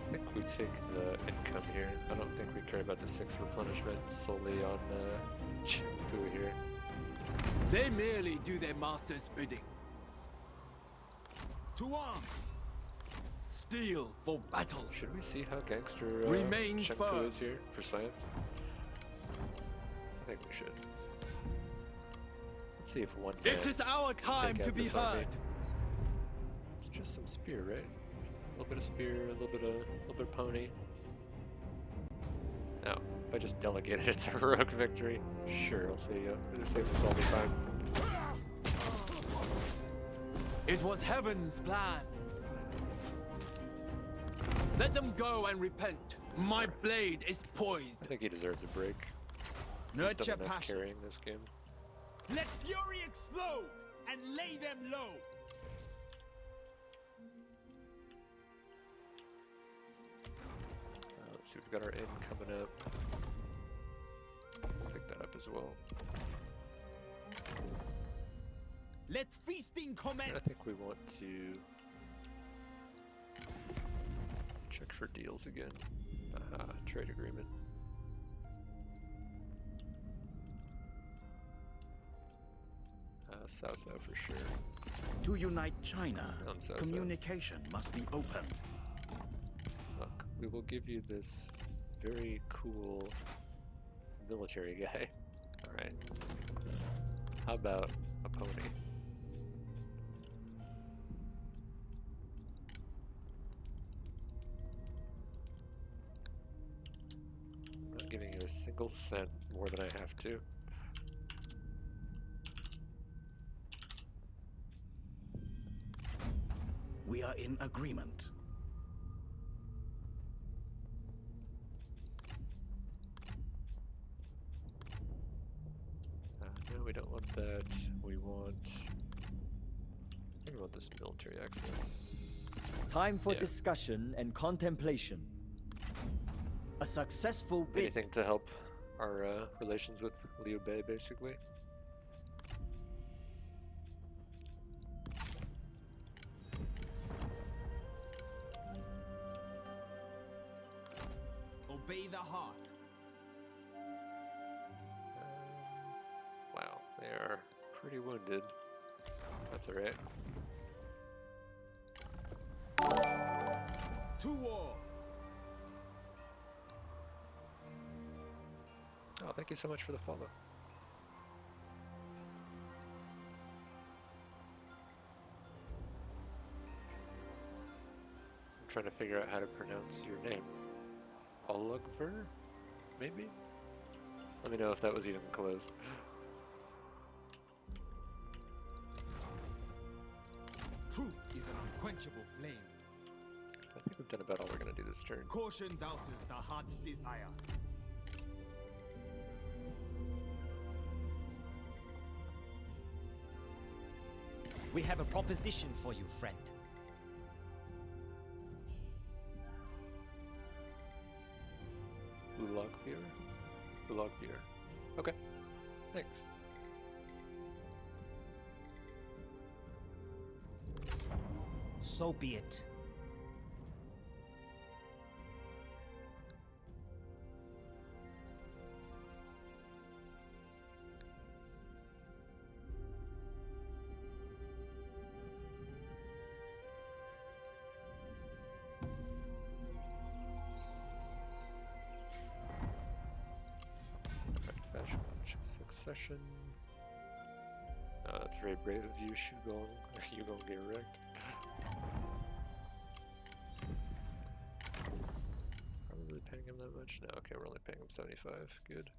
I think we take the income here. I don't think we care about the 6 replenishment solely on Chengpu here. They merely do their master's bidding. To arms! Steel for battle! Should we see how gangster Remain Chengpu firm. is here for science? I think we should. Let's see if one day It is our time take to out be this army. heard! It's just some spear, right? little bit of spear, a little bit of pony. Now, if I just delegated it's a heroic victory, sure, I'll save this all the time. It was heaven's plan. Let them go and repent. My blade is I poised. think he deserves a break. He's Nurture done enough passion. carrying this game. Let fury explode and lay them low. Let's see, we've got our inn coming up. Pick that up as well. Let feasting commence. And I think we want to check for deals again. Trade agreement. South for sure. To unite China, On South. communication must be open. Look, we will give you this very cool military guy. Alright. How about a pony? I'm not giving you a single cent more than I have to. We are in agreement. No, we don't want that. We want this military access. Time for Yeah. discussion and contemplation. A successful bid. Anything to help our relations with Liu Bei, basically. Obey the heart. Wow, they are pretty wounded. That's alright. To war. Oh, thank you so much for the follow. I'm trying to figure out how to pronounce your name. Olugver? Maybe? Let me know if that was even close. Truth is an unquenchable flame. I think we've done about all we're gonna do this turn. Caution douses the heart's desire. We have a proposition for you, friend. Ulogbeer? Okay. Thanks. So be it. Fashion succession. That's very brave of you, Shugong. You gonna get wrecked. Are we really paying him that much? No, okay, we're only paying him 75. Good.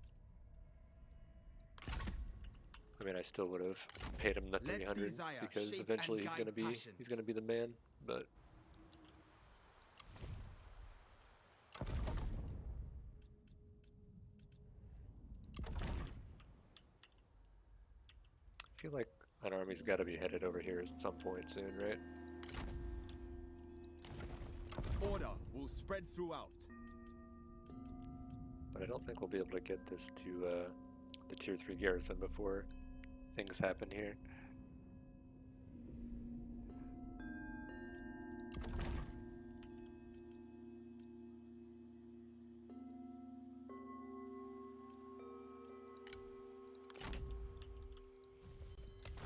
I mean, I still would have paid him the 300 desire because shape eventually and he's gonna guide be passion. the man. But I feel like an army's got to be headed over here at some point soon, right? Order will spread throughout. But I don't think we'll be able to get this to the tier 3 garrison before things happen here.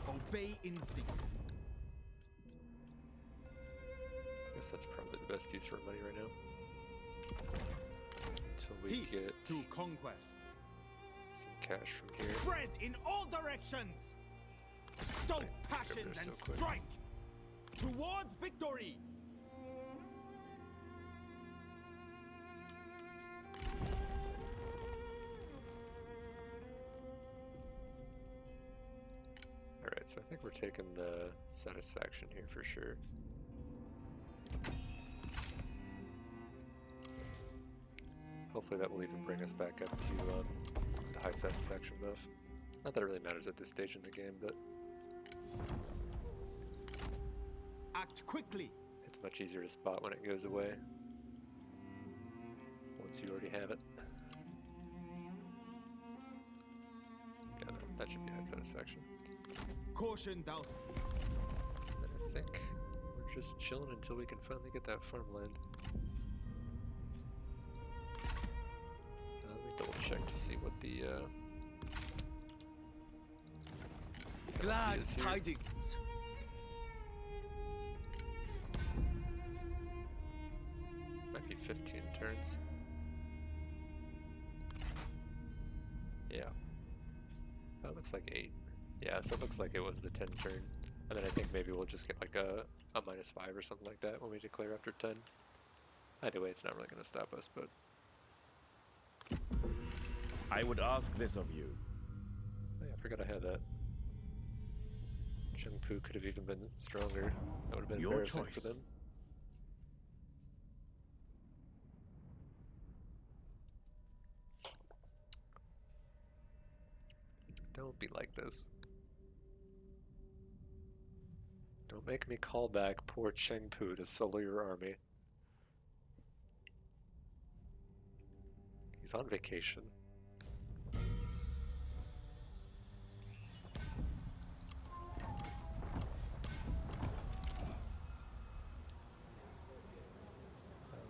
Obey instinct. I guess that's probably the best use for money right now. Until we Peace get through conquest. some cash from here. Spread in all directions. Stoke Right, passions there and so quick. strike. Towards victory. Alright, so I think we're taking the satisfaction here for sure. Hopefully that will even bring us back up to the high satisfaction buff. Not that it really matters at this stage in the game, but Act quickly. it's much easier to spot when it goes away. Once you already have it. Yeah, that should be high satisfaction. Caution, thou. And I think we're just chilling until we can finally get that farmland. Let me double check to see what the Glad is here. tidings. Might be 15 turns. Yeah. Oh, it looks like 8. Yeah, so it looks like it was the 10 turn. And then I think maybe we'll just get like a -5 or something like that when we declare after 10. Either way, it's not really going to stop us, but... I would ask this of you. Oh yeah, I forgot I had that. Chengpu could have even been stronger. That would have been Your embarrassing choice. for them. Don't be like this. Don't make me call back poor Chengpu to solo your army. He's on vacation.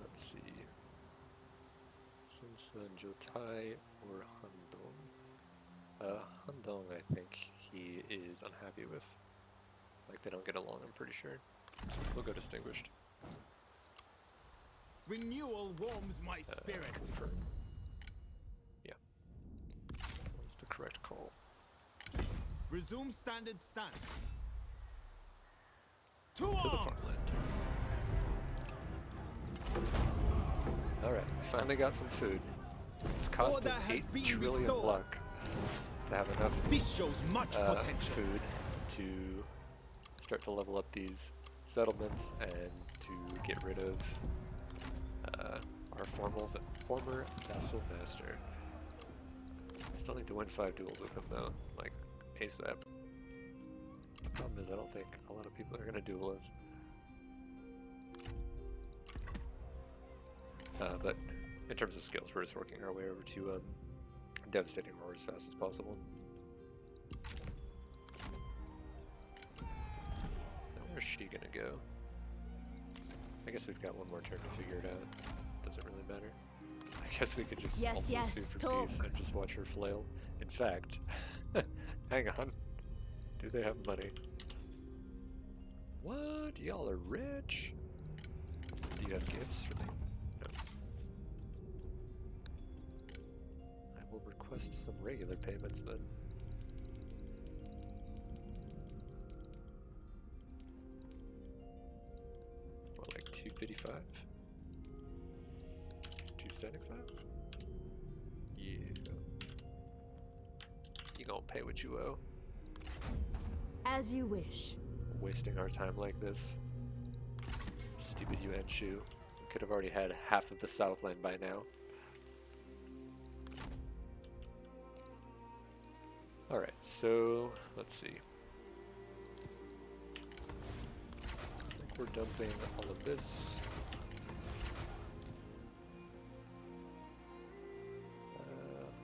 Let's see. Sinsun, Jotai, or Handong? Handong, I think he is unhappy with. Like, they don't get along, I'm pretty sure. So we'll go Distinguished. Renewal warms my spirit. Confirm. Yeah. That's the correct call. Resume standard stance. To To the arms. farmland. Alright, we finally got some food. It's cost Order us has 8 been trillion restored. luck to have enough This shows much potential. food to start to level up these settlements and to get rid of our former vassal master. I still need to win 5 duels with him though, like ASAP. The problem is I don't think a lot of people are gonna duel us. But in terms of skills, we're just working our way over to devastating roar as fast as possible. Now where's she gonna go? I guess we've got one more turn to figure it out. Doesn't really matter. I guess we could just Yes, also yes, sue for talk. peace and just watch her flail. In fact, hang on. Do they have money? What? Y'all are rich? Do you have gifts for me? No. I will request some regular payments then. What, like 255? 275? Yeah. You gonna pay what you owe? As you wish. Wasting our time like this. Stupid Yuan Shu. We could have already had half of the Southland by now. Alright, so let's see. I think we're dumping all of this.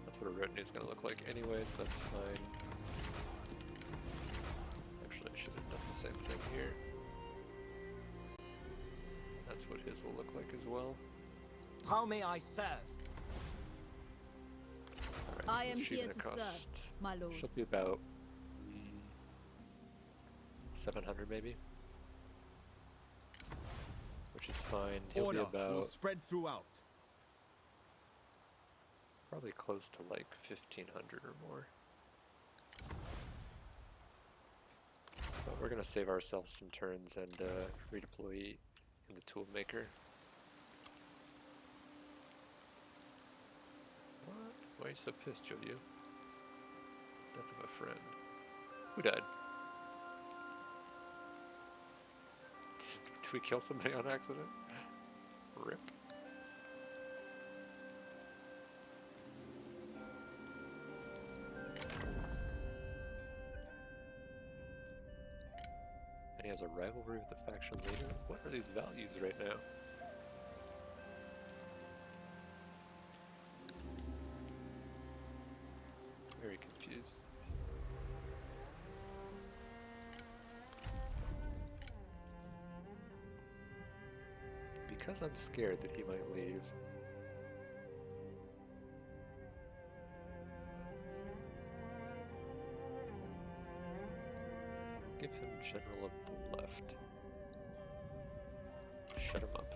That's what a retinue is going to look like anyway, so that's fine. Actually, I should have done the same thing here. That's what his will look like as well. How may I serve? Alright, I so am what's she here gonna to cost? serve, my lord. She'll be about 700 maybe, which is fine. He'll Order be will about spread throughout. probably close to like 1500 or more. But we're gonna save ourselves some turns and redeploy in the tool maker. What? Why are you so pissed, Joyu? Death of a friend. Who died? Did we kill somebody on accident? Rip. And he has a rivalry with the faction leader? What are these values right now? Very confused. Because I'm scared that he might leave. Give him General of the Left. Shut him up.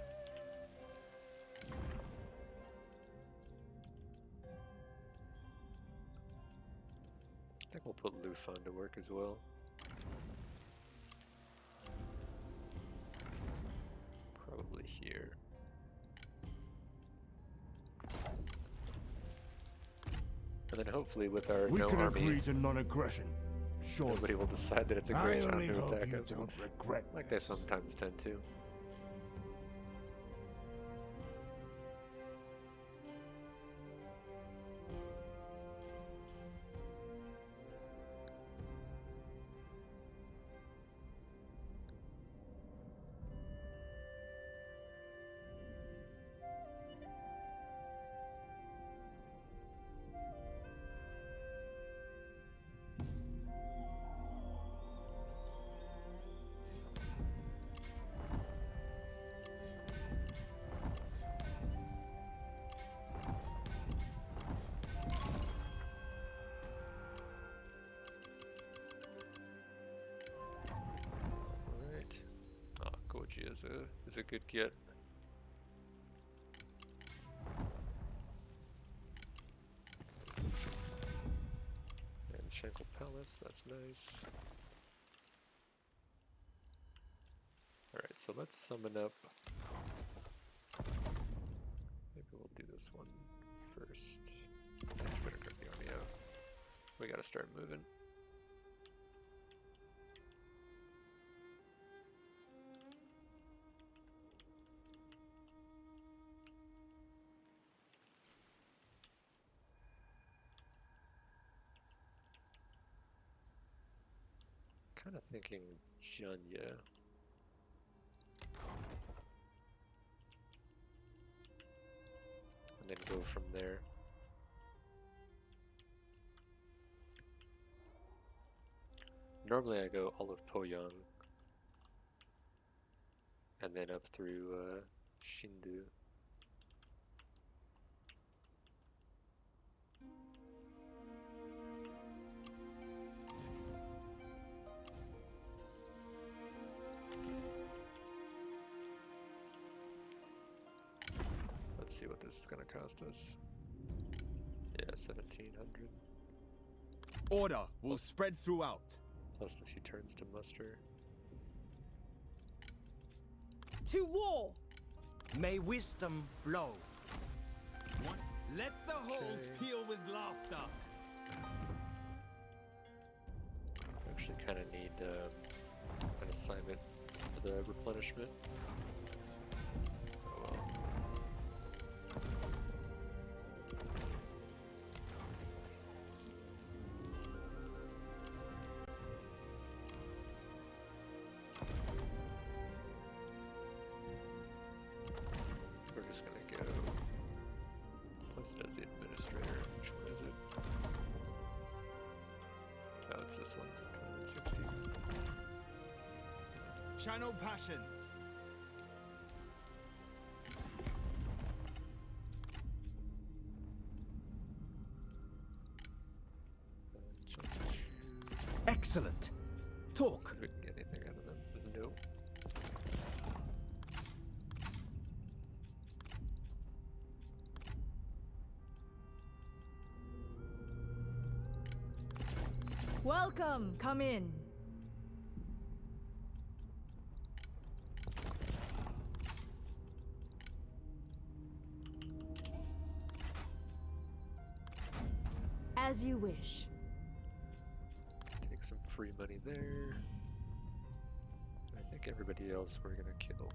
I think we'll put Lufan to work as well. Probably here. And then hopefully with our We no can army, agree to non-aggression. Sure. nobody will decide that it's a I great time only to hope attack you us. don't regret Like they this. sometimes tend to. Alright. Ah, Goji is a good get. And Shankle Palace, that's nice. Alright, so let's summon up. Maybe we'll do this one first. We gotta start moving. Kind of thinking Janya. And then go from there. Normally I go all of Poyang. And then up through Shindu. Let's see what this is gonna cost us. Yeah, 1700. Order will spread throughout. Plus a few turns to muster. To war! May wisdom flow. Let the holes peal with laughter. I actually kind of need an assignment for the replenishment. Oh well. We're just gonna go posted as the administrator. Which one is it? Oh, it's this one. 160. Channel passions. Excellent. Talk. See if we can get anything out of them. There's no. Welcome! Come in. As you wish. Take some free money there. I think everybody else we're gonna kill.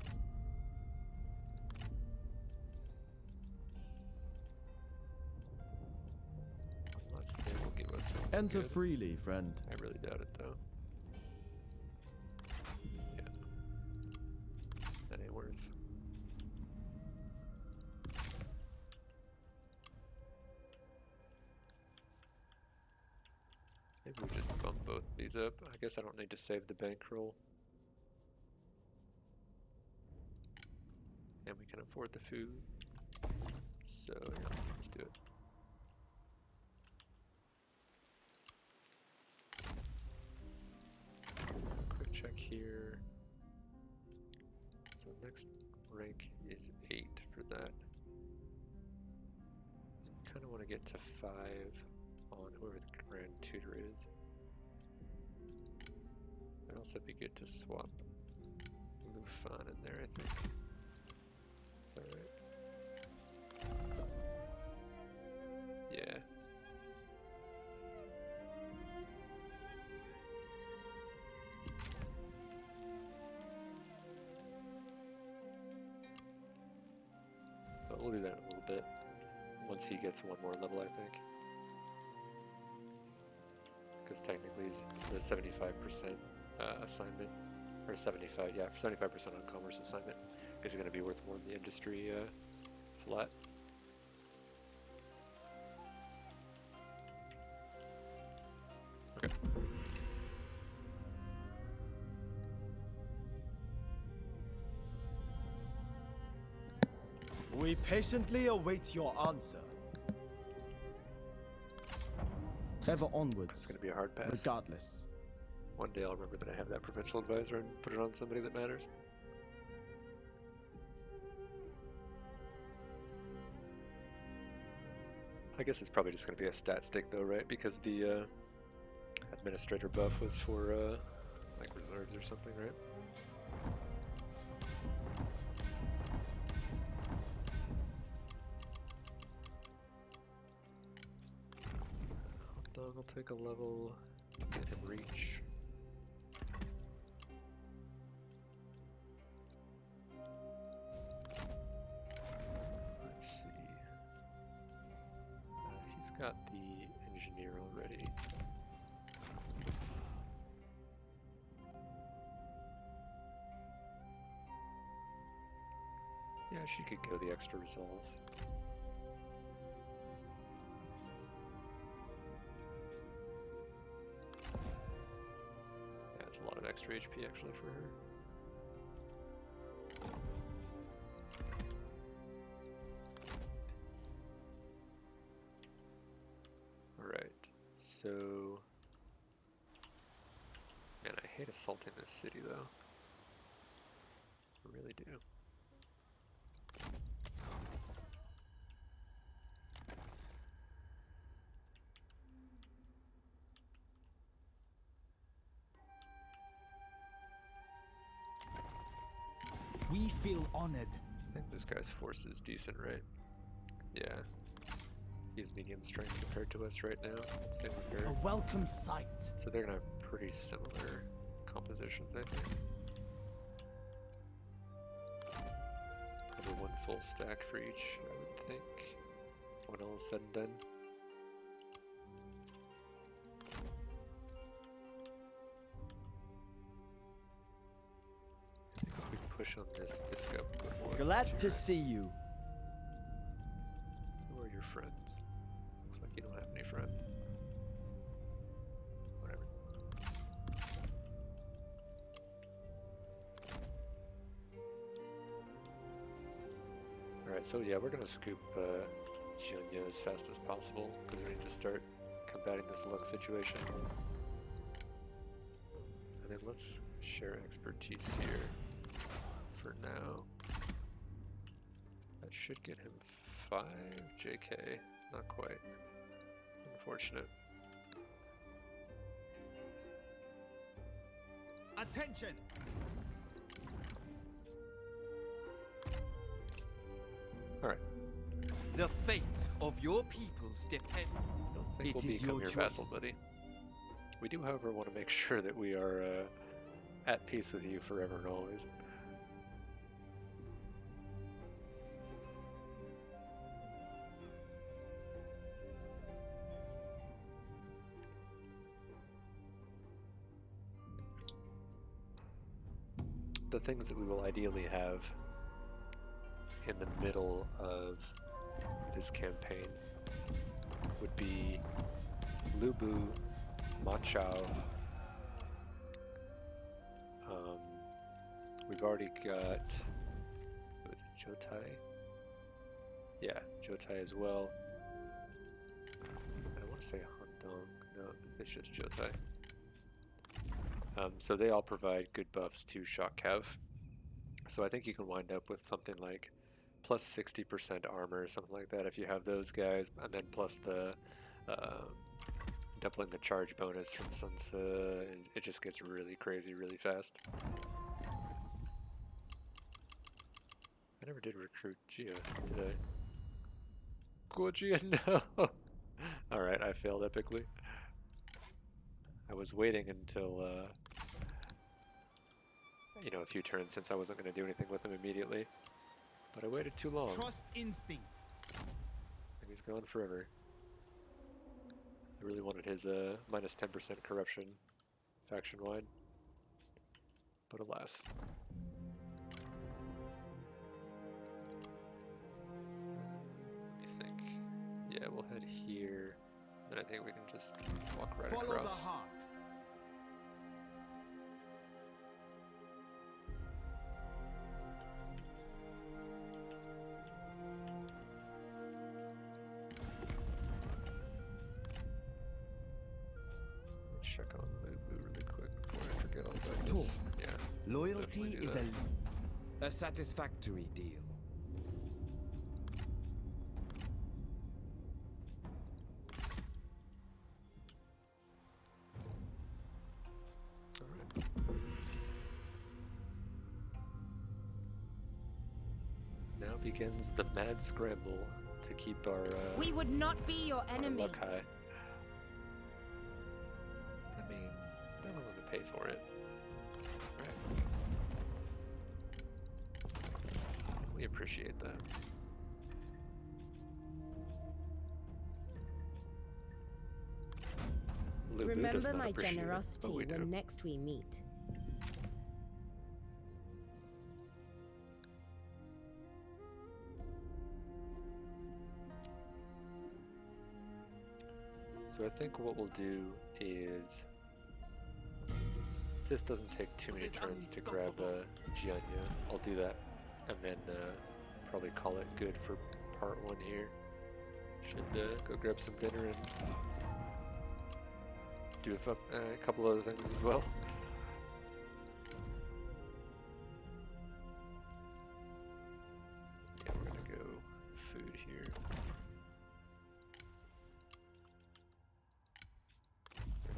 Unless they will give us something Enter good. freely, friend. I really doubt it though. Yeah. That ain't worth. Maybe we just bump both these up. I guess I don't need to save the bankroll. And we can afford the food. So yeah, let's do it. Quick check here. So next rank is 8 for that. So we kind of want to get to 5 on whoever the Grand Tutor is. It'd also be good to swap Lufan in there, I think. Is that right? Yeah. But we'll do that in a little bit. Once he gets one more level, I think. Because technically he's the 75% assignment, or 75, yeah, 75% on commerce assignment is going to be worth more than the industry flat. Okay. We patiently await your answer. Ever onwards. It's going to be a hard pass. Regardless. One day I'll remember that I have that provincial advisor and put it on somebody that matters. I guess it's probably just going to be a stat stick though, right? Because the administrator buff was for like reserves or something, right? Hot dog will take a level, get him reach. Let's see. He's got the engineer already. Yeah, she could go the extra resolve. Yeah, it's a lot of extra HP actually for her. Alright, so... Man, I hate assaulting this city though. I really do. We feel honored. I think this guy's force is decent, right? Yeah. He's medium strength compared to us right now. Same with her. A welcome sight. So they're gonna have pretty similar compositions, I think. Probably one full stack for each, I would think. When all is said and done. I think if we push on this disco. Glad to see you. Who are your friends? Looks like you don't have any friends. Whatever. Alright, so yeah, we're gonna scoop Junya as fast as possible because we need to start combating this luck situation. And then let's share expertise here for now. That should get him 5 JK. Not quite. Unfortunate. Attention! Alright. The fate of your peoples depend. I don't think It we'll is become your your choice. vassal, buddy. We do, however, want to make sure that we are at peace with you forever and always. The things that we will ideally have in the middle of this campaign would be Lu Bu, Ma Chao. We've already got, what was it, Jotai? Yeah, Jotai as well. I don't want to say Handong, no, it's just Jotai. So they all provide good buffs to Shock Cav. So I think you can wind up with something like plus 60% armor or something like that if you have those guys, and then plus the doubling the charge bonus from Sun Tzu, and it just gets really crazy really fast. I never did recruit Gia, did I? Go Gia, no! Alright, I failed epically. I was waiting until, you know, a few turns since I wasn't going to do anything with him immediately. But I waited too long. Trust instinct. And he's gone forever. I really wanted his minus 10% corruption faction-wide. But alas. I think, yeah, we'll head here. Then I think we can just walk right Follow across. the heart. Check on Lu Bu really quick before I forget all about this. Yeah. Loyalty definitely do is that. a satisfactory deal. Alright. Now begins the mad scramble to keep our We would not be your our enemy. luck high. I mean, they're willing to pay for it. Right. We appreciate that. Lu Bu does Remember not my appreciate it, but generosity we do. when next we meet. So I think what we'll do is, if this doesn't take too many turns to grab Jianya, I'll do that, and then probably call it good for part 1 here. Should go grab some dinner and do a couple other things as well. Yeah, we're gonna go food here.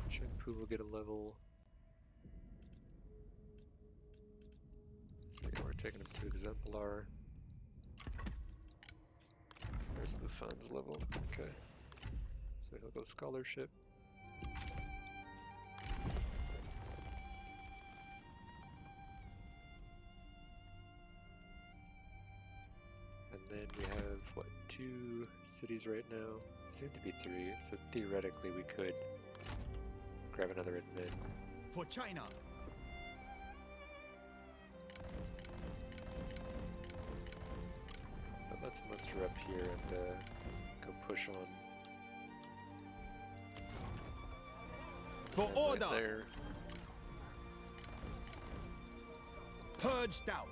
Shenpu will get a level. So yeah, we're taking him to Exemplar. There's Lufan's level. Okay. So he'll go Scholarship. And then we have, what, 2 cities right now? Soon to be 3, so theoretically we could grab another admin. For China. But let's muster up here and go push on. For And order. right there. Purged out.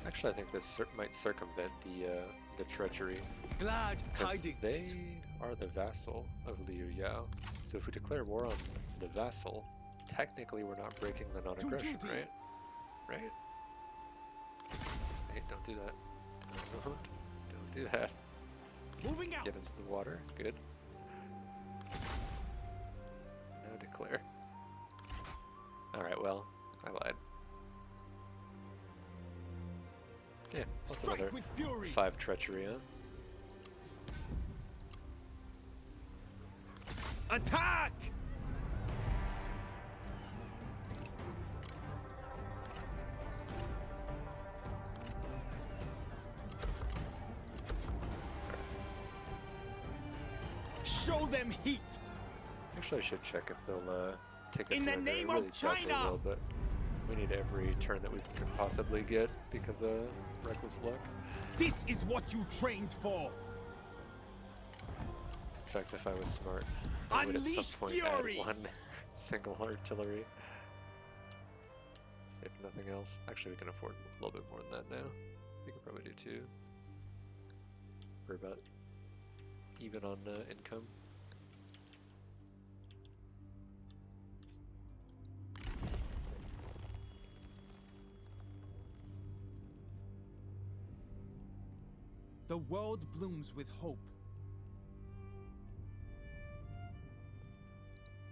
Actually, I think this might circumvent the treachery. Glad 'Cause tidings. they are the vassal of Liu Yao. So if we declare war on the vassal, technically we're not breaking the non-aggression, duty. right? Right? Hey, don't do that. Don't do that. Moving out. Get into the water. Good. Now declare. Alright, well, I lied. Yeah, what's Strike another with fury. 5 treachery, huh? Attack! Show them heat! Actually, I should check if they'll take us In the surrender. name I of really doubt they China! will, but we need every turn that we can possibly get because of reckless luck. This is what you trained for! In fact, if I was smart, I would at Unleash some point fury! add one single artillery. If nothing else. Actually, we can afford a little bit more than that now. We can probably do 2. We're about even on income. The world blooms with hope.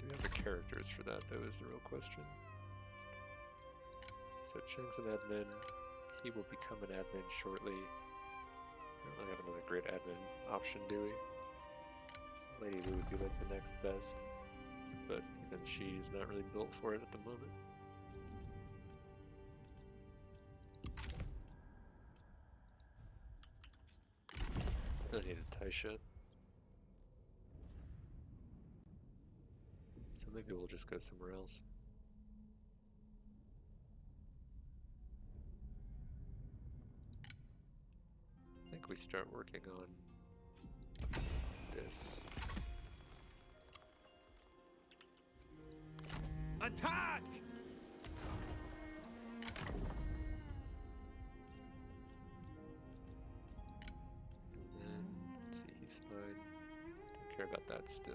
Do we have the characters for that, though, is the real question. So Cheng's an admin. He will become an admin shortly. We don't really have another great admin option, do we? Lady Lu would be like the next best, but even she's not really built for it at the moment. I need a Taisha. So maybe we'll just go somewhere else. I think we start working on this. Attack! And then, let's see, he's fine. Don't care about that still.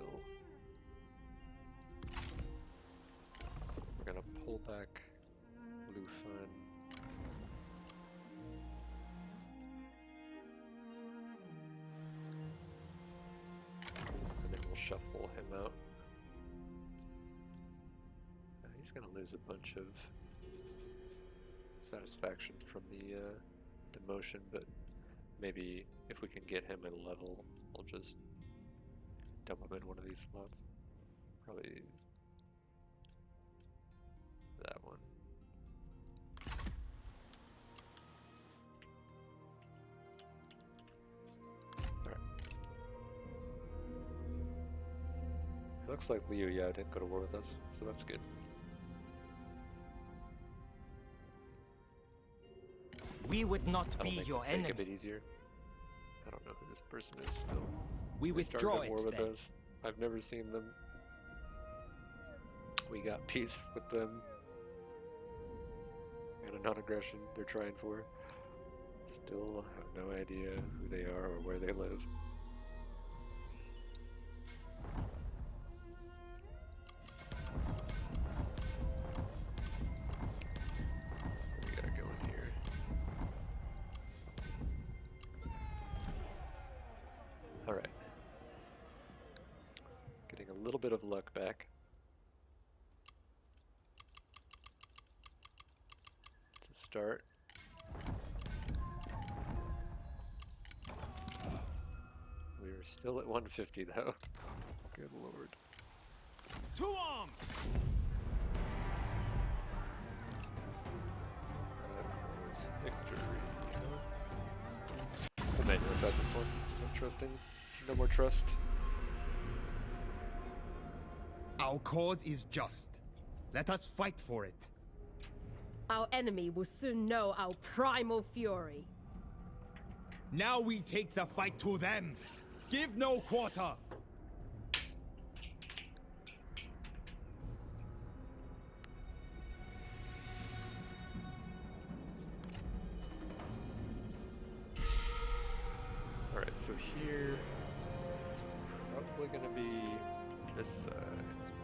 We're gonna pull back Lufan. And then we'll shuffle him out. He's gonna lose a bunch of satisfaction from the demotion, but maybe if we can get him at a level, we'll just dump him in one of these slots. Probably that one. Alright. It looks like Liu Yao didn't go to war with us, so that's good. We would not That'll be make your the take enemy. a bit easier. I don't know who this person is still. We They started withdraw at war it with then. us. I've never seen them. We got peace with them. And a non-aggression they're trying for. Still have no idea who they are or where they live. We gotta go in here. Alright. Getting a little bit of luck back. It's a start. We are still at 150 though. Good lord. To arms! Close victory. The manual about this one. No trusting. No more trust. Our cause is just. Let us fight for it. Our enemy will soon know our primal fury. Now we take the fight to them. Give no quarter. Alright, so here it's probably gonna be this side.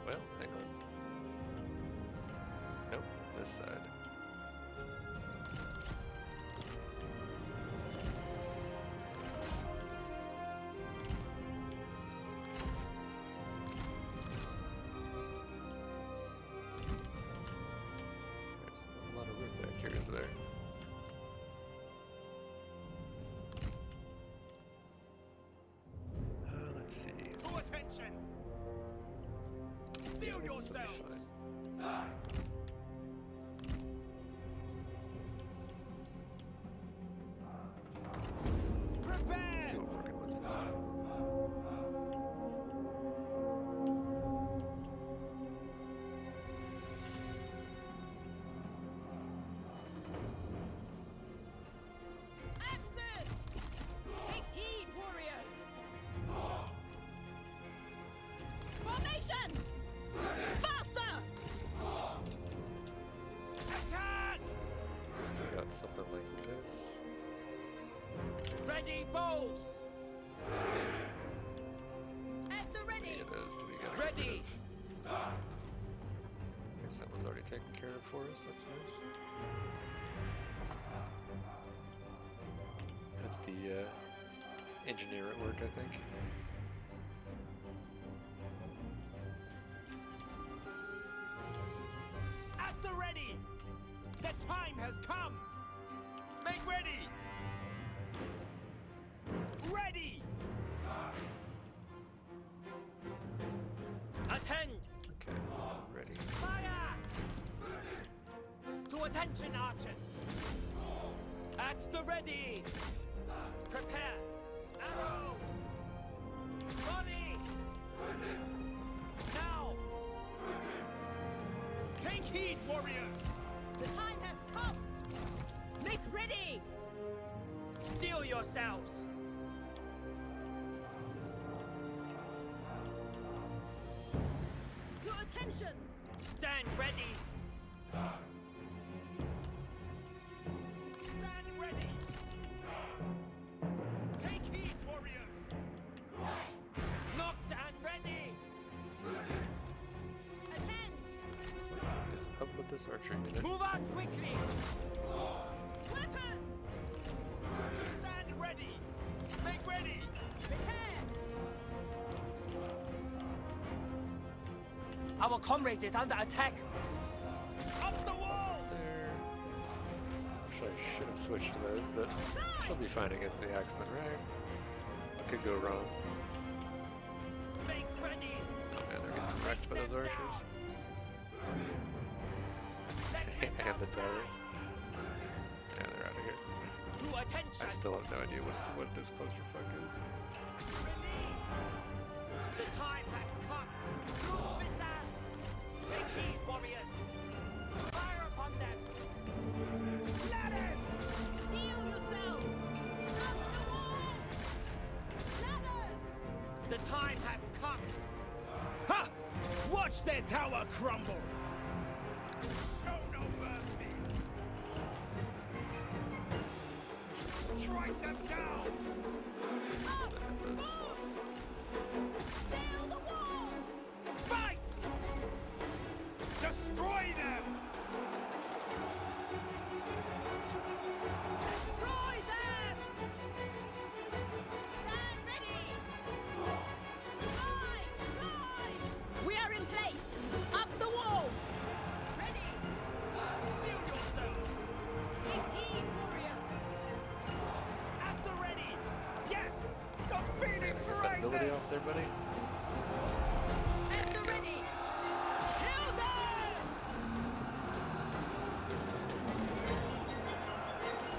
Well, hang on. Nope, this side. There's not a lot of room back here, is there? Let's see. Full attention! Steel This will be yourselves! fine. Prepare! Let's see what we're working with. want something like this. Ready, bows! At the How ready! many of those do we gotta get Ready. rid of? I guess that one's already taken care of for us. That's nice. That's the engineer at work, I think. At the ready! The time has come! Make ready! Ready! Attend! Okay, ready. Fire! To attention, archers! At the ready! Prepare! Arrows! Body! Now! Take heed, warriors! The time has come! Make ready! Steel yourselves! To attention! Stand ready! Stand ready! Take heed, warriors! Locked and ready! Attend! Is up with this archer unit. Move out quickly! Weapons! Stand ready! Make ready! Prepare! Our comrade is under attack! Up the walls! There. Actually, I should have switched to those, but she'll be fine against the Axemen, right? What could go wrong? Make ready! Oh man, they're getting wrecked by those archers. And the towers. Yeah, they're out of here. To attention! I still have no idea what this clusterfuck is. Release! The time has come! Use missiles! Take heed, warriors! Fire upon them! Ladders! Steel yourselves! Up the walls! Ladders! The time has come! Ha! Watch their tower crumble! Show no mercy! Strike them down! Up! And this one. Scale the walls! Fight! Destroy them! Destroy them! Stand ready! Fly! Fly! We are in place! Up the walls! Ready! Steel yourselves! Take heed, warriors! At the ready! Yes! The Phoenix Got ability rises! off there, buddy? At the ready! Kill them!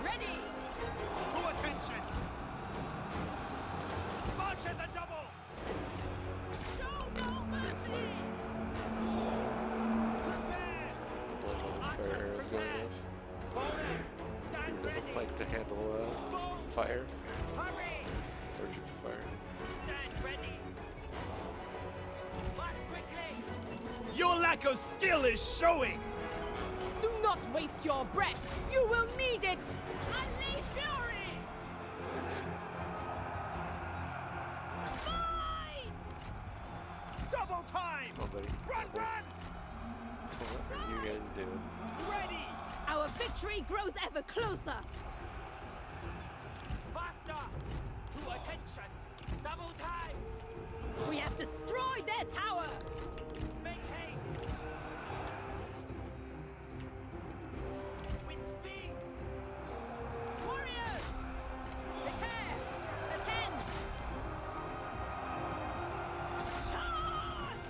Ready! To attention! March at the double! Show That no is mercy! seriously. Prepare! Blowing all these fire arrows going off. Bowman, stand There's a ready! plank to handle Bow! fire. Hurry! It's allergic to fire. Stand ready! March quickly! Your lack of skill is showing! Do not waste your breath! You will need it! Unleash fury! Fight! Double time! Come on, buddy. Run, run! What are you guys doing? Ready! Our victory grows ever closer! Faster! To attention! Double time! We have destroyed their tower! Make haste! With speed! Warriors! Prepare! Attend! Charge!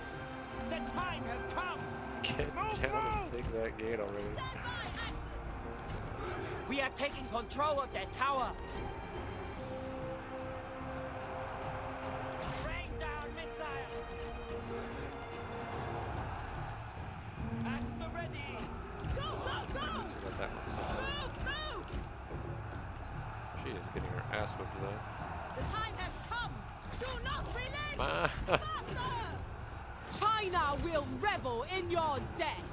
The time has come! Get Move, down and move! take that gate already. Stand by, Axis! We are taking control of their tower! Rain down missiles! At the ready! Go, go, go! Guess we got that one somehow. Move, move! She is getting her ass whipped though. The time has come! Do not relent! Ma. Faster! China will revel in your death!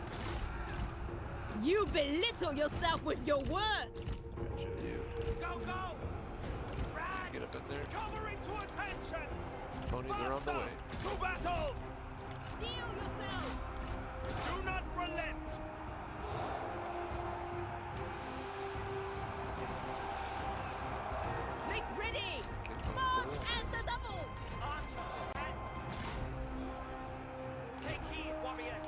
You belittle yourself with your words! Show you. Go, go! Run! Get up in there. Cavalry to attention! Ponies are on the way. To battle! Steel yourselves! Do not relent! Make ready! Get March on the and the double! Archers, men! Take heed, warriors!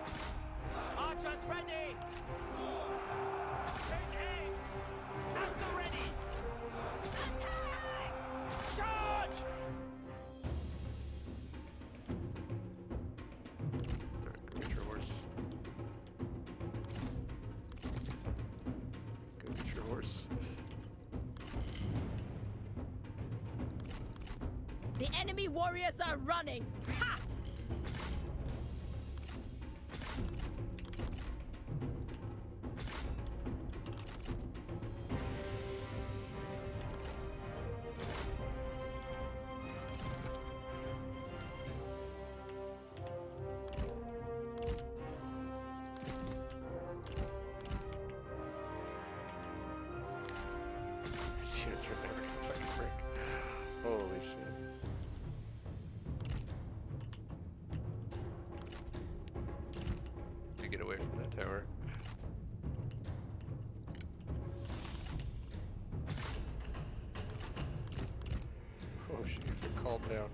Archers ready! Take aim! At the ready! Attack! Charge! Alright, go get your horse. Go get your horse. The enemy warriors are running! Ha! These units are never gonna fucking break. Holy shit. To get away from that tower. Oh, she needs to calm down.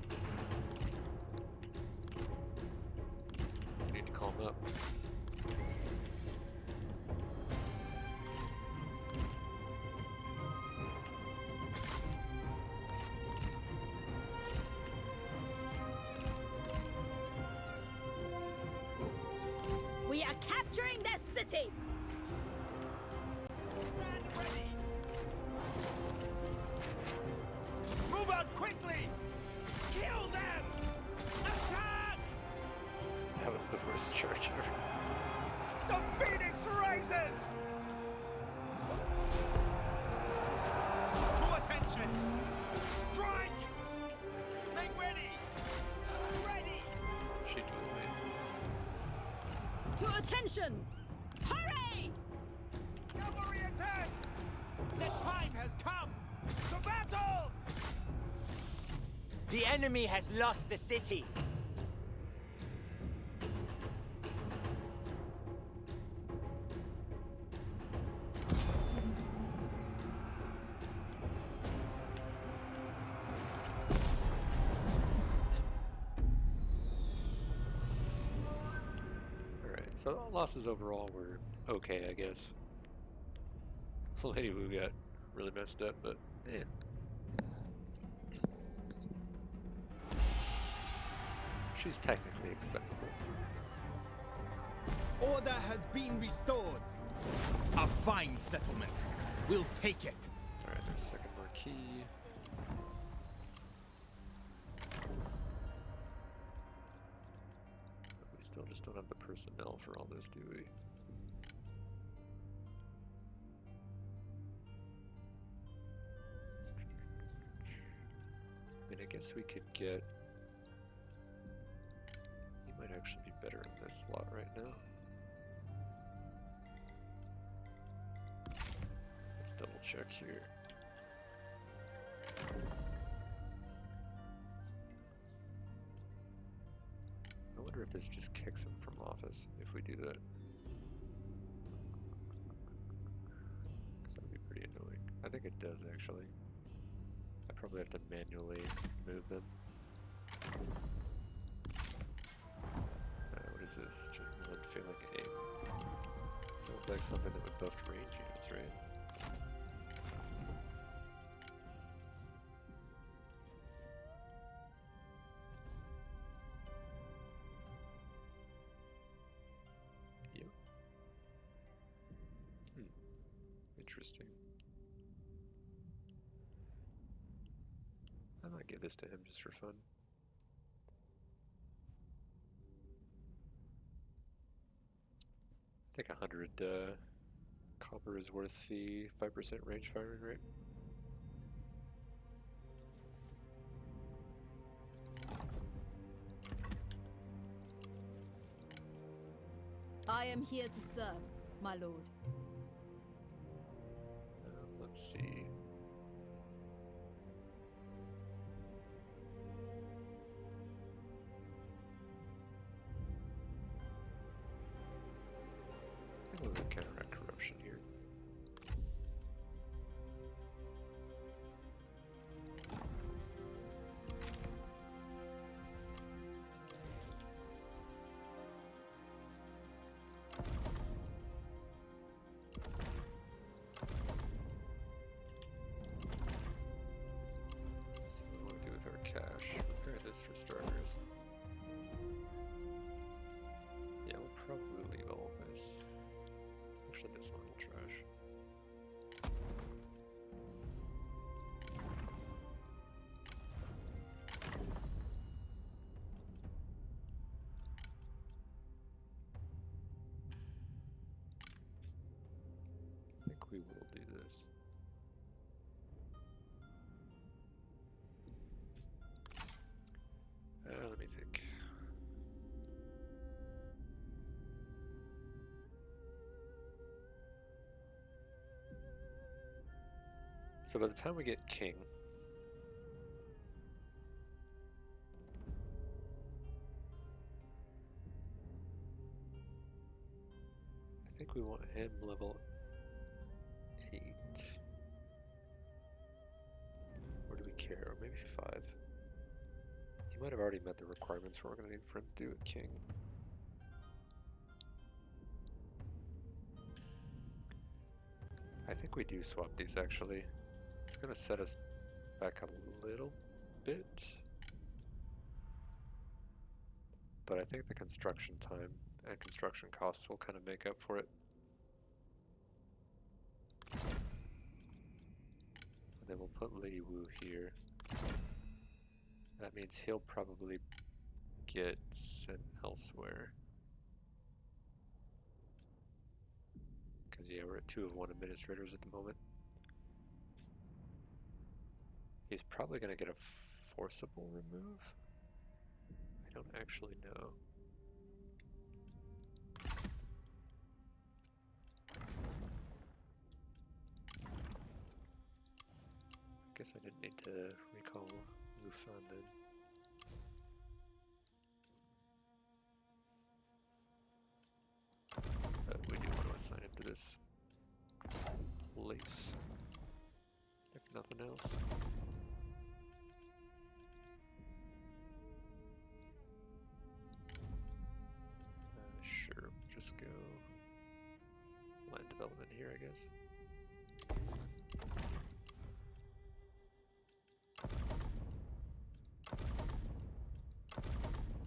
You need to calm up. We are capturing the city! Stand ready! Move out quickly! Kill them! Attack! That was the worst charge ever. The Phoenix rises! To attention! Strike! Make ready! Ready! She told me. To attention! Hurry! Cavalry attack! The time has come! To battle! The enemy has lost the city. Alright, so losses overall were okay, I guess. Lady Wu got really messed up, but man. She's technically expendable. Order has been restored. A fine settlement. We'll take it. Alright, there's second marquee. We still just don't have the personnel for all this, do we? I mean, I guess we could get... He might actually be better in this slot right now. Let's double check here. I wonder if this just kicks him from office if we do that. 'Cause that'd be pretty annoying. I think it does actually. I probably have to manually move them. What is this? One failing aim. Sounds like something that would buff range units, right? Yep. Interesting. I might give this to him just for fun. I think 100 copper is worth the 5% range firing rate. I am here to serve. my lord. Let's see. I think we'll counteract corruption here. Let's see what we want to do with our cash. Prepare this for starters. Yeah, we'll probably leave all of this. Actually, this one will trash. I think we will do this. Let me think. So by the time we get king, I think we want him level 8. Or do we care? Or maybe 5. He might have already met the requirements for what we're going to need for him to do a king. I think we do swap these actually. It's going to set us back a little bit. But I think the construction time and construction costs will kind of make up for it. And then we'll put Lady Wu here. That means he'll probably get sent elsewhere. Because yeah, we're at 2 of 1 administrators at the moment. He's probably going to get a forcible remove. I don't actually know. I guess I didn't need to recall Lufan then. But we do want to assign him to this place, if nothing else. Sure, just go land development here, I guess.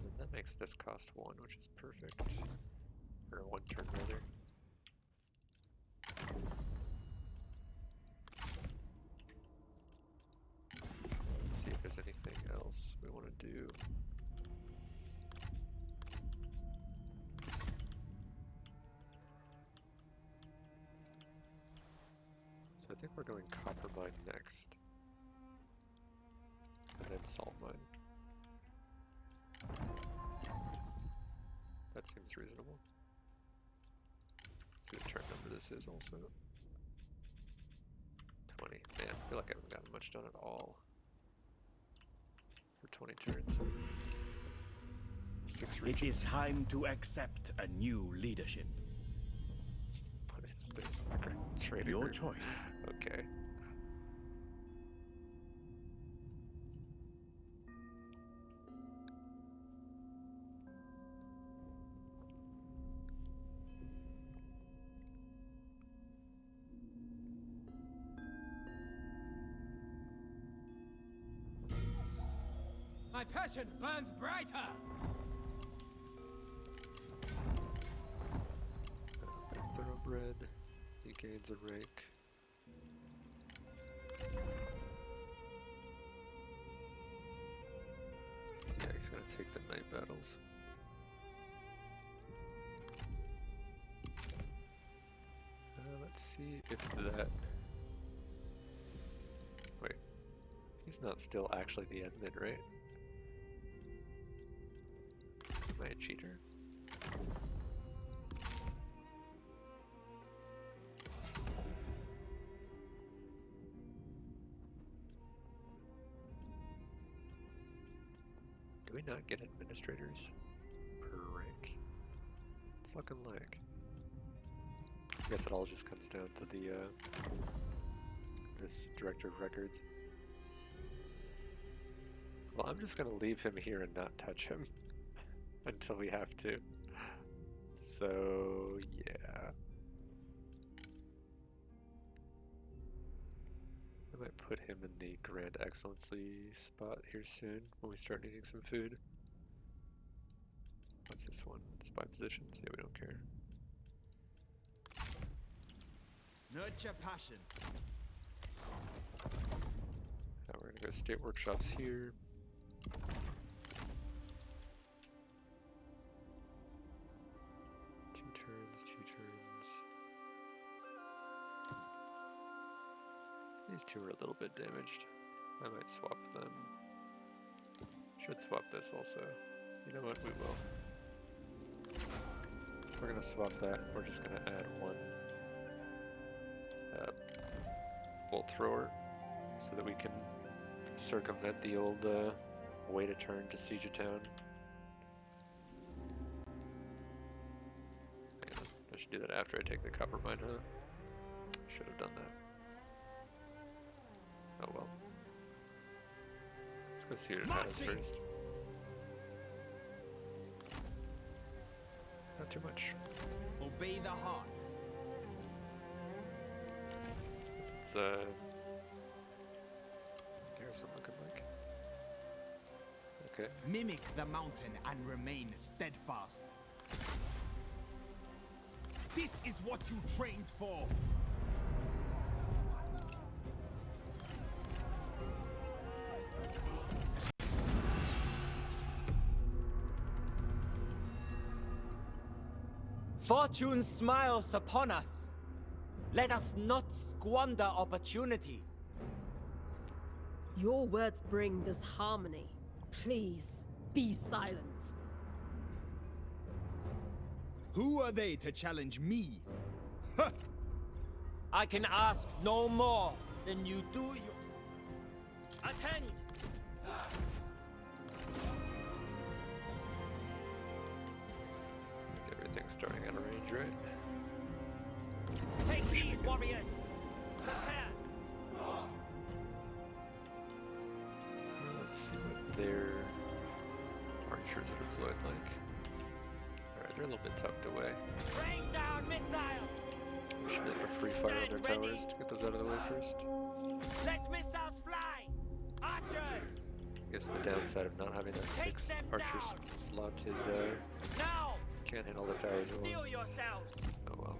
And that makes this cost 1, which is perfect. Or 1 turn rather. Let's see if there's anything else we want to do. So I think we're going copper mine next. And then salt mine. That seems reasonable. Let's see what turn number this is also. 20. Man, I feel like I haven't gotten much done at all. For 20 turns. 6 regions. It is time to accept a new leadership. What is this? Trading Your room. choice. Okay. My passion burns brighter! Thoroughbred. He gains a rank. Yeah, he's gonna take the night battles. Let's see if that... Wait. He's not still actually the admin, right? Am I a cheater? we not get administrators per rank? It's looking like. I guess it all just comes down to the this director of records. Well, I'm just gonna leave him here and not touch him until we have to. So yeah. I might put him in the Grand Excellency spot here soon when we start needing some food. What's this one? Spy positions? Yeah, we don't care. Nurture passion. Now we're gonna go state workshops here. Two turns. These two are a little bit damaged. I might swap them. Should swap this also. You know what? We will. We're gonna swap that. We're just gonna add one bolt thrower so that we can circumvent the old wait a turn to siege a town. Hang on. I should do that after I take the copper mine, huh? Should have done that. Oh well. Let's go see what it has first. Not too much. Obey the heart. It's garrison looking like. Okay. Mimic the mountain and remain steadfast. This is what you trained for. Fortune smiles upon us. Let us not squander opportunity. Your words bring disharmony. Please, be silent. Who are they to challenge me? I can ask no more than you do you. Attend! Everything's starting out of range, right? Take heed, warriors! Prepare! Let's see what their archers are deployed like. Alright, they're a little bit tucked away. Bring down missiles! We should be able to free fire on their towers to get those out of the way first. Let missiles fly! Archers! I guess the downside of not having that 6th archer slot is Now! can't handle the towers at once. Steal yourselves! Oh well.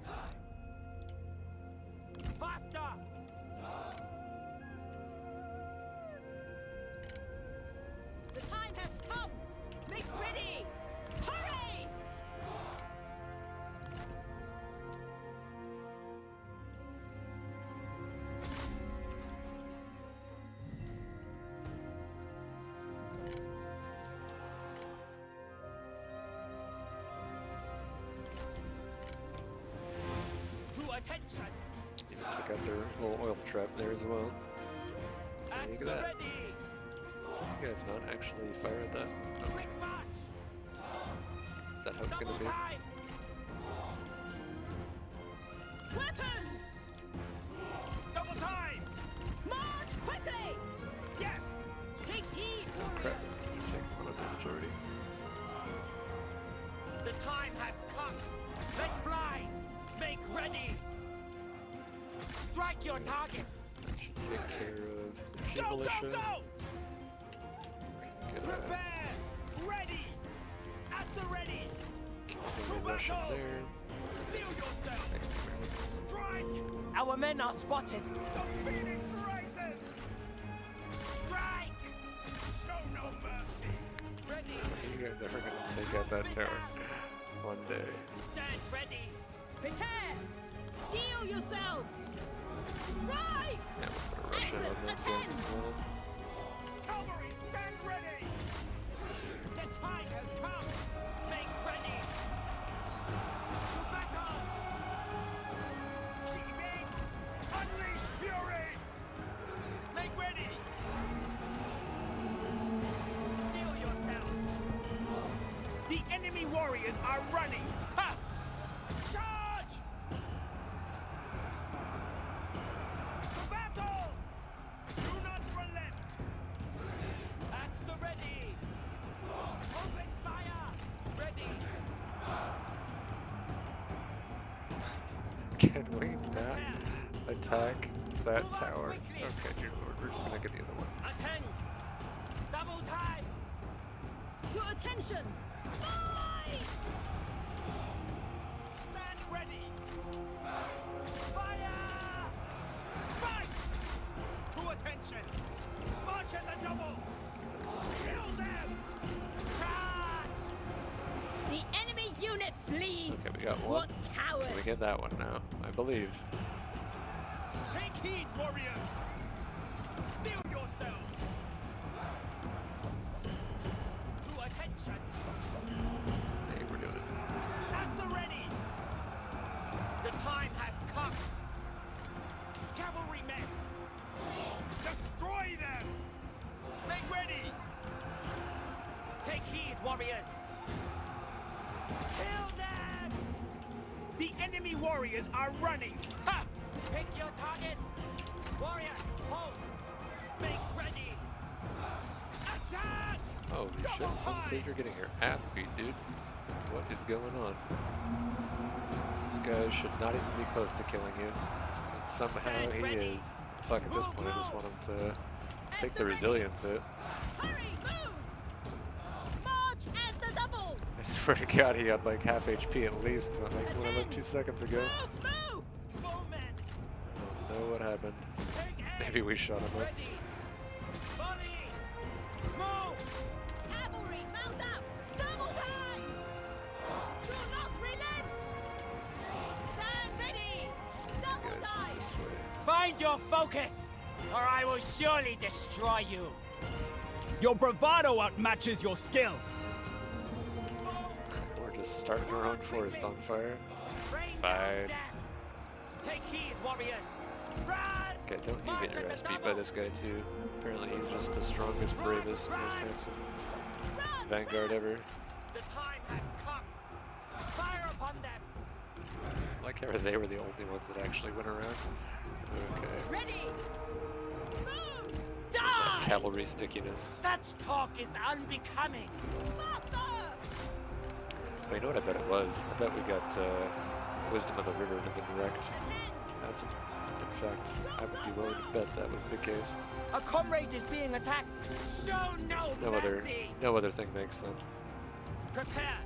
Faster! The time has come! Make ready! Hurry! To attention! Even took out their little oil trap there as well. At Look the at that. ready! You guys not actually fire at that? Okay. Quick march! Is that how it's Double gonna be? time! Weapons! Double time! March quickly! Yes! Take heed, Crap, warriors! it's taking a lot of damage already. The time has come! Let's fly! Make ready! Strike your targets! That should take care of the G Go, militia. go, go! Get Prepare! Ready! At the ready! cavalry Russian battle! there. Steal yourself! Thank you very much. Strike! Our men are spotted! The phoenix rises! Strike! Show no mercy! Ready! You guys are gonna take out that tower one day. Stand ready! Prepare! Steel yourselves! Strike! Yeah, we'll put a Russian on Axis, those guys attend! as well. Cavalry, stand ready! The time has come! Make ready! To battle! Achieving! Unleash fury! Make ready! Steal yourself! Can we not attack that tower? Okay, dear lord, we're just gonna get the other one. Attend! Double time! To attention! Fight! Stand ready! Fire! Fight! To attention! March at the double! Kill them! Charge! The enemy unit flees! Okay, we got one. What cowards! Can we get that one now? I believe. Take heed, warriors! Steel yourselves! To attention! Hey, we're doing it. At the ready! The time has come! Cavalrymen! Destroy them! Make ready! Take heed, warriors! Kill them! The enemy warriors are running! Ha! Pick your targets! Warriors, hold! Make ready! Attack! Holy shit, Sunset, you're getting your ass beat, dude. What is going on? This guy should not even be close to killing you. And somehow he is. Fuck, at this point, I just want him to take the resilience hit. Hurry, move! March at the double! I swear to God, he had like half HP at least when I looked 2 seconds ago. Move! Bowmen! I don't know what happened. Take aim! Maybe we shot him up. Ready! Volley! Move! Cavalry, mount up! Double time! Do not relent! Stand ready! Double Guys, time! this way. Find your focus, or I will surely destroy you! Your bravado outmatches your skill! We're just starting our own forest on fire. It's Rain down fine. death. Take heed, warriors! Run! Okay, don't you get your ass beat by this guy too. Apparently he's just the strongest, bravest, most handsome vanguard ever. The time has come! Fire upon them! Like how they were the only ones that actually went around. Okay. Ready! Move! That Die! cavalry stickiness. Such talk is unbecoming! Faster! Oh, you know what I bet it was? I bet we got Wisdom of the River to been wrecked. That's in fact, I would be willing to bet that was the case. A comrade is being attacked! Show no mercy! No other thing makes sense. Prepare!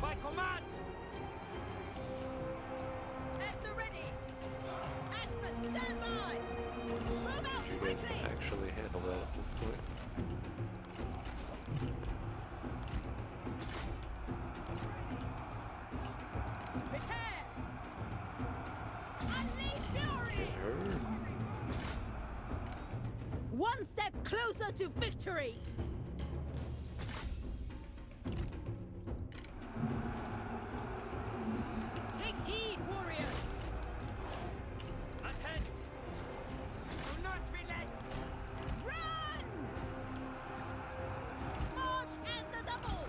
By command! At the ready! Axemen, stand by! Move out Need you guys to quickly! actually handle that at some point. Prepare! Unleash fury! One step closer to victory! Take heed, warriors! Attend! Do not relent! Run! March and the double!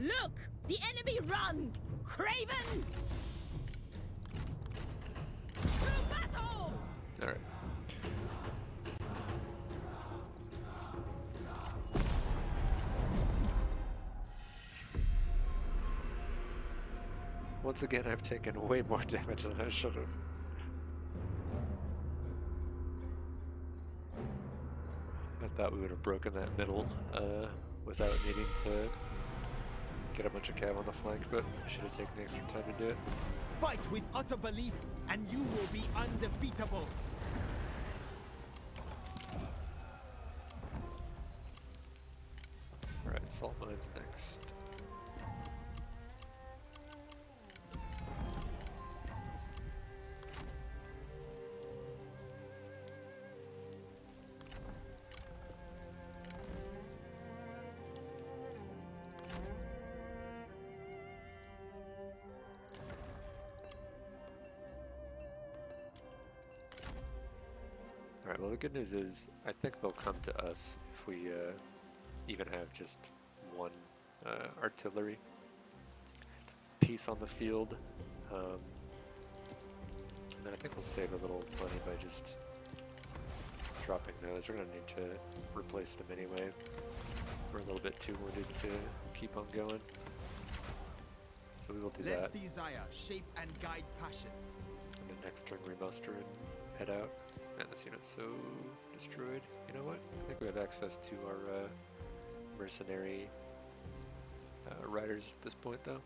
Look! The enemy run! Craven! To battle! Alright. Once again, I've taken way more damage than I should have. I thought we would have broken that middle without needing to get a bunch of cav on the flank, but I should have taken the extra time to do it. Fight with utter belief, and you will be undefeatable. Alright, salt mines next. Alright, well the good news is, I think they'll come to us if we even have just one artillery piece on the field. then I think we'll save a little money by just dropping those. We're gonna need to replace them anyway. We're a little bit too wounded to keep on going. So we will do Let that. desire shape and guide passion. And then next turn remuster and head out. Man, this unit's so destroyed. You know what? I think we have access to our mercenary riders at this point though.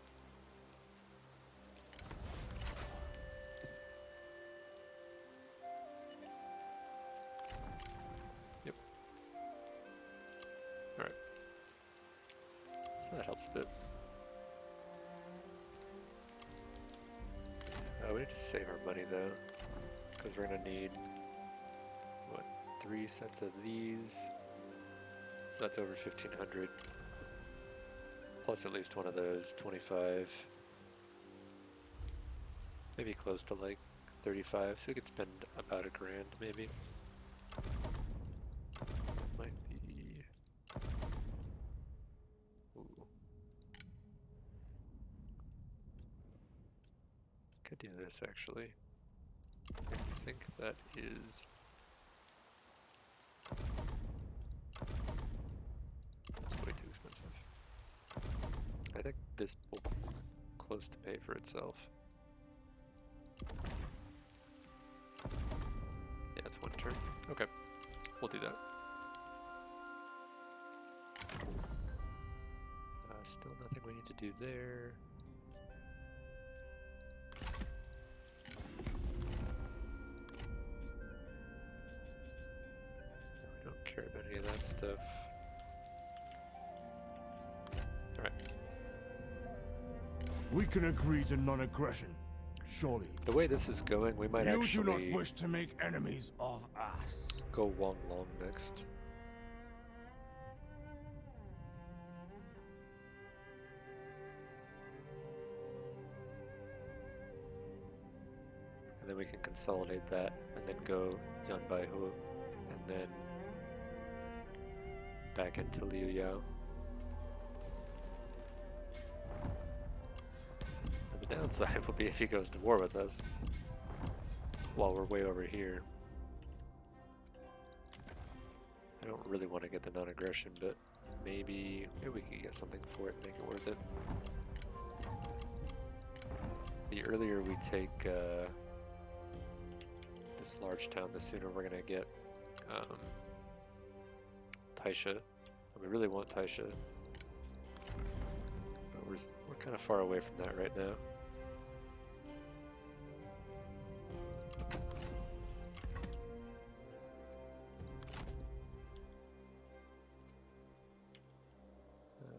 Yep. Alright. So that helps a bit. We need to save our money though, because we're gonna need, what, 3 sets of these, so that's over 1,500, plus at least one of those, 25, maybe close to like 35, so we could spend about $1,000 maybe. That might be, ooh. Could do this actually. I think that is. That's way too expensive. I think this will close to pay for itself. Yeah, it's 1 turn. Okay, we'll do that. Still nothing we need to do there. Care about any of that stuff. Alright. We can agree to non-aggression, surely. The way this is going, we might You actually do not wish to make enemies of us. go Wong Long next. And then we can consolidate that and then go Yan Bai Hu and then back into Liu Yao. And the downside will be if he goes to war with us while we're way over here. I don't really want to get the non-aggression, but maybe we can get something for it and make it worth it. The earlier we take this large town, the sooner we're gonna get Taisha. And we really want Taisha. But we're kind of far away from that right now.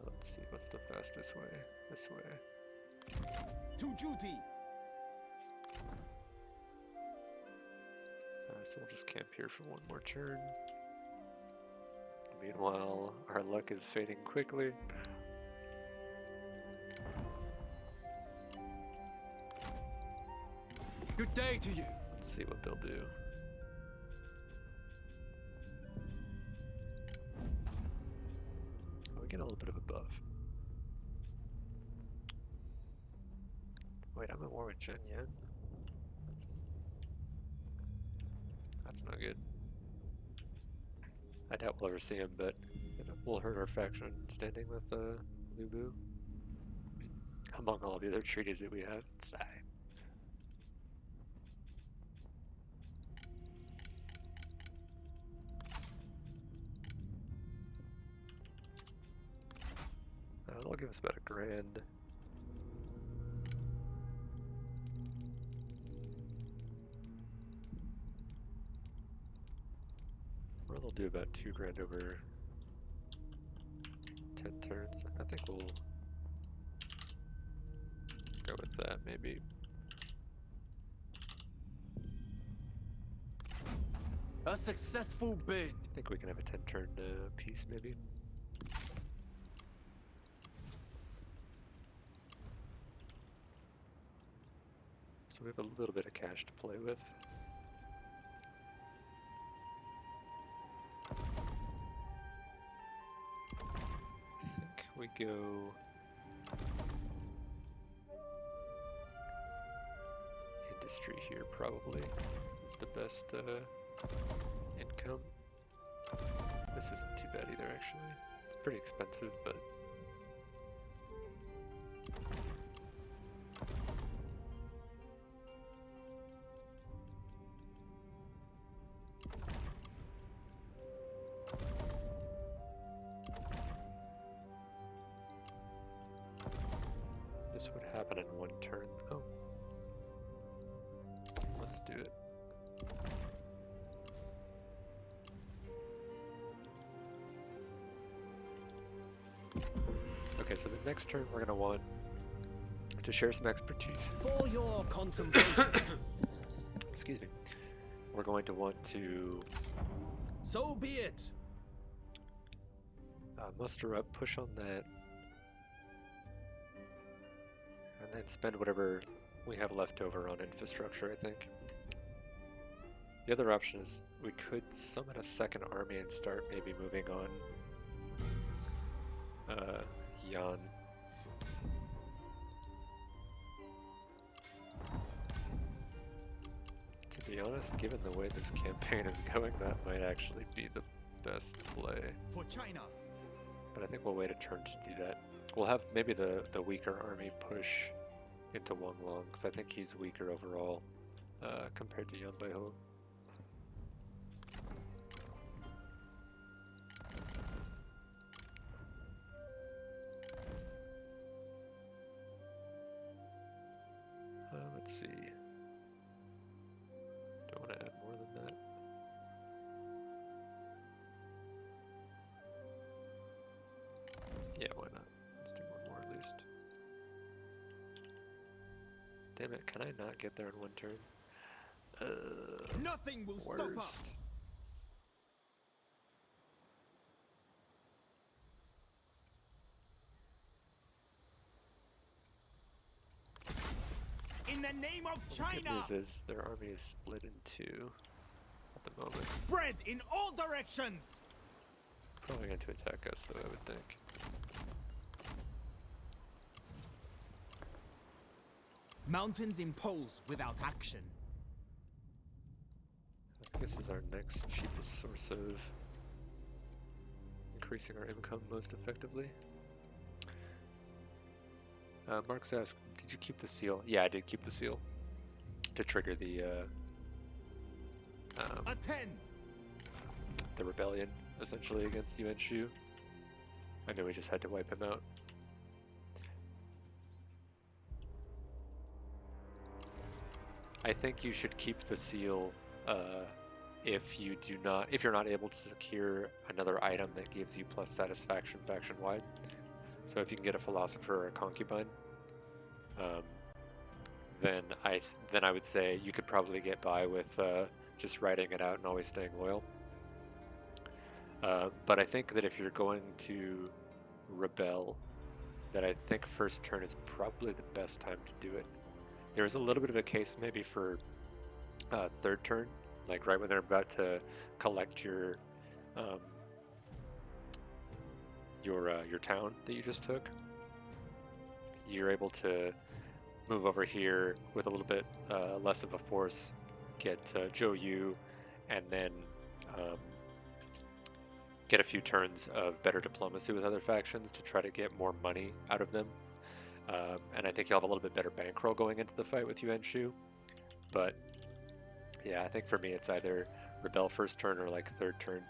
Let's see, what's the fastest way? This way. To duty. So we'll just camp here for 1 more turn. Meanwhile, our luck is fading quickly. Good day to you. Let's see what they'll do. Oh, we get a little bit of a buff. Wait, I'm at war with Chen Yan. That's not good. I doubt we'll ever see him, but you know, we'll hurt our faction standing with Lu Bu. Among all the other treaties that we have. Sigh. That'll give us about $1,000. Or they'll do about $2,000 over 10 turns. I think we'll go with that, maybe. A successful bid. I think we can have a 10-turn piece, maybe. So we have a little bit of cash to play with. I think we go into industry here probably is the best income. This isn't too bad either, actually. It's pretty expensive, but this would happen in one turn, though. Let's do it. Okay, so the next turn we're going to want to share some expertise. For your contemplation. Excuse me. We're going to want to So be it. muster up, push on that, and then spend whatever we have left over on infrastructure, I think. The other option is we could summon a second army and start maybe moving on Yan. To be honest, given the way this campaign is going, that might actually be the best play. For China. But I think we'll wait a turn to do that. We'll have maybe the weaker army push into Wang Long, because I think he's weaker overall compared to Yan Baiho. Let's see. Don't want to add more than that. Yeah, why not? Let's do one more at least. Damn it, can I not get there in one turn? Nothing will stop us. Worst. In the name of The China, good news is their army is split in two at the moment. spread in all directions. Probably going to attack us though, I would think. Mountains impose without action. I think this is our next cheapest source of increasing our income most effectively. Mark's asked, did you keep the seal? Yeah, I did keep the seal to trigger the Attend. the rebellion, essentially, against Yuan Shu. And then we just had to wipe him out. I think you should keep the seal if you're not able to secure another item that gives you plus satisfaction faction-wide. So if you can get a philosopher or a concubine, then I would say you could probably get by with just writing it out and always staying loyal. But I think that if you're going to rebel, that I think first turn is probably the best time to do it. There's a little bit of a case maybe for third turn, like right when they're about to collect your town that you just took. You're able to move over here with a little bit less of a force, get Zhou Yu, and then get a few turns of better diplomacy with other factions to try to get more money out of them. And I think you'll have a little bit better bankroll going into the fight with Yuan Shu. But yeah, I think for me it's either rebel first turn or like third turn.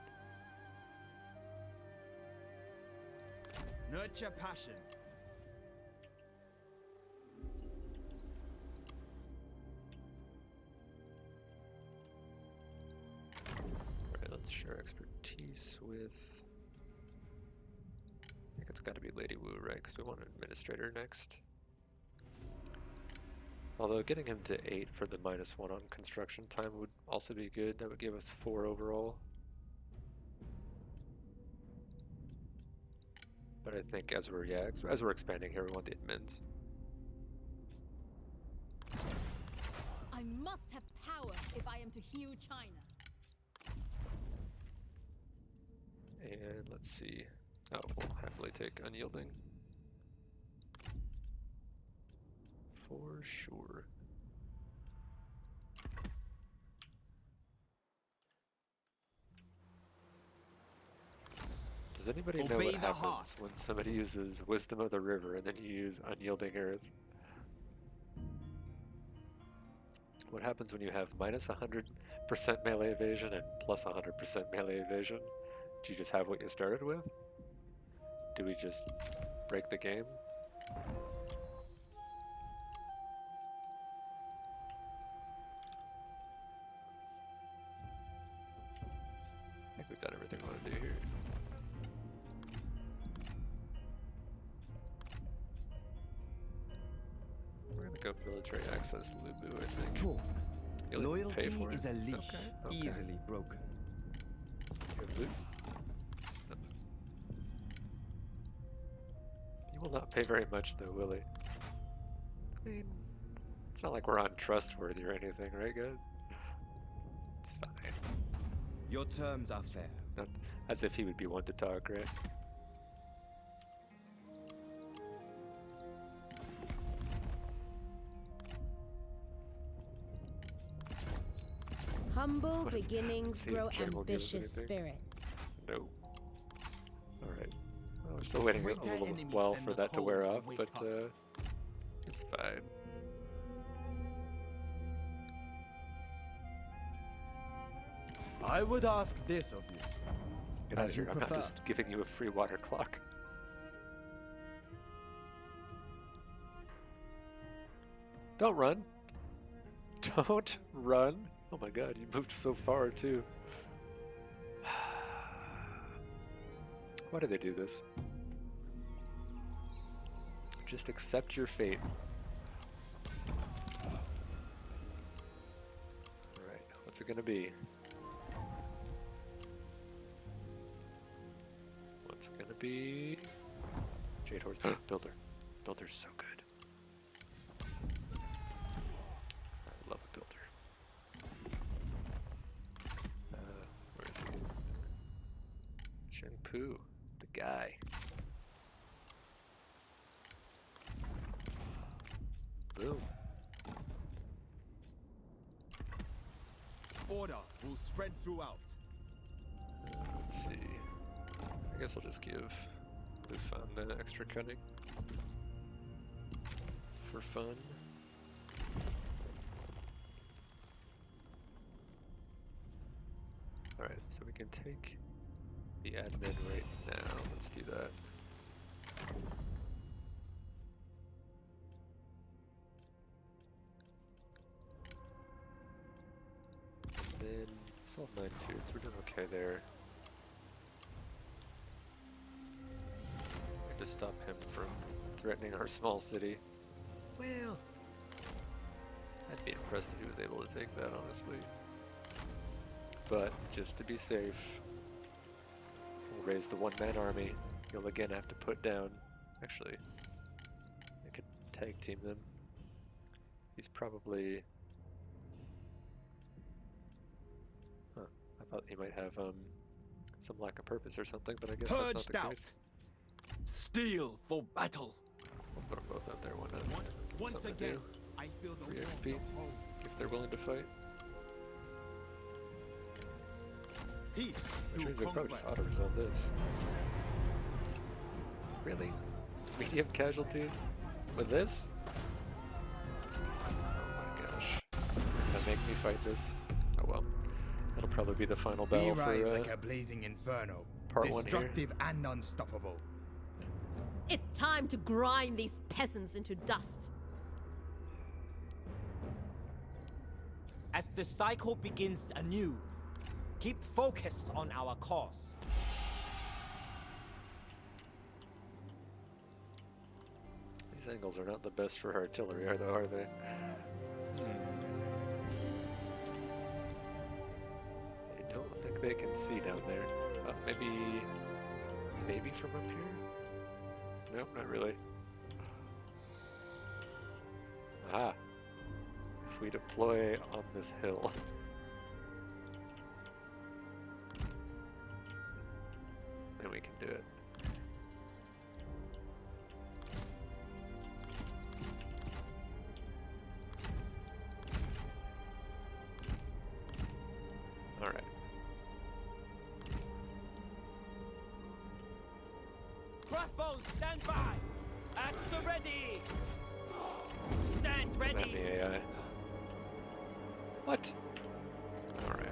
Nurture passion. Alright, let's share expertise with... I think it's got to be Lady Wu, right? Because we want an administrator next. Although getting him to 8 for the -1 on construction time would also be good. That would give us 4 overall. But I think as we're expanding here, we want the admins. I must have power if I am to heal China. And let's see. Oh, we'll happily take unyielding. For sure. Does anybody know Obey what the happens heart. when somebody uses Wisdom of the River and then you use Unyielding Earth? What happens when you have minus 100% melee evasion and plus 100% melee evasion? Do you just have what you started with? Do we just break the game? I think we've done everything we want to do here. We're gonna go military access Lubu, I think. Talk. You'll even Loyalty pay for it? is a leash, Okay. easily broken. You have loot? No. You will not pay very much though, will he? I mean, it's not like we're untrustworthy or anything, right guys? It's fine. Your terms are fair. Not as if he would be one to talk, right? Humble What is it? beginnings See if grow Jay will give us ambitious anything. spirits. No. Alright. Well, we're still waiting a Greater little enemies while than for the that to wear cold off, await but us. it's fine. I would ask this of you. Get out of As you here. I'm not prefer. just giving you a free water clock. Don't run. Don't run. Oh my god, you moved so far too. Why do they do this? Just accept your fate. Alright, what's it gonna be? What's it gonna be? Jade Horse. Builder. Builder's so good. I love a builder. Where is he? Cheng Pu, the guy. Boom. Order will spread throughout. Let's see. I guess I'll just give Lufan the extra cunning. For fun. Alright, so we can take the admin right now. Let's do that. And then solve 9 feuds. We're doing okay there. To stop him from threatening our small city. Well, I'd be impressed if he was able to take that, honestly. But just to be safe, we'll raise the one-man army. You'll again have to put down. Actually, I could tag team them. He's probably. Huh. I thought he might have some lack of purpose or something, but I guess that's not the Purged case. out. Steel for battle. We'll put them both out there. Why not? Give them Once something to again, do. I feel the Free warmth XP. of home. If they're willing to fight. Peace Which through means we probably just conquest. auto-resolve this. Medium casualties? With this? Oh my gosh. Gonna make me fight this? Oh well. That'll probably be the final We battle for rise like a blazing inferno, part 1 here. destructive and unstoppable. It's time to grind these peasants into dust. As the cycle begins anew, keep focus on our cause. These angles are not the best for artillery, are they? I don't think they can see down there. Maybe from up here? Nope, not really. Ah. If we deploy on this hill. Then we can do it. Alright. Battle, stand by! At the ready! Stand Not ready! the AI. What? Alright.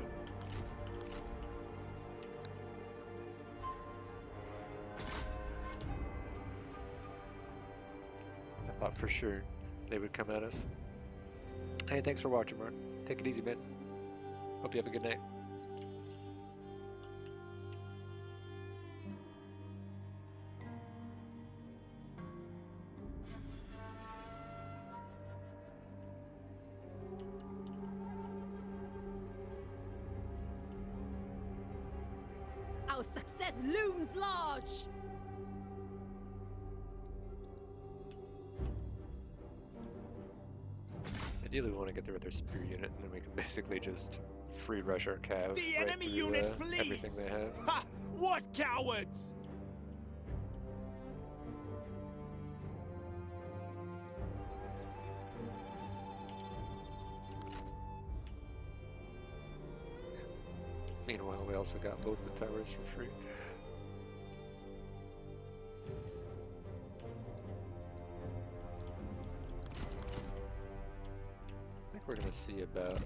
I thought for sure they would come at us. Hey, thanks for watching, Mark. Take it easy, man. Hope you have a good night. Our success looms large. Ideally, we want to get there with their spear unit, and then we can basically just free rush our cav. The right enemy through, unit flees! everything they have. Ha! What cowards! Meanwhile, we also got both the towers for free. I think we're gonna see about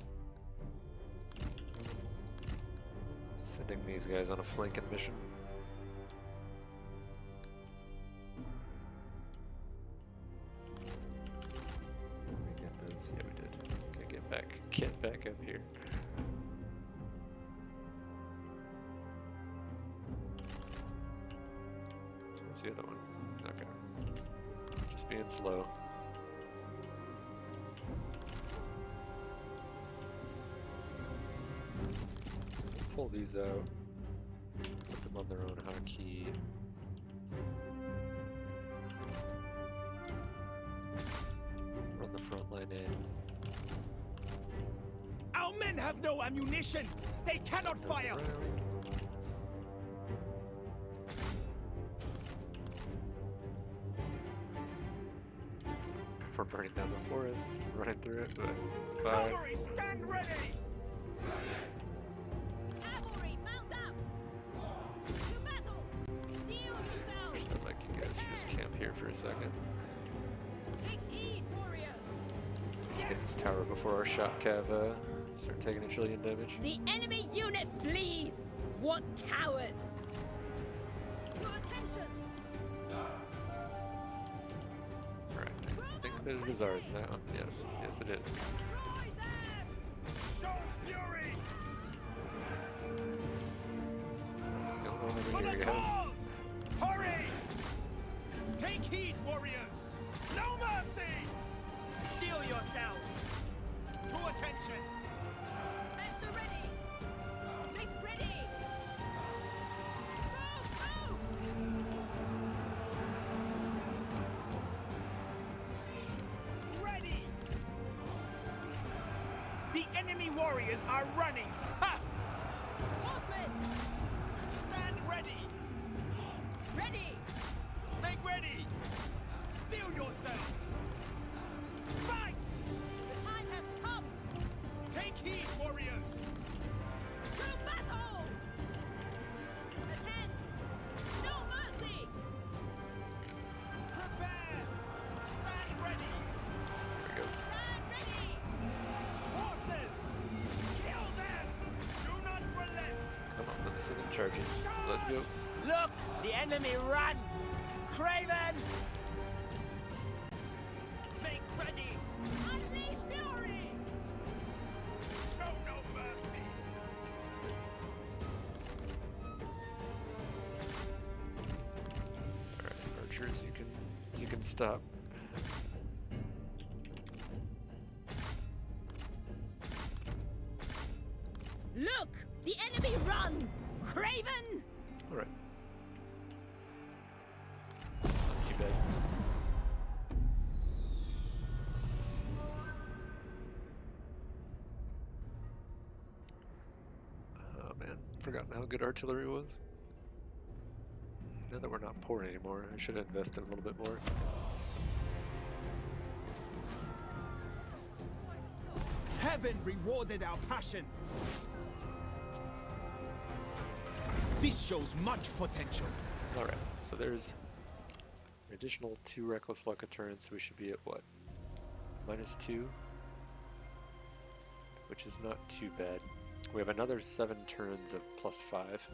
sending these guys on a flanking mission. Did we get those? Yeah, we did. Okay, get back up here. Where's the other one? Okay. Just being slow. Pull these out. Put them on their own hotkey. Run the front line in. Our men have no ammunition! They cannot Send those fire! around. We're burning down the forest, running through it, but it's fine. Cavalry, stand ready! Cavalry, mount up! To battle! Steel yourselves! I'd like you guys to just camp here for a second. Take heed, warriors! Get this tower before our shot cav start taking a trillion damage. The enemy unit flees! What cowards! To attention! Right. I think that it is ours now. Yes, yes it is. Destroy them! Show fury! What's going on For over the here, guys? cause! Hurry! Take heed, warriors! No mercy! Steel yourselves! To attention! At the ready! Make ready! Move, Ready! The enemy warriors are running! Ha! move! Horsemen! Stand ready! Ready! Make ready! Steel yourselves! Fight! The time has come! Take heed, warriors! To battle! Ahead! No mercy! Prepare! Stand ready! There we go. Stand ready! Horses! Kill them! Do not relent! Come on, let me see them charges. Let's go. Look! The enemy run! Craven! Make ready! Unleash fury! Show no mercy! Alright, archers, you can stop. Look! The enemy run! Craven! Alright. Not too bad. Oh man, forgotten how good artillery was. Now that we're not poor anymore, I should have invested a little bit more. Heaven rewarded our passion. This shows much potential. Alright, so there's additional 2 reckless luck a turn, so we should be at what? -2? Which is not too bad. We have another 7 turns of +5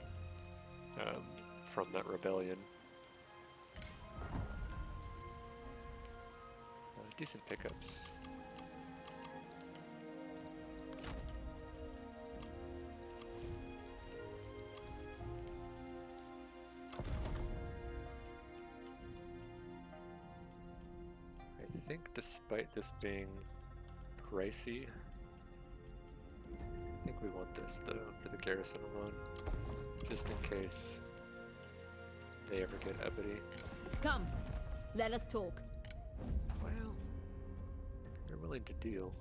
from that rebellion. Decent pickups. I think despite this being pricey, I think we want this though for the garrison alone, just in case they ever get Ebony. Come, let us talk. Well, they're willing to deal.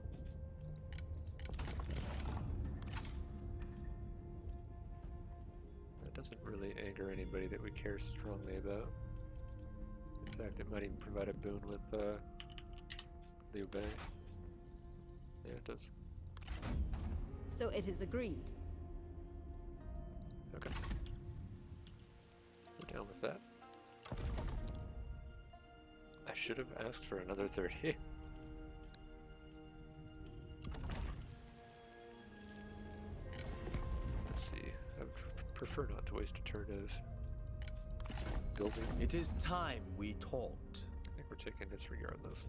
That doesn't really anger anybody that we care strongly about. In fact, it might even provide a boon with Liu Bei. Yeah, it does. So it is agreed. Okay. We're down with that. I should have asked for another 30. Let's see. I would prefer not to waste a turn of building. It is time we talked. I think we're taking this regardless.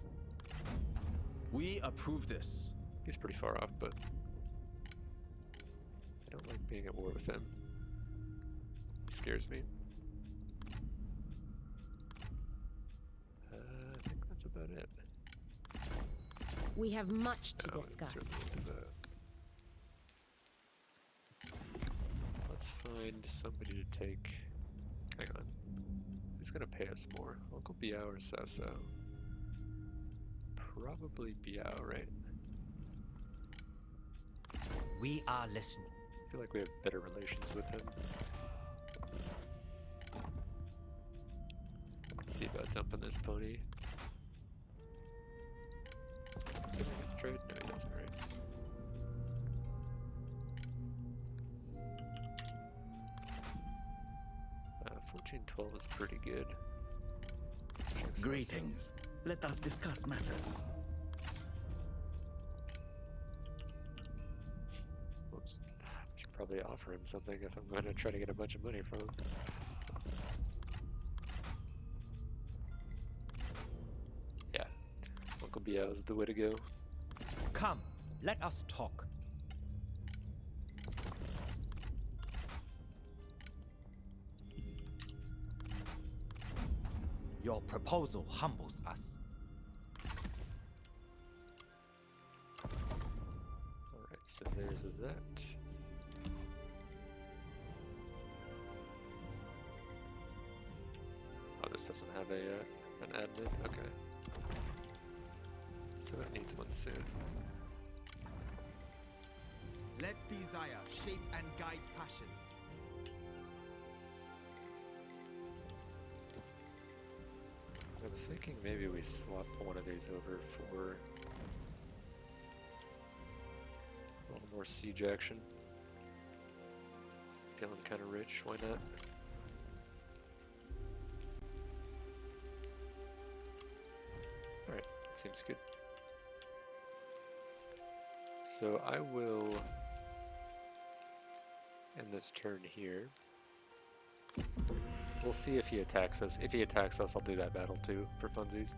We approve this. He's pretty far off, but I don't like being at war with him. It scares me. I think that's about it. We have much to Oh, and discuss. certainly into let's find somebody to take. Hang on. Who's gonna pay us more? Uncle Biao or Sasso? Probably Biao, right? We are listening. I feel like we have better relations with him. Let's see about dumping this pony. Does he have to trade? No, he doesn't, right? 1412 is pretty good. Let's check Sasso. Greetings. Let us discuss matters. Whoops. I should probably offer him something if I'm going to try to get a bunch of money from him. Yeah, Uncle Biao is the way to go. Come, let us talk. Your proposal humbles us. Alright, so there's that. Oh, this doesn't have a an admin? Okay. So it needs one soon. Let desire shape and guide passion. I'm thinking maybe we swap one of these over for a little more siege action. Feeling kind of rich, why not? Alright, seems good. So I will end this turn here. We'll see if he attacks us. If he attacks us, I'll do that battle too, for funsies.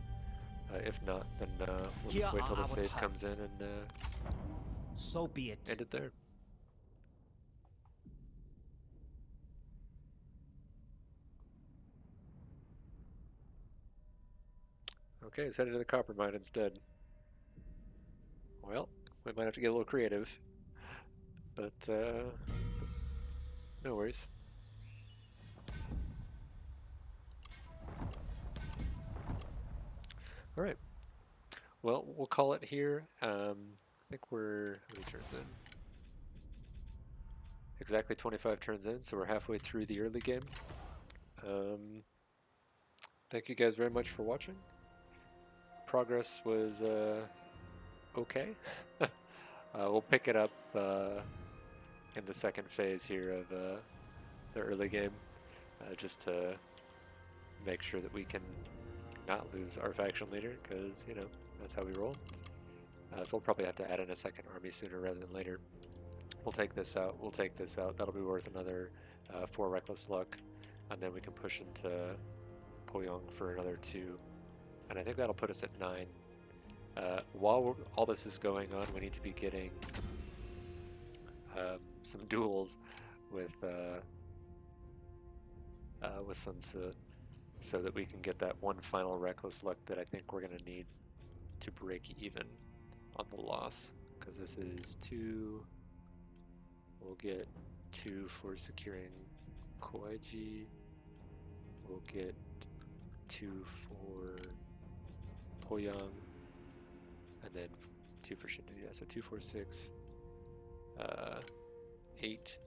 If not, then we'll just wait till the save comes in and so be it. end it there. Okay, it's headed to the copper mine instead. Well, we might have to get a little creative, but no worries. All right. Well, we'll call it here. I think we're how many turns in? Exactly 25 turns in, so we're halfway through the early game. Thank you guys very much for watching. Progress was okay. We'll pick it up in the second phase here of the early game, just to make sure that we can not lose our faction leader, because, you know, that's how we roll. So we'll probably have to add in a second army sooner rather than later. We'll take this out. We'll take this out. That'll be worth another 4 reckless luck, and then we can push into Poyong for another 2, and I think that'll put us at 9. While all this is going on, we need to be getting some duels with Sun Tzu, so that we can get that one final reckless luck that I think we're going to need to break even on the loss, because this is 2. We'll get 2 for securing Koigi. We'll get 2 for Poyang, and then 2 for Shinto. Yeah, so 2, 4, 6, 8,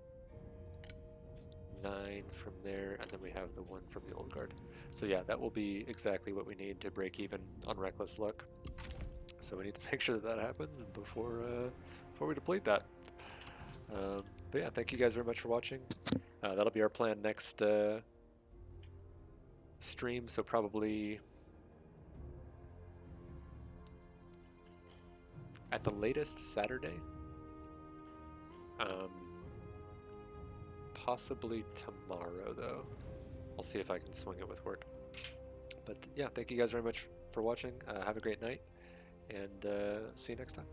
9 from there, and then we have the 1 from the Old Guard. So yeah, that will be exactly what we need to break even on reckless luck. So we need to make sure that that happens before we deplete that. But yeah, thank you guys very much for watching. That'll be our plan next stream, so probably at the latest Saturday. Possibly tomorrow, though. I'll see if I can swing it with work. But yeah, thank you guys very much for watching. Have a great night, and see you next time.